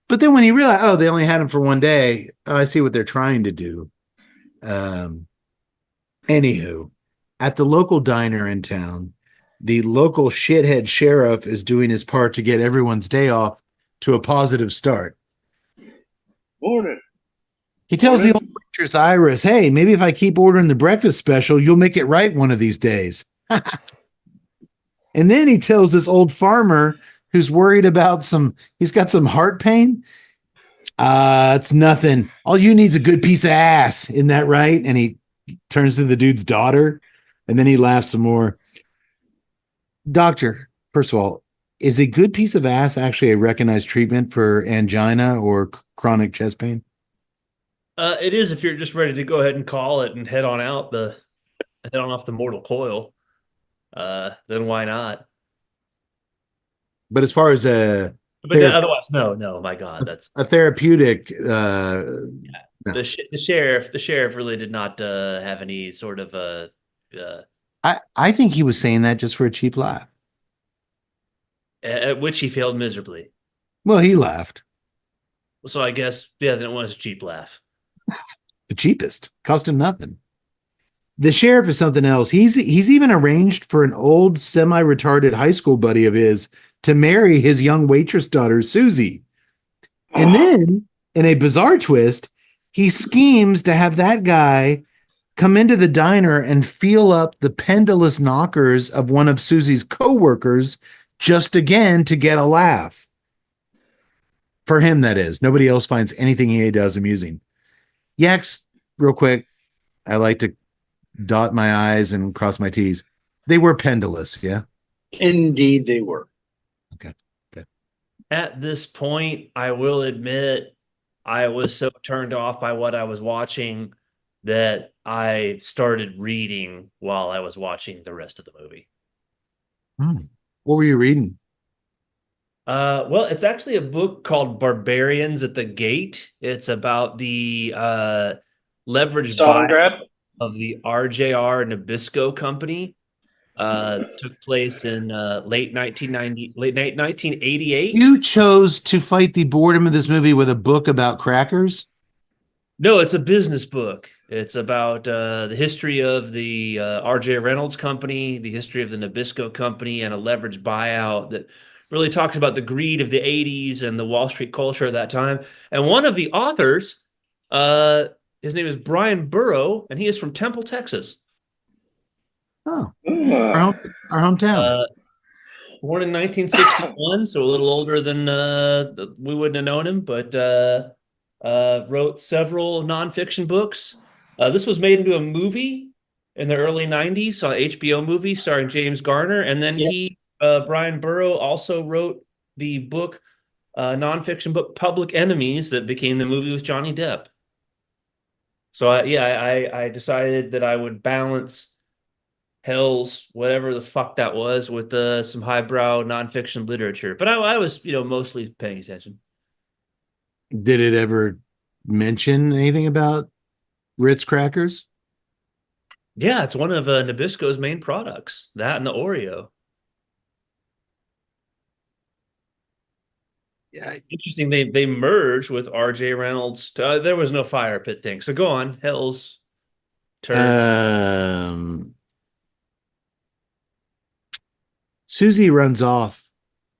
But then when you realize, oh, they only had him for one day, oh, I see what they're trying to do. Anywho, at the local diner in town, the local shithead sheriff is doing his part to get everyone's day off to a positive start. Morning. He tells the old waitress Iris, hey, maybe if I keep ordering the breakfast special, you'll make it right one of these days. And then he tells this old farmer who's worried about he's got some heart pain. It's nothing. All you need is a good piece of ass. Isn't that right? And he turns to the dude's daughter and then he laughs some more. Doctor, first of all, is a good piece of ass actually a recognized treatment for angina or chronic chest pain? It is if you're just ready to go ahead and call it and head on off the mortal coil. Then why not? But as far as otherwise, no. My God, that's a therapeutic. No. The sheriff really did not have any sort of I think he was saying that just for a cheap laugh. At which he failed miserably. Well, he laughed. So I guess, then it was a cheap laugh. The cheapest. Cost him nothing. The sheriff is something else. He's even arranged for an old semi-retarded high school buddy of his to marry his young waitress daughter, Susie. And then, in a bizarre twist, he schemes to have that guy come into the diner and feel up the pendulous knockers of one of Susie's co-workers just again to get a laugh. For him, that is. Nobody else finds anything he does amusing. Yaks, real quick, I like to dot my I's and cross my T's. They were pendulous, yeah? Indeed, they were. Okay. At this point, I will admit I was so turned off by what I was watching that I started reading while I was watching the rest of the movie. What were you reading? Well, it's actually a book called Barbarians at the Gate. It's about the leveraged buy of the RJR Nabisco company. Took place in late 1988. You chose to fight the boredom of this movie with a book about crackers? No, it's a business book. It's about the history of the RJ Reynolds company, the history of the Nabisco company, and a leveraged buyout that really talks about the greed of the 80s and the Wall Street culture at that time. And one of the authors, his name is Brian Burrow, and he is from Temple, Texas. Oh, our hometown. Born in 1961, so a little older than we wouldn't have known him, but wrote several nonfiction books. This was made into a movie in the early 90s, an HBO movie starring James Garner, and then Brian Burrow also wrote the book, nonfiction book, Public Enemies, that became the movie with Johnny Depp. So I decided that I would balance Hell's whatever the fuck that was with some highbrow nonfiction literature. But I was, mostly paying attention. Did it ever mention anything about Ritz crackers? Yeah, it's one of Nabisco's main products, that and the Oreo. Yeah. Interesting. They merged with RJ Reynolds. There was no fire pit thing. So go on, Hell's turn. Susie runs off.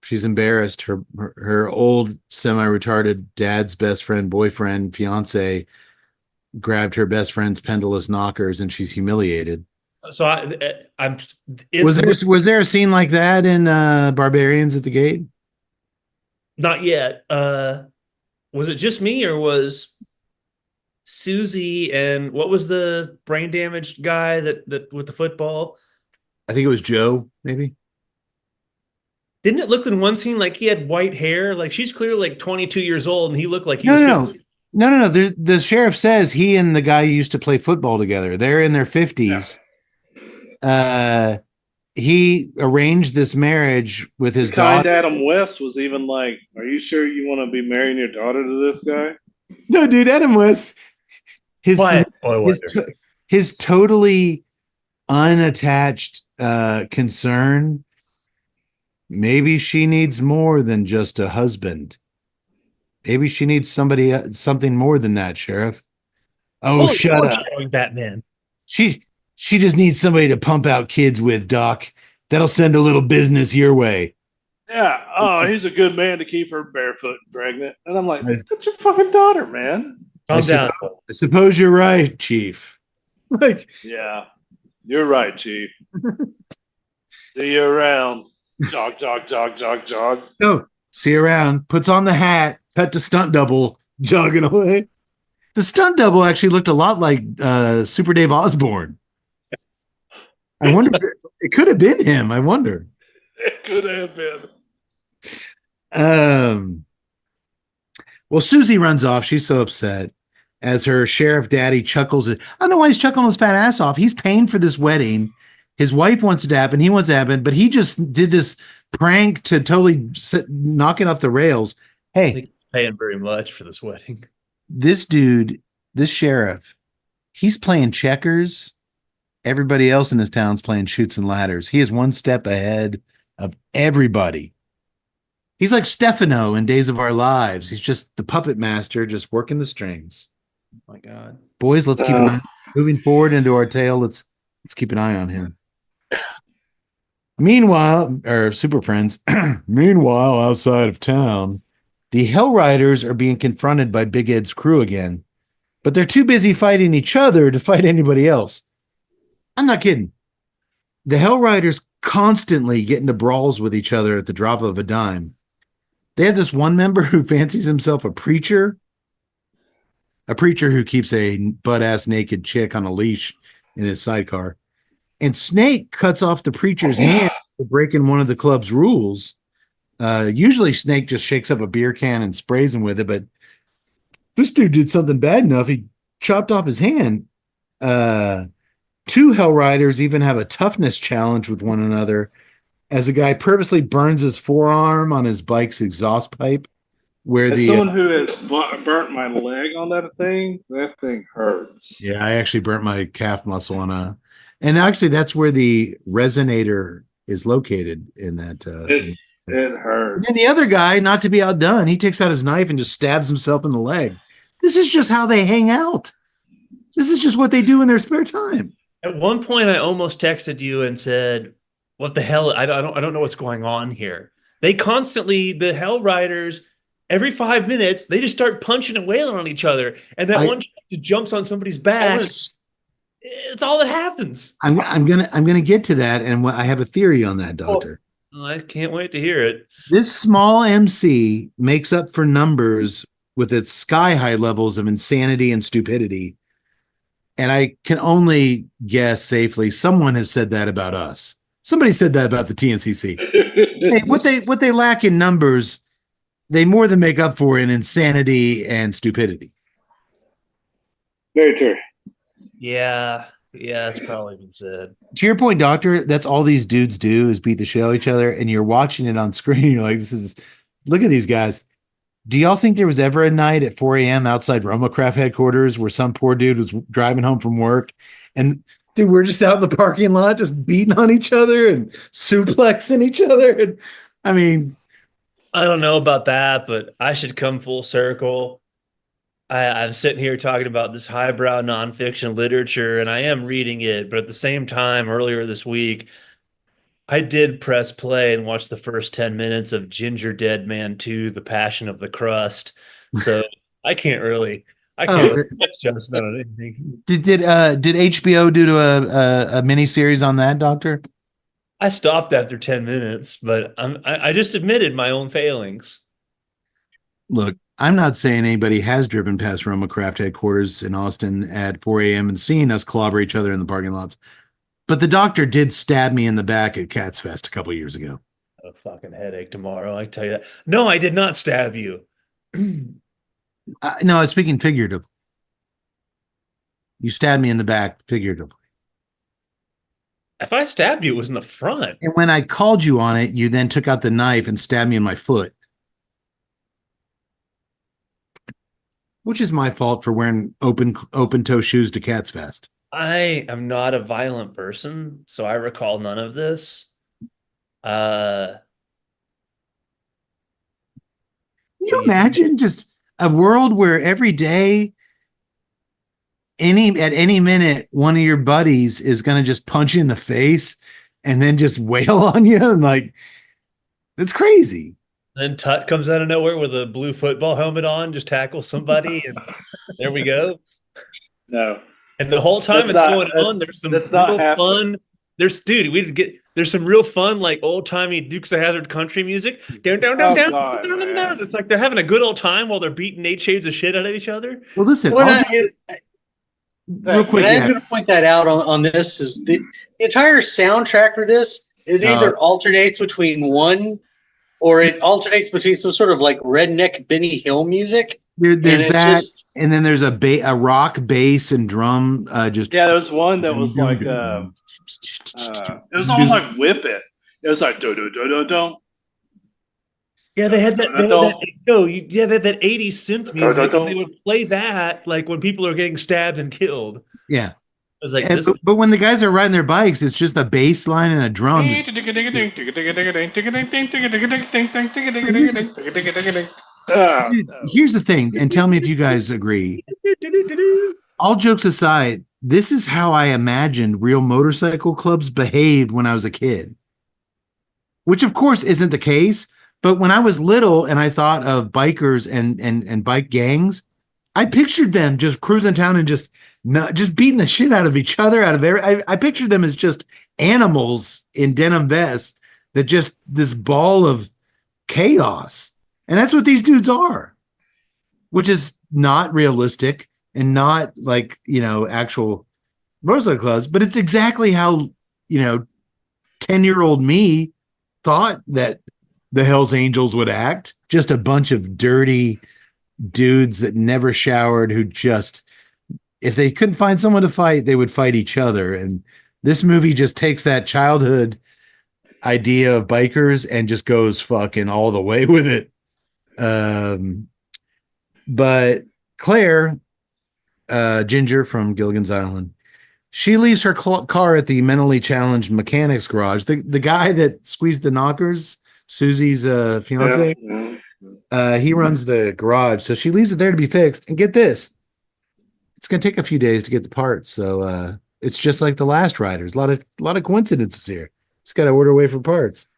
She's embarrassed. Her old semi-retarded dad's best friend, boyfriend, fiance grabbed her best friend's pendulous knockers, and she's humiliated. So I'm Was there a scene like that in Barbarians at the Gate? Not yet. Was it just me, or was Susie and what was the brain damaged guy that with the football? I think it was Joe, maybe. Didn't it look in one scene like he had white hair? Like she's clearly like 22 years old, and he looked like he was No. 50. No. The sheriff says he and the guy used to play football together. They're in their 50s. Yeah. He arranged this marriage with his daughter. Adam West was even like, "Are you sure you want to be marrying your daughter to this guy?" No, dude, Adam West, his totally unattached concern. Maybe she needs more than just a husband. Maybe she needs something more than that, Sheriff. Oh, shut up, Batman. She just needs somebody to pump out kids with, Doc. That'll send a little business your way. Yeah. Oh, he's a good man to keep her barefoot and pregnant. And I'm like, that's your fucking daughter, man. Calm down. I suppose you're right, Chief. Like, yeah, you're right, Chief. See you around. Jog, jog, jog, jog, jog. No, see you around. Puts on the hat, cut to stunt double, jogging away. The stunt double actually looked a lot like Super Dave Osborne. I wonder if it could have been him. I wonder. It could have been. Well, Susie runs off. She's so upset as her sheriff daddy chuckles. I don't know why he's chuckling his fat ass off. He's paying for this wedding. His wife wants it to happen. He wants it to happen, but he just did this prank to totally knock it off the rails. Hey, I think he's paying very much for this wedding. This dude, this sheriff, he's playing checkers. Everybody else in his town's playing chutes and ladders. He is one step ahead of everybody. He's like Stefano in Days of Our Lives. He's just the puppet master, just working the strings. Oh my God. Boys, let's keep an eye. Moving forward into our tale, let's keep an eye on him. Meanwhile, or Super Friends, meanwhile, outside of town, the Hell Riders are being confronted by Big Ed's crew again, but they're too busy fighting each other to fight anybody else. I'm not kidding. The Hell Riders constantly get into brawls with each other at the drop of a dime. They have this one member who fancies himself a preacher who keeps a butt-ass naked chick on a leash in his sidecar. And Snake cuts off the preacher's hand for breaking one of the club's rules. Usually Snake just shakes up a beer can and sprays him with it, but this dude did something bad enough. He chopped off his hand. Two Hell Riders even have a toughness challenge with one another as a guy purposely burns his forearm on his bike's exhaust pipe. As someone who has burnt my leg on that thing hurts. Yeah, I actually burnt my calf muscle on and actually that's where the Resonator is located in that. It hurts. And the other guy, not to be outdone, he takes out his knife and just stabs himself in the leg. This is just how they hang out. This is just what they do in their spare time. At one point, I almost texted you and said, "What the hell? I don't know what's going on here." They constantly, the Hell Riders, every 5 minutes, they just start punching and wailing on each other, and that one jumps on somebody's back. It's all that happens. I'm gonna get to that, and I have a theory on that, Doctor. Well, I can't wait to hear it. This small MC makes up for numbers with its sky-high levels of insanity and stupidity. And I can only guess safely someone has said that about us. Somebody said that about the TNCC. Hey, what they lack in numbers, they more than make up for in insanity and stupidity. Very true. Yeah, that's probably been said. To your point, Doctor, that's all these dudes do is beat the shit out of each other, and you're watching it on screen. You're like, look at these guys. Do y'all think there was ever a night at 4 a.m. outside Romacraft headquarters where some poor dude was driving home from work and dude, we're just out in the parking lot just beating on each other and suplexing each other? And I mean, I don't know about that, but I should come full circle. I'm sitting here talking about this highbrow nonfiction literature, and I am reading it, but at the same time, earlier this week, I did press play and watch the first 10 minutes of Ginger Dead Man 2, The Passion of the Crust. So I can't really make judgment on anything. Did HBO do a mini series on that, Doctor? I stopped after 10 minutes, but I just admitted my own failings. Look, I'm not saying anybody has driven past Roma Craft headquarters in Austin at 4 a.m. and seen us clobber each other in the parking lots. But the Doctor did stab me in the back at Cats Fest a couple years ago. A fucking headache tomorrow, I tell you that. No, I did not stab you. No, I was speaking figuratively. You stabbed me in the back figuratively. If I stabbed you, it was in the front. And when I called you on it, you then took out the knife and stabbed me in my foot. Which is my fault for wearing open toe shoes to Cats Fest. I am not a violent person, so I recall none of this. Can you imagine just a world where every day, at any minute, one of your buddies is going to just punch you in the face and then just wail on you? And like, it's crazy. Then Tut comes out of nowhere with a blue football helmet on, just tackles somebody, and there we go. No. And the whole time going on, there's some real fun. There's some real fun, like old timey Dukes of Hazzard country music. Down. It's like they're having a good old time while they're beating 8 shades of shit out of each other. Well, listen, real quick, I'm going to point that out on this is the entire soundtrack for this. It either alternates between one, or it alternates between some sort of like redneck Benny Hill music. There's that, and then there's a rock bass and drum. There was one that was like it was almost like Whip It. It was like do. Yeah, they had that. That 80s synth music. They would play that like when people are getting stabbed and killed. Yeah. I was like, but when the guys are riding their bikes, it's just a bass line and a drum. Dude, here's the thing, and tell me if you guys agree. All jokes aside, this is how I imagined real motorcycle clubs behaved when I was a kid. Which, of course, isn't the case. But when I was little and I thought of bikers and bike gangs, I pictured them just cruising town and just beating the shit out of each other. I pictured them as just animals in denim vests that just this ball of chaos. And that's what these dudes are, which is not realistic and not like, actual motorcycle clubs, but it's exactly how, 10-year-old me thought that the Hells Angels would act. Just a bunch of dirty dudes that never showered, who just, if they couldn't find someone to fight, they would fight each other. And this movie just takes that childhood idea of bikers and just goes fucking all the way with it. But Claire, Ginger from Gilligan's Island, she leaves her car at the mentally challenged mechanic's garage. The guy that squeezed the knockers, Susie's fiance, he runs the garage. So she leaves it there to be fixed. And get this, it's going to take a few days to get the parts. So it's just like the last riders. A lot of coincidences here. Just got to order away for parts.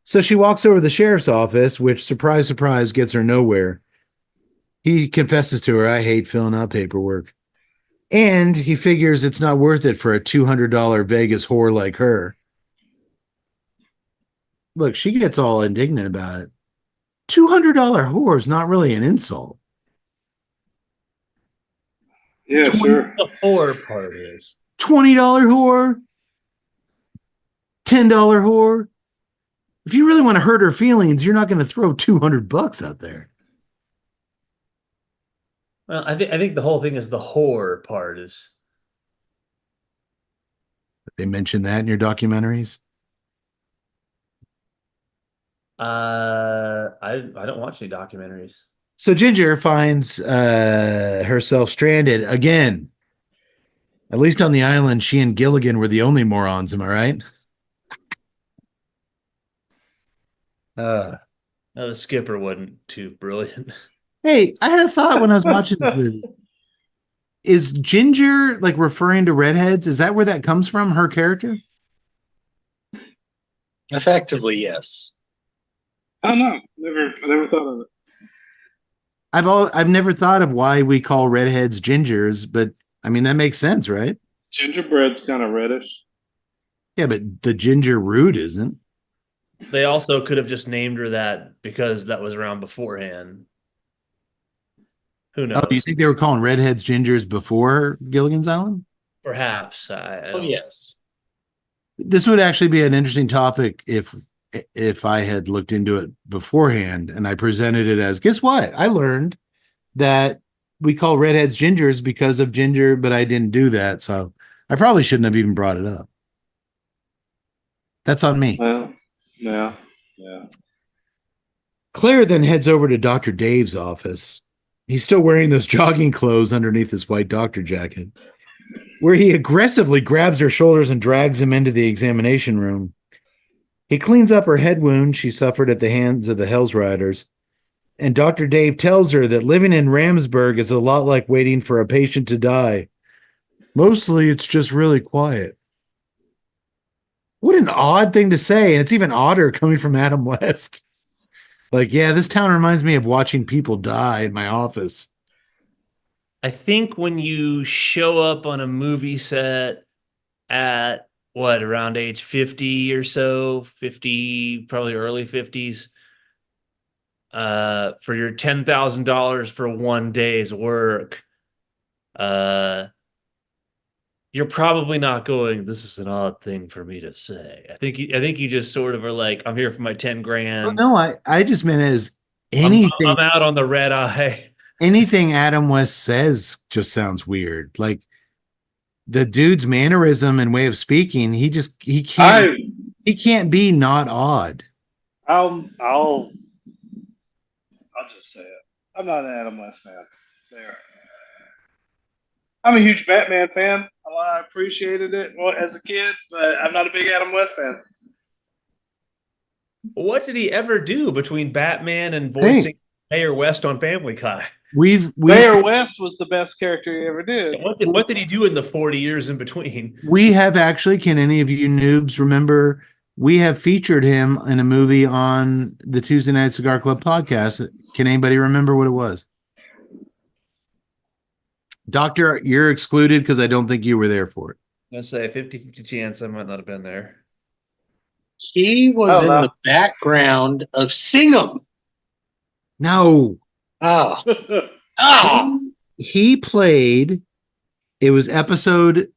So she walks over to the sheriff's office, which, surprise, surprise, gets her nowhere. He confesses to her, I hate filling out paperwork. And he figures it's not worth it for a $200 Vegas whore like her. Look, she gets all indignant about it. $200 whore is not really an insult. Yeah, sure. The whore part is $20 whore, $10 whore. If you really want to hurt her feelings, you're not going to throw $200 out there. Well, I think the whole thing is the whore part is. They mention that in your documentaries? I don't watch any documentaries. So Ginger finds herself stranded again. At least on the island, she and Gilligan were the only morons. Am I right? No, the skipper wasn't too brilliant. Hey, I had a thought when I was watching this movie. Is Ginger like referring to redheads? Is that where that comes from? Her character? Effectively, yes. I don't know. I never thought of it. I've never thought of why we call redheads gingers, but I mean that makes sense, right? Gingerbread's kind of reddish. Yeah, but the ginger root isn't. They also could have just named her that because that was around beforehand. Who Oh, do you knows? think they were calling redheads gingers before Gilligan's Island? Perhaps. I Oh, don't. yes. This would actually be an interesting topic if I had looked into it beforehand and I presented it as, guess what? I learned that we call redheads gingers because of ginger, but I didn't do that. So I probably shouldn't have even brought it up. That's on me. Well, yeah. Claire then heads over to Dr. Dave's office. He's still wearing those jogging clothes underneath his white doctor jacket, where he aggressively grabs her shoulders and drags him into the examination room. He cleans up her head wound she suffered at the hands of the Hells Riders, and Dr. Dave tells her that living in Ramsburg is a lot like waiting for a patient to die. Mostly, it's just really quiet. What an odd thing to say, and it's even odder coming from Adam West. Like, yeah, this town reminds me of watching people die in my office. I think when you show up on a movie set at around age 50 or so, 50, probably early 50s, for your $10,000 for one day's work, you're probably not going, this is an odd thing for me to say. I think you just sort of are like, I'm here for my 10 grand. Oh, no, I just meant as I'm anything. out on the red eye. Anything Adam West says just sounds weird. Like the dude's mannerism and way of speaking, he can't be not odd. I'll just say it. I'm not an Adam West fan. There. I'm a huge Batman fan. I appreciated it as a kid, but I'm not a big Adam West fan. What did he ever do between Batman and voicing Mayor West on Family Guy? Mayor West was the best character he ever did. What did he do in the 40 years in between? We have actually, can any of you noobs remember, we have featured him in a movie on the Tuesday Night Cigar Club podcast. Can anybody remember what it was? Doctor, you're excluded because I don't think you were there for it. Let's say 50-50 chance I might not have been there. He was in the background of Sing 'Em. No. Oh. He played, it was episode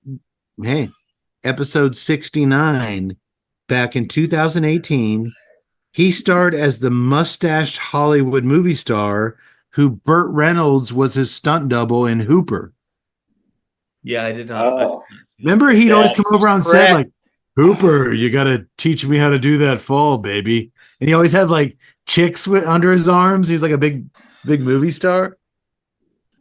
69 back in 2018. He starred as the mustached Hollywood movie star who Burt Reynolds was his stunt double in Hooper. Yeah, I did not. Remember, he'd always come over on set like, Hooper, you got to teach me how to do that fall, baby. And he always had like chicks under his arms. He was like a big movie star.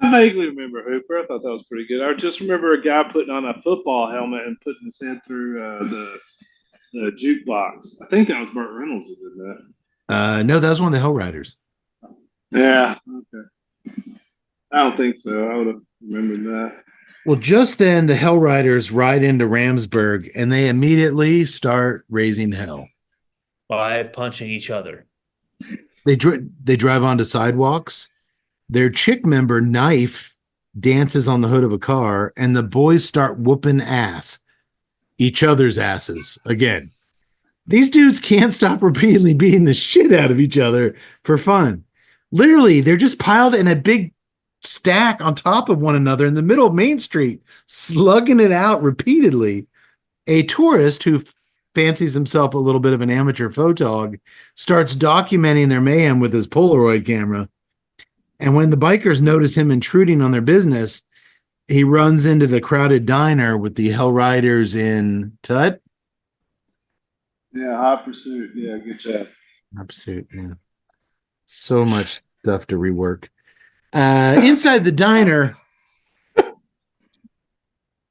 I vaguely remember Hooper. I thought that was pretty good. I just remember a guy putting on a football helmet and putting his head through the jukebox. I think that was Burt Reynolds who did that. No, that was one of the Hell Riders. Yeah. Okay. I don't think so. I would have remembered that. Well, just then the Hell Riders ride into Ramsburg and they immediately start raising hell by punching each other. They drive onto sidewalks. Their chick member Knife dances on the hood of a car, and the boys start whooping each other's asses again. These dudes can't stop repeatedly beating the shit out of each other for fun. Literally, they're just piled in a big stack on top of one another in the middle of Main Street, slugging it out repeatedly. A tourist who fancies himself a little bit of an amateur photog starts documenting their mayhem with his Polaroid camera. And when the bikers notice him intruding on their business, he runs into the crowded diner with the Hell Riders in Tut. Yeah, Hot Pursuit. Yeah, good job. Hot Pursuit, yeah. So much stuff to rework. Inside the diner,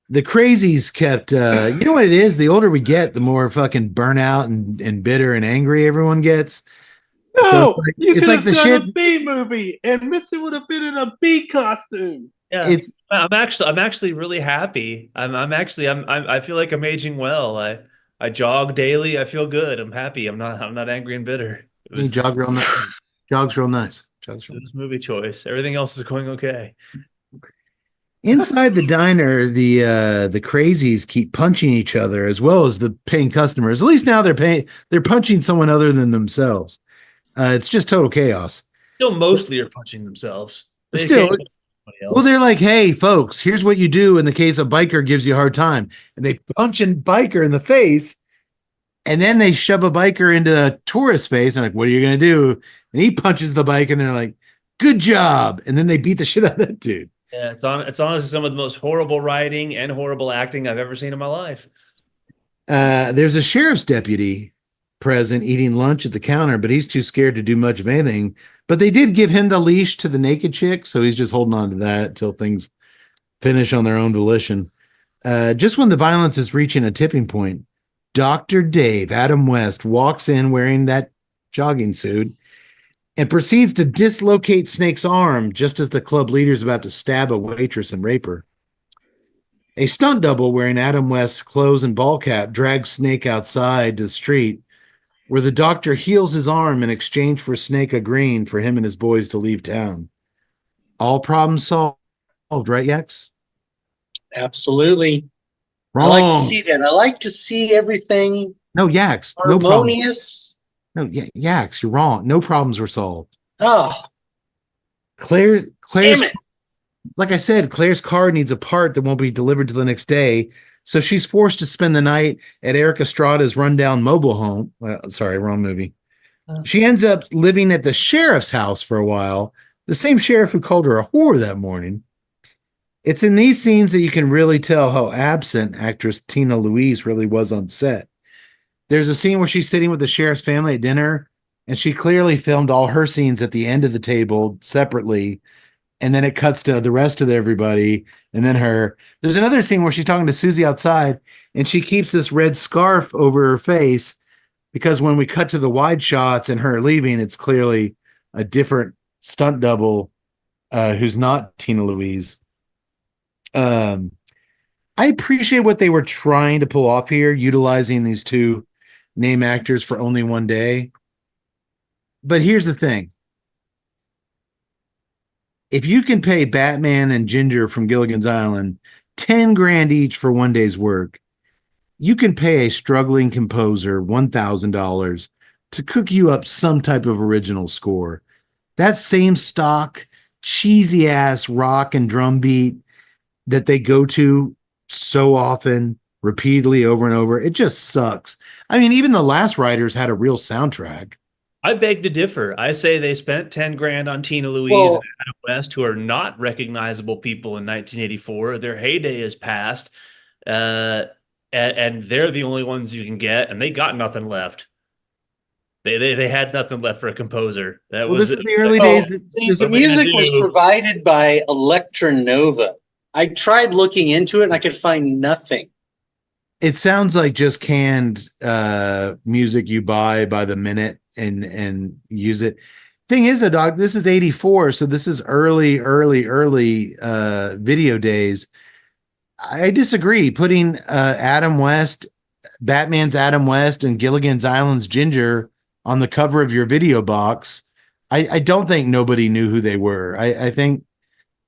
the crazies kept, you know what it is? The older we get, the more fucking burnout and bitter and angry everyone gets. No, so it's like the shit. A B movie, and Mitzi would have been in a B costume. Yeah, I'm actually really happy. I feel like I'm aging well. I jog daily. I feel good. I'm happy. I'm not angry and bitter. It was Jogs real nice. Jogs real nice. this movie choice. Everything else is going okay. Inside the diner, the crazies keep punching each other as well as the paying customers. At least now they're punching someone other than themselves. It's just total chaos. Still mostly are punching themselves. Still, well, they're like, hey, folks, here's what you do in the case a biker gives you a hard time. And they punch a biker in the face, and then they shove a biker into a tourist's face. And like, what are you going to do? And he punches the bike, and they're like, good job. And then they beat the shit out of that dude. Yeah, it's honestly some of the most horrible writing and horrible acting I've ever seen in my life. There's a sheriff's deputy present eating lunch at the counter, but he's too scared to do much of anything. But they did give him the leash to the naked chick, so he's just holding on to that till things finish on their own volition. Just when the violence is reaching a tipping point, Dr. Dave, Adam West, walks in wearing that jogging suit and proceeds to dislocate Snake's arm just as the club leader is about to stab a waitress and rape her. A stunt double wearing Adam West's clothes and ball cap drags Snake outside to the street, where the doctor heals his arm in exchange for Snake agreeing for him and his boys to leave town. All problems solved, right, Yax? Absolutely. Wrong. I like to see that. I like to see everything No, Yax. harmonious. No, Yax, you're wrong. No problems were solved. Oh, Claire's, damn it. like I said, Claire's car needs a part that won't be delivered till the next day. So she's forced to spend the night at Erik Estrada's rundown mobile home. Sorry, wrong movie. She ends up living at the sheriff's house for a while, the same sheriff who called her a whore that morning. It's in these scenes that you can really tell how absent actress Tina Louise really was on set. There's a scene where she's sitting with the sheriff's family at dinner, and she clearly filmed all her scenes at the end of the table separately. And then it cuts to the rest of everybody, and then her. There's another scene where she's talking to Susie outside, and she keeps this red scarf over her face because when we cut to the wide shots and her leaving, it's clearly a different stunt double who's not Tina Louise. I appreciate what they were trying to pull off here, utilizing these two name actors for only one day. But here's the thing. If you can pay Batman and Ginger from Gilligan's Island $10,000 each for one day's work, you can pay a struggling composer $1,000 to cook you up some type of original score. That same stock, cheesy ass rock and drum beat that they go to so often, repeatedly over and over, it just sucks. I mean, even the last writers had a real soundtrack. I beg to differ. I say they spent $10,000 on Tina Louise and Adam West, who are not recognizable people in 1984. Their heyday is past, and they're the only ones you can get, and they got nothing left. They had nothing left for a composer. This is the early days. The music was provided by Electra Nova. I tried looking into it, and I could find nothing. It sounds like just canned music you buy by the minute and use it. Thing is, Doc, this is 84, so this is early video days. I disagree. Putting Adam West, Batman's Adam West, and Gilligan's Island's Ginger on the cover of your video box, I don't think nobody knew who they were. I think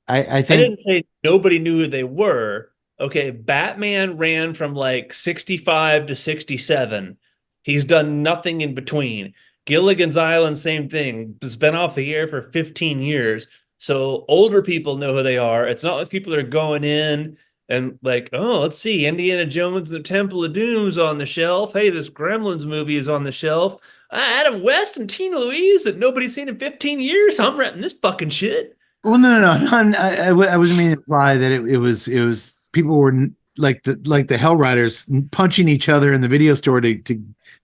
I didn't say nobody knew who they were. Okay, Batman ran from like 65 to 67. He's done nothing in between. Gilligan's Island, same thing. It's been off the air for 15 years. So older people know who they are. It's not like people are going in and like, oh, let's see, Indiana Jones and the Temple of Doom's on the shelf. Hey, this Gremlins movie is on the shelf. Adam West and Tina Louise that nobody's seen in 15 years. I'm renting this fucking shit. Well, no. I wasn't meaning to imply that it was people were like the Hell Riders punching each other in the video store to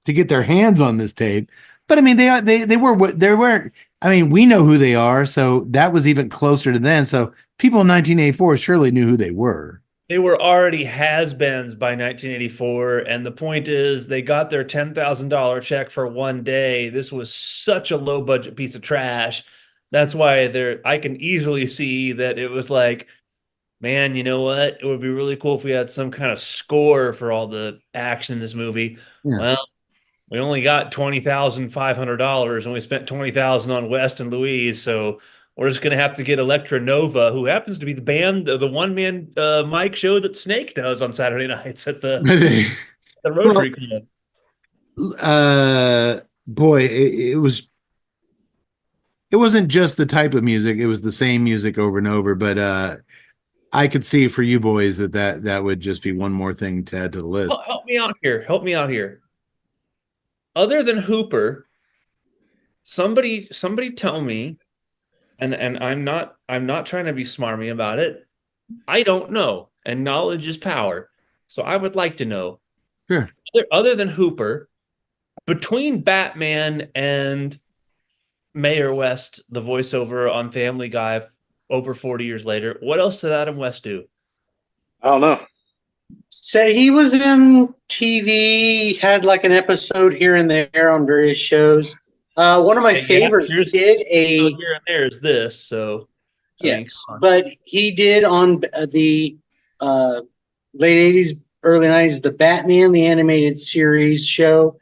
get their hands on this tape. But I mean, they weren't. I mean, we know who they are, so that was even closer to then. So people in 1984 surely knew who they were. They were already has-beens by 1984, and the point is they got their $10,000 check for one day. This was such a low-budget piece of trash. That's why I can easily see that it was like, man, you know what? It would be really cool if we had some kind of score for all the action in this movie. Yeah. Well, we only got $20,500 and we spent 20,000 on West and Louise. So we're just going to have to get Electra Nova, who happens to be the band, the one man mic show that Snake does on Saturday nights at the Rotary Club. Boy, it wasn't just the type of music, it was the same music over and over, but I could see for you boys that would just be one more thing to add to the list. Help me out here. Help me out here. Other than Hooper, somebody tell me, and I'm not trying to be smarmy about it. I don't know, and knowledge is power. So I would like to know. Sure. Other than Hooper, between Batman and Mayor West, the voiceover on Family Guy over 40 years later, what else did Adam West do? I don't know. Say he was in TV, had like an episode here and there on various shows. One of my favorites so did here and there is this. So yes, but he did on the late 80s, early 90s, the Batman the Animated Series show.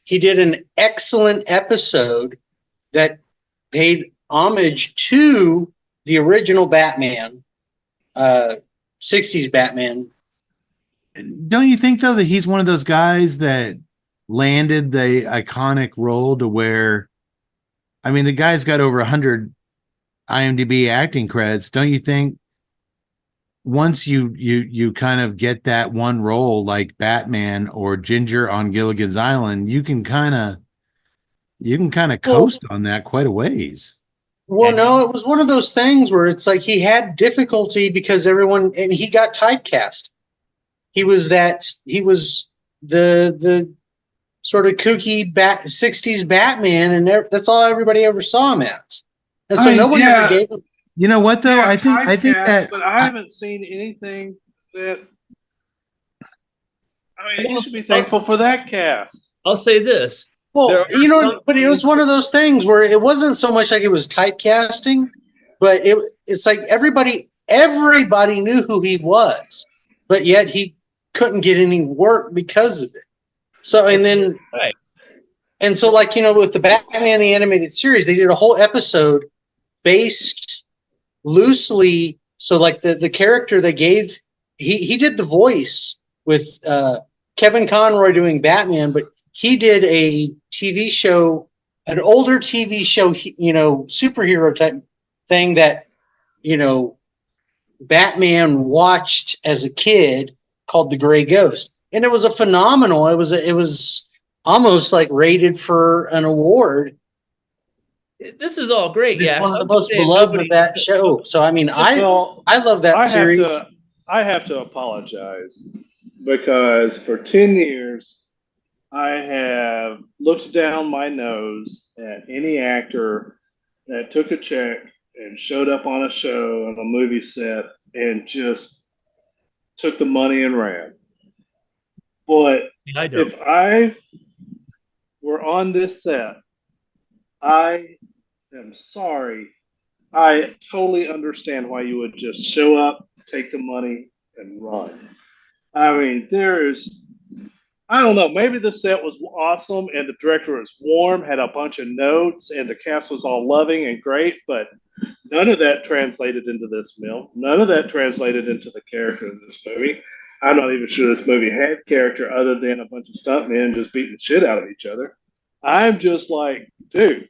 He did an excellent episode that paid homage to the original Batman, 60s Batman. Don't you think, though, that he's one of those guys that landed the iconic role to where, I mean, the guy's got over 100 IMDb acting credits. Don't you think once you kind of get that one role like Batman or Ginger on Gilligan's Island, you can kind of coast on that quite a ways? Well, no, it was one of those things where it's like he had difficulty because everyone, and he got typecast. He was the sort of kooky 60s Batman, and that's all everybody ever saw him as. And so nobody ever gave him. You know what, though? I think that, but I haven't seen anything that. I mean, you should be thankful for that cast. I'll say this. Well, but it was one of those things where it wasn't so much like it was typecasting, but it's like everybody knew who he was, but yet he couldn't get any work because of it. So, and then, right. And so, like, with the Batman the Animated Series, they did a whole episode based loosely. So, like, the character they gave, he did the voice with Kevin Conroy doing Batman, but he did a TV show, an older TV show, superhero type thing that, Batman watched as a kid called The Gray Ghost. And it was a phenomenal. It was almost like rated for an award. This is all great. It's one of the most beloved of that show. So, I mean, I love that series. I have to apologize because for 10 years, I have looked down my nose at any actor that took a check and showed up on a show on a movie set and just took the money and ran. But if I were on this set, I am sorry. I totally understand why you would just show up, take the money, and run. I mean, I don't know, maybe the set was awesome and the director was warm, had a bunch of notes, and the cast was all loving and great, but none of that translated into this film. None of that translated into the character in this movie. I'm not even sure this movie had character other than a bunch of stuntmen just beating the shit out of each other. I'm just like, dude,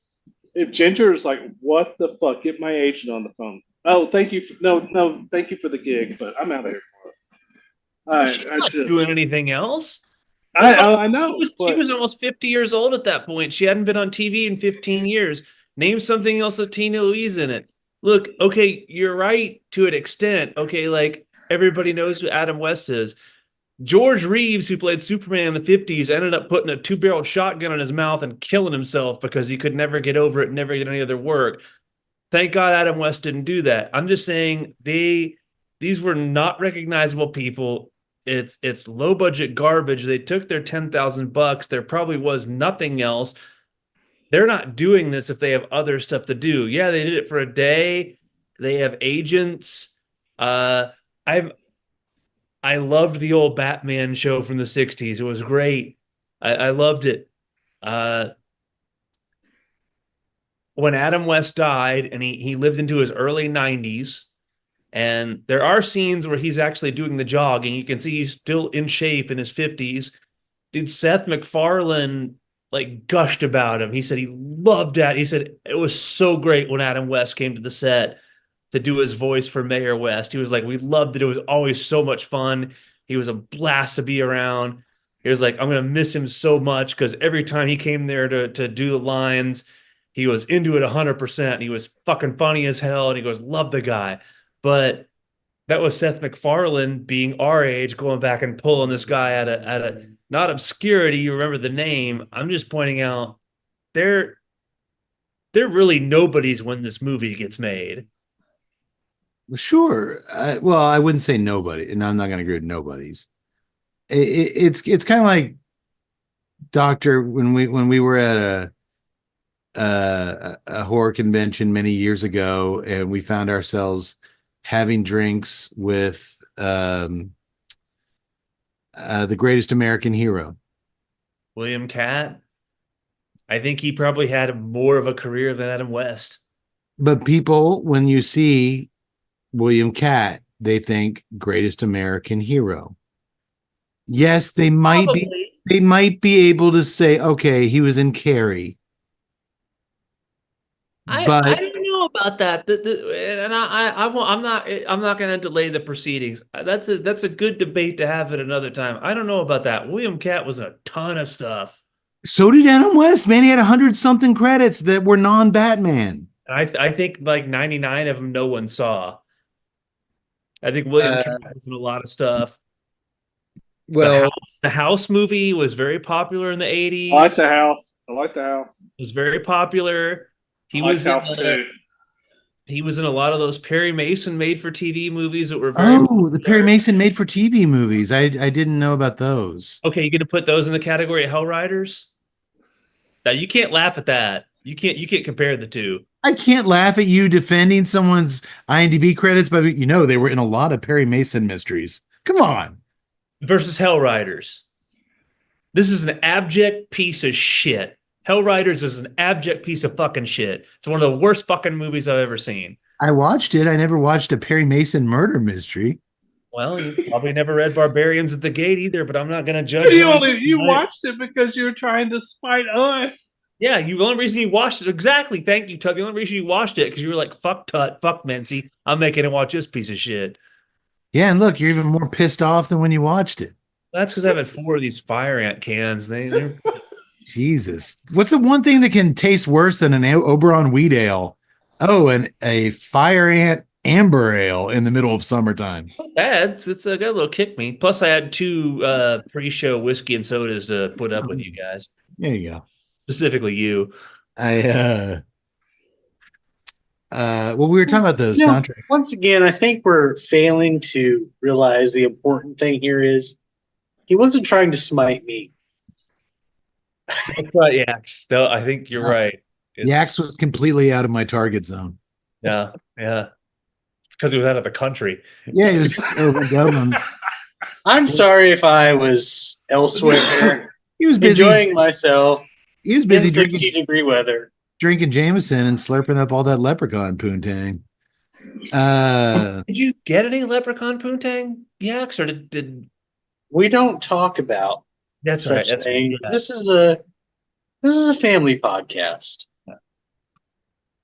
if Ginger is like, what the fuck? Get my agent on the phone. Oh, thank you. Thank you for the gig, but I'm out of here for it. She's not doing anything else. I know. She was almost 50 years old at that point. She hadn't been on TV in 15 years. Name something else with Tina Louise in it. Look, okay, you're right to an extent. Okay, like everybody knows who Adam West is. George Reeves, who played Superman in the 50s, ended up putting a 2-barreled shotgun in his mouth and killing himself because he could never get over it, never get any other work. Thank God Adam West didn't do that. I'm just saying these were not recognizable people. It's low budget garbage. They took their $10,000. There probably was nothing else. They're not doing this if they have other stuff to do. Yeah, they did it for a day. They have agents. I loved the old Batman show from the 60s. It was great. I loved it. Uh, when Adam West died and he lived into his early 90s, and there are scenes where he's actually doing the jogging. You can see he's still in shape in his 50s. Dude, Seth MacFarlane like gushed about him. He said he loved that. He said it was so great when Adam West came to the set to do his voice for Mayor West. He was like, we loved it. It was always so much fun. He was a blast to be around. He was like, I'm gonna miss him so much because every time he came there to do the lines, he was into it 100%. And he was fucking funny as hell. And he goes, love the guy. But that was Seth MacFarlane being our age, going back and pulling this guy at a not obscurity. You remember the name. I'm just pointing out they're really nobodies when this movie gets made. Sure. Well, I wouldn't say nobody, and I'm not going to agree with nobody's. It's kind of like Doctor when we were at a horror convention many years ago, and we found ourselves having drinks with the greatest American hero, William Catt. I think he probably had more of a career than Adam West. But people, when you see William Catt, they think greatest American hero. Yes, they might be able to say, okay, he was in Carrie. I don't know about that. And I'm not going to delay the proceedings. That's a good debate to have at another time. I don't know about that. William Catt was in a ton of stuff. So did Adam West. Man, he had 100-something credits that were non-Batman. I think like 99 of them no one saw. I think William Catt was in a lot of stuff. Well, the House movie was very popular in the 80s. I like the House. It was very popular. He was in a lot of those Perry Mason made-for-TV movies that were very popular. The Perry Mason made-for-TV movies. I didn't know about those. Okay, you going to put those in the category of Hell Riders? Now you can't laugh at that. You can't compare the two. I can't laugh at you defending someone's IMDb credits, but they were in a lot of Perry Mason mysteries. Come on. Versus Hell Riders. This is an abject piece of shit. Hell Riders is an abject piece of fucking shit. It's one of the worst fucking movies I've ever seen. I watched it. I never watched a Perry Mason murder mystery. Well, you probably never read Barbarians at the Gate either, but I'm not going to judge you. You watched it because you were trying to spite us. Yeah, the only reason you watched it, exactly. Thank you, Tut. The only reason you watched it because you were like, fuck Tut, fuck Mency. I'm making him watch this piece of shit. Yeah, and look, you're even more pissed off than when you watched it. That's because I've had 4 of these fire ant cans. They're Jesus. What's the one thing that can taste worse than an Oberon wheat ale? Oh, and a fire ant amber ale in the middle of summertime. Not bad. It's got a little kick me. Plus, I had 2 pre-show whiskey and sodas to put up with you guys. There you go. Specifically you. Well, we were talking about the soundtrack. Once again, I think we're failing to realize the important thing here is he wasn't trying to smite me. That's right, Yax. No, I think you're right. Yax was completely out of my target zone. Yeah. It's because he was out of the country. Yeah, he was over Dublin. I'm sorry if I was elsewhere. He was busy enjoying myself. He was busy in 60-degree weather. Drinking Jameson and slurping up all that leprechaun poontang. Did you get any leprechaun poontang, Yax, or did we don't talk about such things? This is a family podcast.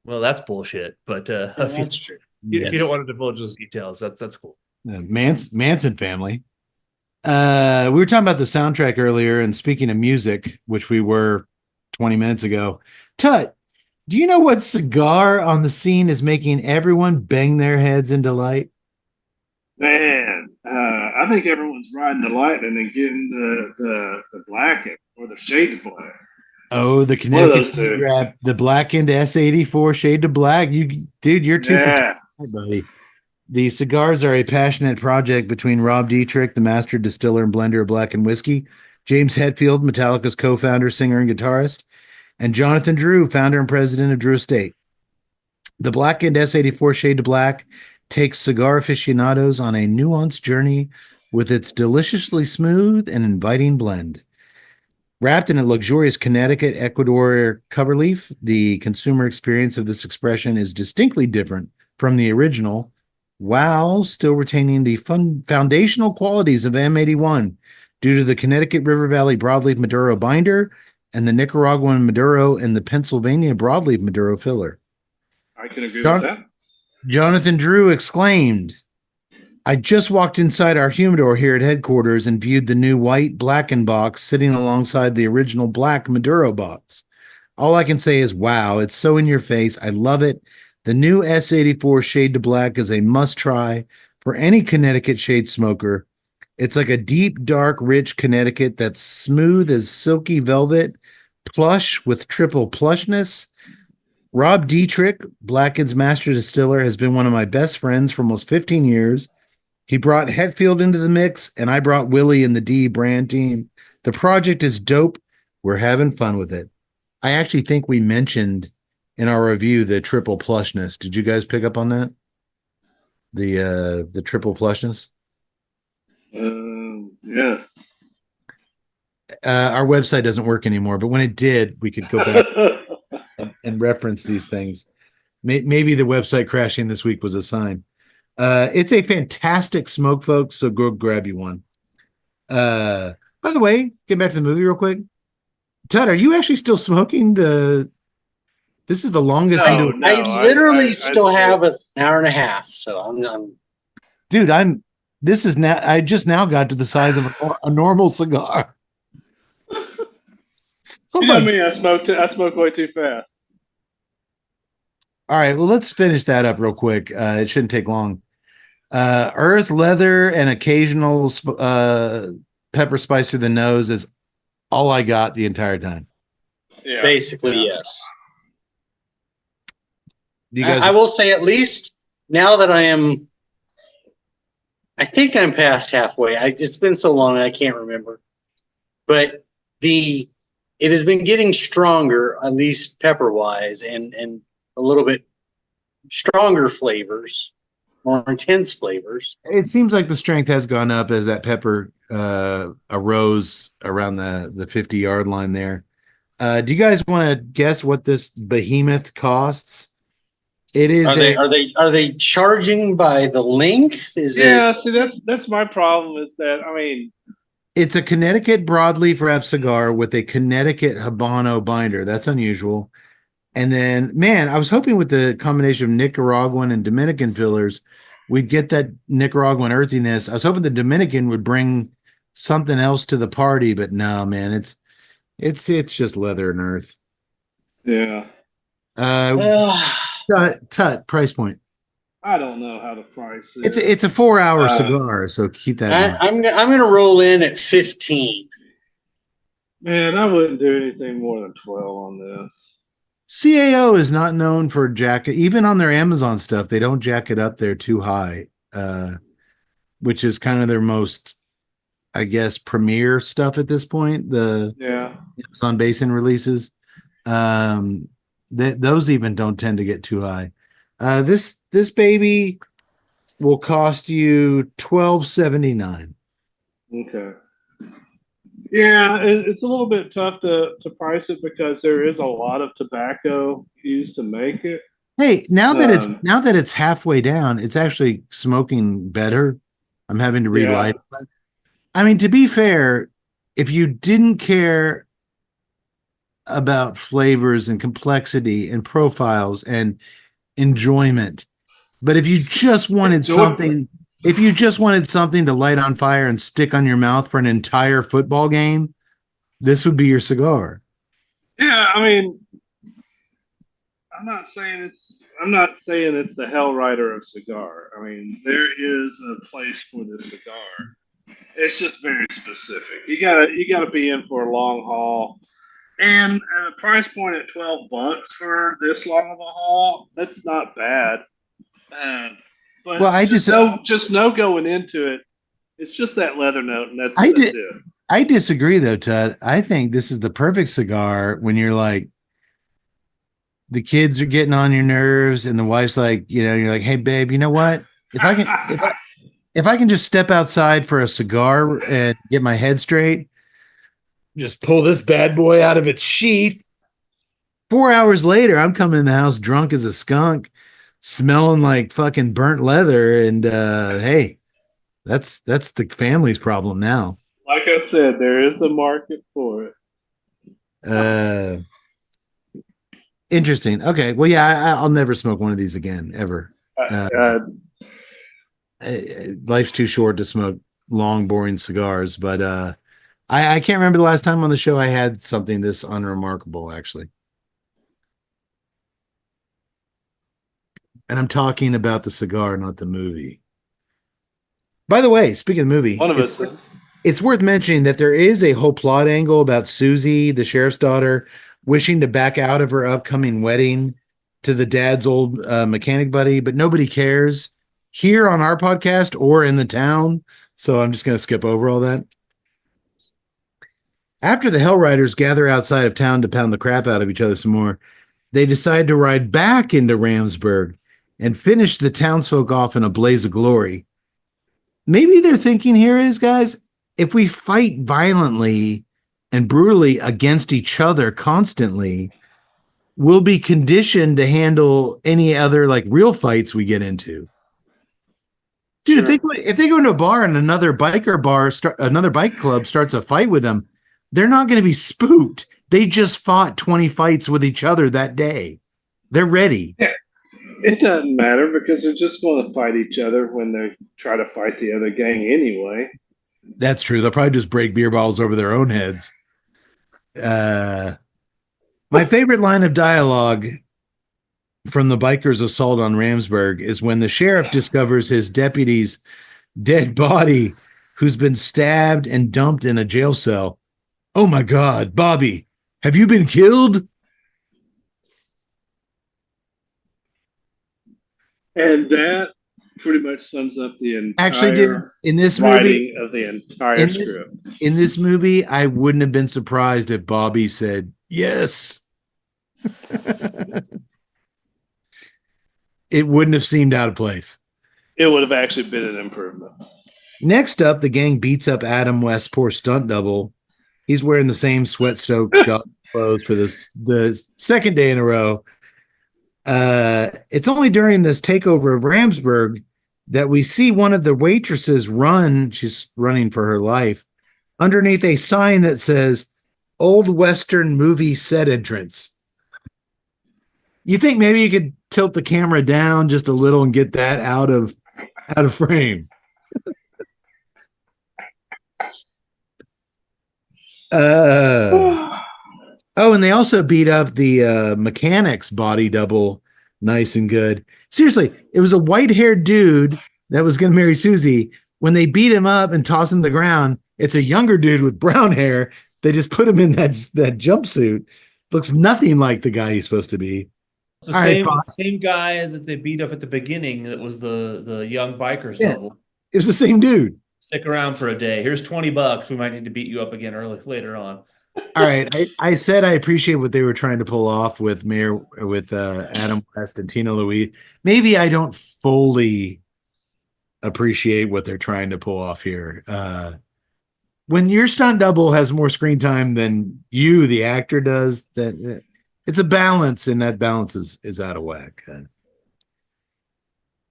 Well, that's bullshit. But that's true. If you don't want to divulge those details, that's cool. Manson family. We were talking about the soundtrack earlier, and speaking of music, which we were 20 minutes ago. Tut, do you know what cigar on the scene is making everyone bang their heads in delight? Man, I think everyone's riding the lightning and getting the black or the shade of black. Oh, the Connecticut grab the blackened S84 shade to black. You're too for buddy. The cigars are a passionate project between Rob Dietrich, the master distiller and blender of black and whiskey, James Hetfield, Metallica's co-founder, singer, and guitarist, and Jonathan Drew, founder and president of Drew Estate. The blackened S84 shade to black takes cigar aficionados on a nuanced journey with its deliciously smooth and inviting blend. Wrapped in a luxurious Connecticut Ecuador cover leaf, the consumer experience of this expression is distinctly different from the original, while still retaining the foundational qualities of M81 due to the Connecticut River Valley broadleaf Maduro binder and the Nicaraguan Maduro and the Pennsylvania broadleaf Maduro filler. I can agree with that. Jonathan Drew exclaimed, I just walked inside our humidor here at headquarters and viewed the new white Blacken box sitting alongside the original black Maduro box. All I can say is, wow, it's so in your face. I love it. The new S84 Shade to Black is a must try for any Connecticut shade smoker. It's like a deep, dark, rich Connecticut that's smooth as silky velvet, plush with triple plushness. Rob Dietrich, Blacken's master distiller, has been one of my best friends for almost 15 years. He brought Hetfield into the mix, and I brought Willie and the D brand team. The project is dope. We're having fun with it. I actually think we mentioned in our review the triple plushness. Did you guys pick up on that? The triple plushness? Yes. Our website doesn't work anymore, but when it did, we could go back and reference these things. Maybe the website crashing this week was a sign. It's a fantastic smoke, folks, so go grab you one. By the way, get back to the movie real quick. Todd, are you actually still smoking this is the longest No, into no, I literally still have an hour and a half, so I'm dude, I just now got to the size of a normal cigar. Oh You know my, me, I smoke way too fast. all right, well, let's finish that up real quick. It shouldn't take long. Earth, leather, and occasional pepper spice through the nose is all I got the entire time. Yeah. basically yes. You guys, I will say, at least now that I think I'm past halfway. It's been so long I can't remember, but it has been getting stronger, at least pepper wise, and a little bit stronger flavors, more intense flavors. it seems like the strength has gone up as that pepper arose around the 50-yard line there. Do you guys want to guess what this behemoth costs? It is Are they charging by the length? See, that's my problem. Is that it's a Connecticut broadleaf wrap cigar with a Connecticut Habano binder. That's unusual. And then, man, I was hoping with the combination of Nicaraguan and Dominican fillers, we'd get that Nicaraguan earthiness. I was hoping the Dominican would bring something else to the party, but no, man, it's just leather and earth. Yeah. Tut price point. I don't know how to price it. It's a 4-hour cigar, so keep that in mind. I'm going to roll in at 15. Man, I wouldn't do anything more than 12 on this. CAO is not known for jacket. Even on their Amazon stuff, they don't jack it up there too high, which is kind of their most, I guess, premier stuff at this point. The Amazon Basin releases. Those even don't tend to get too high. This baby will cost you $12.79. Okay. Yeah, it's a little bit tough to price it because there is a lot of tobacco used to make it. Hey, now that it's halfway down, it's actually smoking better. I'm having to relight it. I mean, to be fair, if you didn't care about flavors and complexity and profiles and enjoyment, but if you just wanted something to light on fire and stick on your mouth for an entire football game, this would be your cigar. Yeah, I mean, I'm not saying it's the Hell Rider of cigar. I mean, there is a place for this cigar. It's just very specific. You gotta be in for a long haul. And at a price point at $12 for this long of a haul, that's not bad. But well, I just know going into it, it's just that leather note, and that's it. I disagree though, Todd. I think this is the perfect cigar when you're like, the kids are getting on your nerves, and the wife's like, you're like, hey babe, you know what? if I can, if I can just step outside for a cigar and get my head straight, just pull this bad boy out of its sheath. 4 hours later, I'm coming in the house drunk as a skunk, smelling like fucking burnt leather. And hey, that's the family's problem now. Like I said, there is a market for it. Interesting. Okay. Well, yeah, I'll never smoke one of these again, ever. Life's too short to smoke long, boring cigars. But I can't remember the last time on the show I had something this unremarkable, actually. And I'm talking about the cigar, not the movie. By the way, speaking of the movie, One of us is. It's worth mentioning that there is a whole plot angle about Susie, the sheriff's daughter, wishing to back out of her upcoming wedding to the dad's old mechanic buddy, but nobody cares here on our podcast or in the town. So I'm just going to skip over all that. After the Hell Riders gather outside of town to pound the crap out of each other some more, they decide to ride back into Ramsburg and finish the townsfolk off in a blaze of glory. Maybe their thinking here is, guys, if we fight violently and brutally against each other constantly, we'll be conditioned to handle any other like real fights we get into. Dude, sure. if they go into a bar and another bike club starts a fight with them, they're not going to be spooked. They just fought 20 fights with each other that day. They're ready. Yeah. It doesn't matter because they're just going to fight each other when they try to fight the other gang anyway. That's true. They'll probably just break beer bottles over their own heads. My favorite line of dialogue from the bikers' assault on Ramsburg is when the sheriff discovers his deputy's dead body, who's been stabbed and dumped in a jail cell. Oh my God, Bobby, have you been killed? And that pretty much sums up the entire actually, dude, in this movie of the entire script. In this movie, I wouldn't have been surprised if Bobby said yes. It wouldn't have seemed out of place. It would have actually been an improvement. Next up, the gang beats up Adam West's poor stunt double. He's wearing the same sweat-soaked job clothes for the second day in a row. It's only during this takeover of Ramsburg that we see one of the waitresses run. She's running for her life underneath a sign that says "Old Western Movie Set Entrance." You think maybe you could tilt the camera down just a little and get that out of frame? Oh, and they also beat up the mechanic's body double nice and good. Seriously, it was a white-haired dude that was going to marry Susie. When they beat him up and toss him to the ground, it's a younger dude with brown hair. They just put him in that jumpsuit. Looks nothing like the guy he's supposed to be. It's the same guy that they beat up at the beginning that was the young bikers double. It was the same dude. Stick around for a day. Here's $20. We might need to beat you up again later on. All right. I said I appreciate what they were trying to pull off with Adam West and Tina Louise. Maybe I don't fully appreciate what they're trying to pull off here. When your stunt double has more screen time than you, the actor, does, that it's a balance, and that balance is out of whack.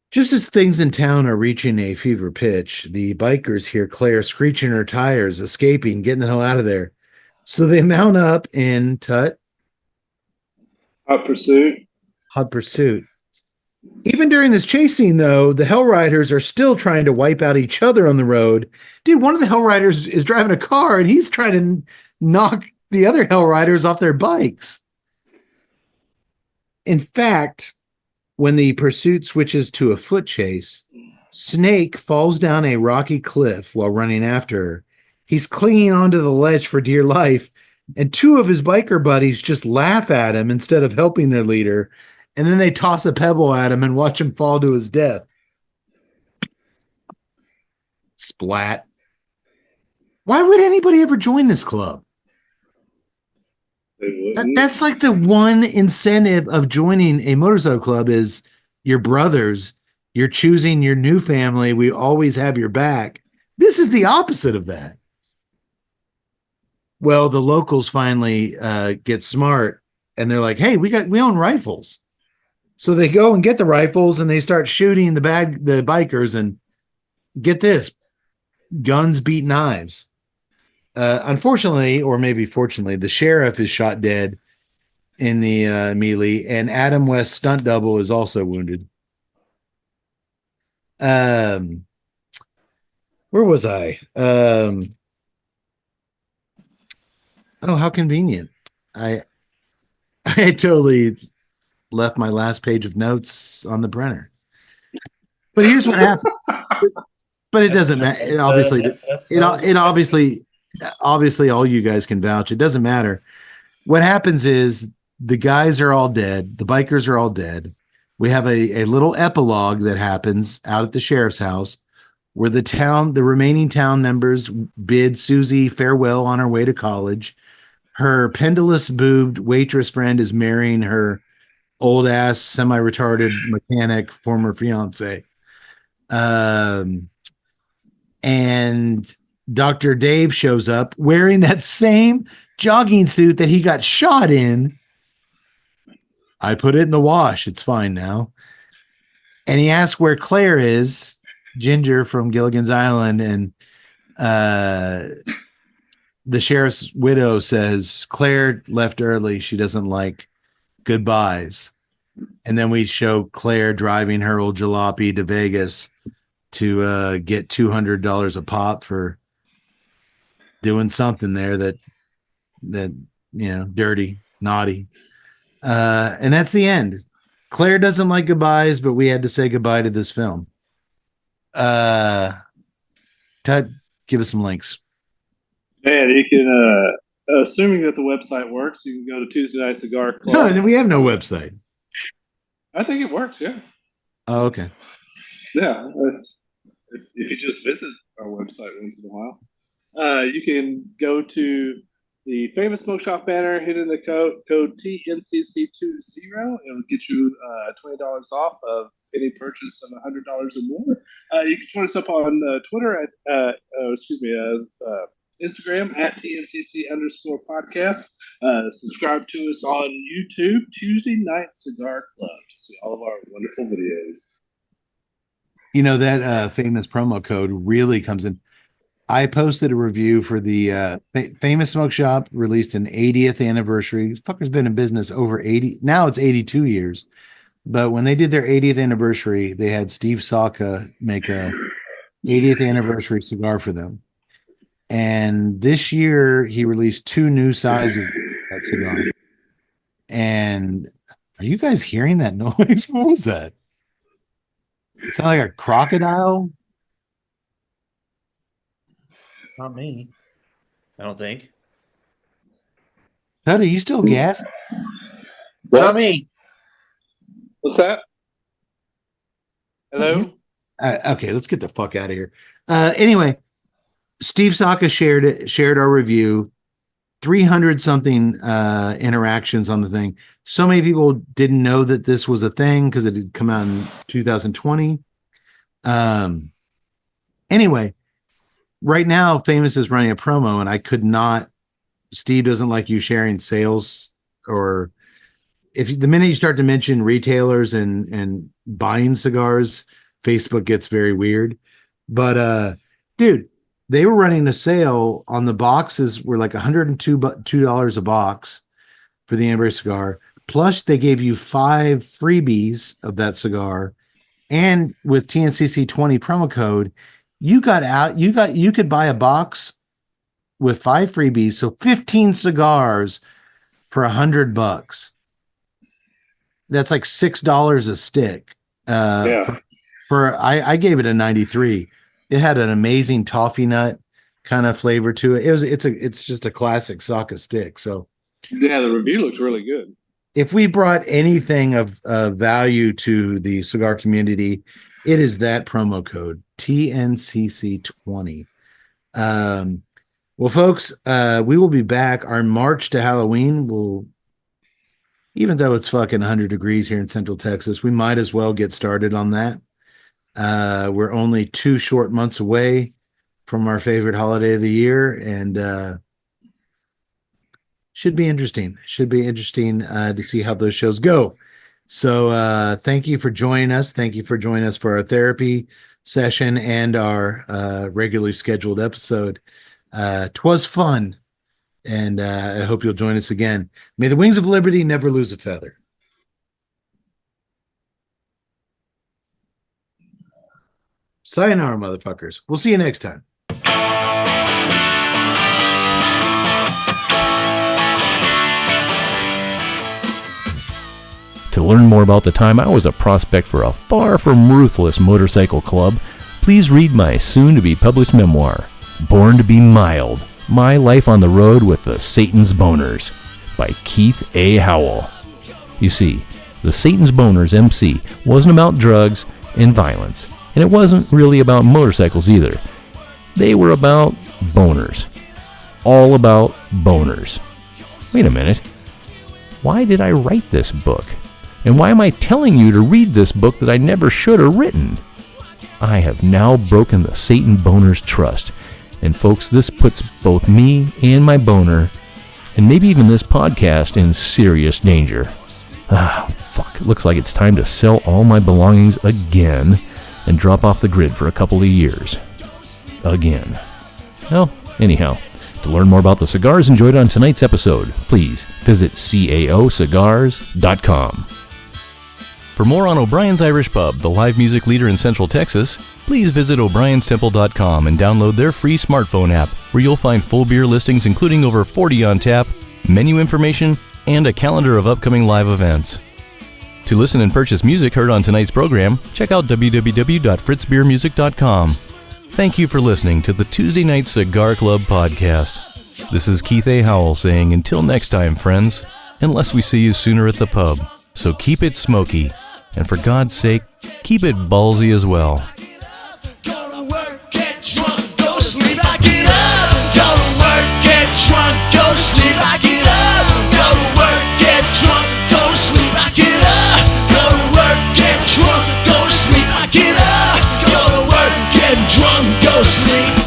Just as things in town are reaching a fever pitch, the bikers hear Claire screeching her tires, escaping, getting the hell out of there. So they mount up in Hot Pursuit. Even during this chase scene, though, the Hell Riders are still trying to wipe out each other on the road. Dude, one of the Hell Riders is driving a car, and he's trying to knock the other Hell Riders off their bikes. In fact, when the pursuit switches to a foot chase, Snake falls down a rocky cliff while running after her. He's clinging onto the ledge for dear life, and two of his biker buddies just laugh at him instead of helping their leader, and then they toss a pebble at him and watch him fall to his death. Splat. Why would anybody ever join this club? That's like the one incentive of joining a motorcycle club is your brothers You're choosing your new family. We always have your back. This is the opposite of that. Well, the locals finally get smart and they're like, hey, we own rifles. So they go and get the rifles and they start shooting the bikers, and get this, guns beat knives. Unfortunately, or maybe fortunately, the sheriff is shot dead in the melee, and Adam West's stunt double is also wounded. Where was I? Oh, how convenient. I totally left my last page of notes on the printer. But here's what happened. But it doesn't matter. It obviously all you guys can vouch. It doesn't matter. What happens is the guys are all dead. The bikers are all dead. We have a little epilogue that happens out at the sheriff's house where the remaining town members bid Susie farewell on her way to college. Her pendulous boobed waitress friend is marrying her old ass semi-retarded mechanic former fiance. And Dr. Dave shows up wearing that same jogging suit that he got shot in. I put it in the wash. It's fine now. And he asks where Claire is, Ginger from Gilligan's Island. And the sheriff's widow says, Claire left early. She doesn't like goodbyes. And then we show Claire driving her old jalopy to Vegas to get $200 a pop for doing something there that dirty, naughty. And that's the end. Claire doesn't like goodbyes, but we had to say goodbye to this film. Ted, give us some links. Man, you can, assuming that the website works, you can go to Tuesday Night Cigar Club. No, we have no website. I think it works, yeah. Oh, okay. Yeah. If you just visit our website once in a while, you can go to the Famous Smoke Shop banner, hit in the code TNCC20. It'll get you $20 off of any purchase of $100 or more. You can join us up on Twitter Instagram at TNCC_podcast. Subscribe to us on YouTube, Tuesday Night Cigar Club, to see all of our wonderful videos. That famous promo code really comes in. I posted a review for the Famous Smoke Shop, released an 80th anniversary. This fucker's been in business over 80. Now it's 82 years. But when they did their 80th anniversary, they had Steve Saka make a 80th anniversary cigar for them. And this year he released 2 new sizes of that cigar. And are you guys hearing that noise? What was that? It sounded like a crocodile. Not me. I don't think. Ted, are you still gassed? Not me. What's that? Hello? Okay, let's get the fuck out of here. Anyway, Steve Saka shared our review. 300 something interactions on the thing. So many people didn't know that this was a thing because it had come out in 2020. Anyway, right now, Famous is running a promo, and I could not. Steve doesn't like you sharing sales, or if the minute you start to mention retailers and buying cigars, Facebook gets very weird. But dude, they were running a sale on the boxes, were like $102 a box for the Amber cigar. Plus, they gave you 5 freebies of that cigar, and with TNCC 20 promo code, you could buy a box with 5 freebies, so 15 cigars for $100. That's like $6 a stick. I gave it a 93. It had an amazing toffee nut kind of flavor to it. It's just a classic Saka stick. So yeah, the review looked really good. If we brought anything of value to the cigar community, it is that promo code TNCC20. Well, folks, we will be back. Our March to Halloween will, even though it's fucking 100 degrees here in Central Texas, we might as well get started on that. We're only 2 short months away from our favorite holiday of the year, and should be interesting. Should be interesting to see how those shows go. So thank you for joining us. Thank you for joining us for our therapy session and our regularly scheduled episode. 'Twas fun, and I hope you'll join us again. May the wings of liberty never lose a feather. Sayonara, motherfuckers. We'll see you next time. To learn more about the time I was a prospect for a far from ruthless motorcycle club, please read my soon-to-be-published memoir, Born to be Mild, My Life on the Road with the Satan's Boners, by Keith A. Howell. You see, the Satan's Boners MC wasn't about drugs and violence, and it wasn't really about motorcycles either. They were about boners. All about boners. Wait a minute. Why did I write this book? And why am I telling you to read this book that I never should have written? I have now broken the Satan Boner's trust. And folks, this puts both me and my boner, and maybe even this podcast, in serious danger. Fuck. Looks like it's time to sell all my belongings again and drop off the grid for a couple of years. Again. Well, anyhow, to learn more about the cigars enjoyed on tonight's episode, please visit caocigars.com. For more on O'Brien's Irish Pub, the live music leader in Central Texas, please visit o'brienstemple.com and download their free smartphone app, where you'll find full beer listings including over 40 on tap, menu information, and a calendar of upcoming live events. To listen and purchase music heard on tonight's program, check out www.fritzbeermusic.com. Thank you for listening to the Tuesday Night Cigar Club podcast. This is Keith A. Howell saying until next time, friends, unless we see you sooner at the pub. So keep it smoky, and for God's sake, keep it ballsy as well. Go to work, get drunk, go to sleep, rock it up. Go to work, get drunk, go to sleep, rock it up. Go to work, get drunk, go to sleep, rock it up. Go to work, get drunk, go to sleep, rock it up. Go to work, get drunk, go to sleep.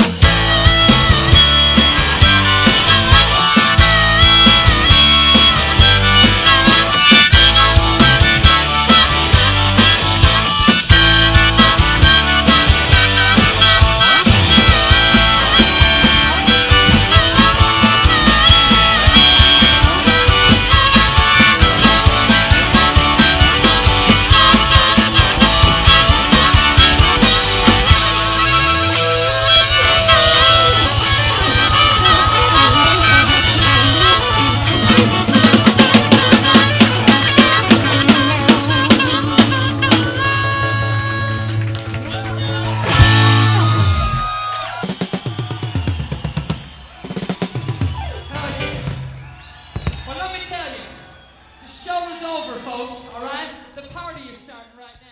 Well, let me tell you, the show is over, folks, all right? The party is starting right now.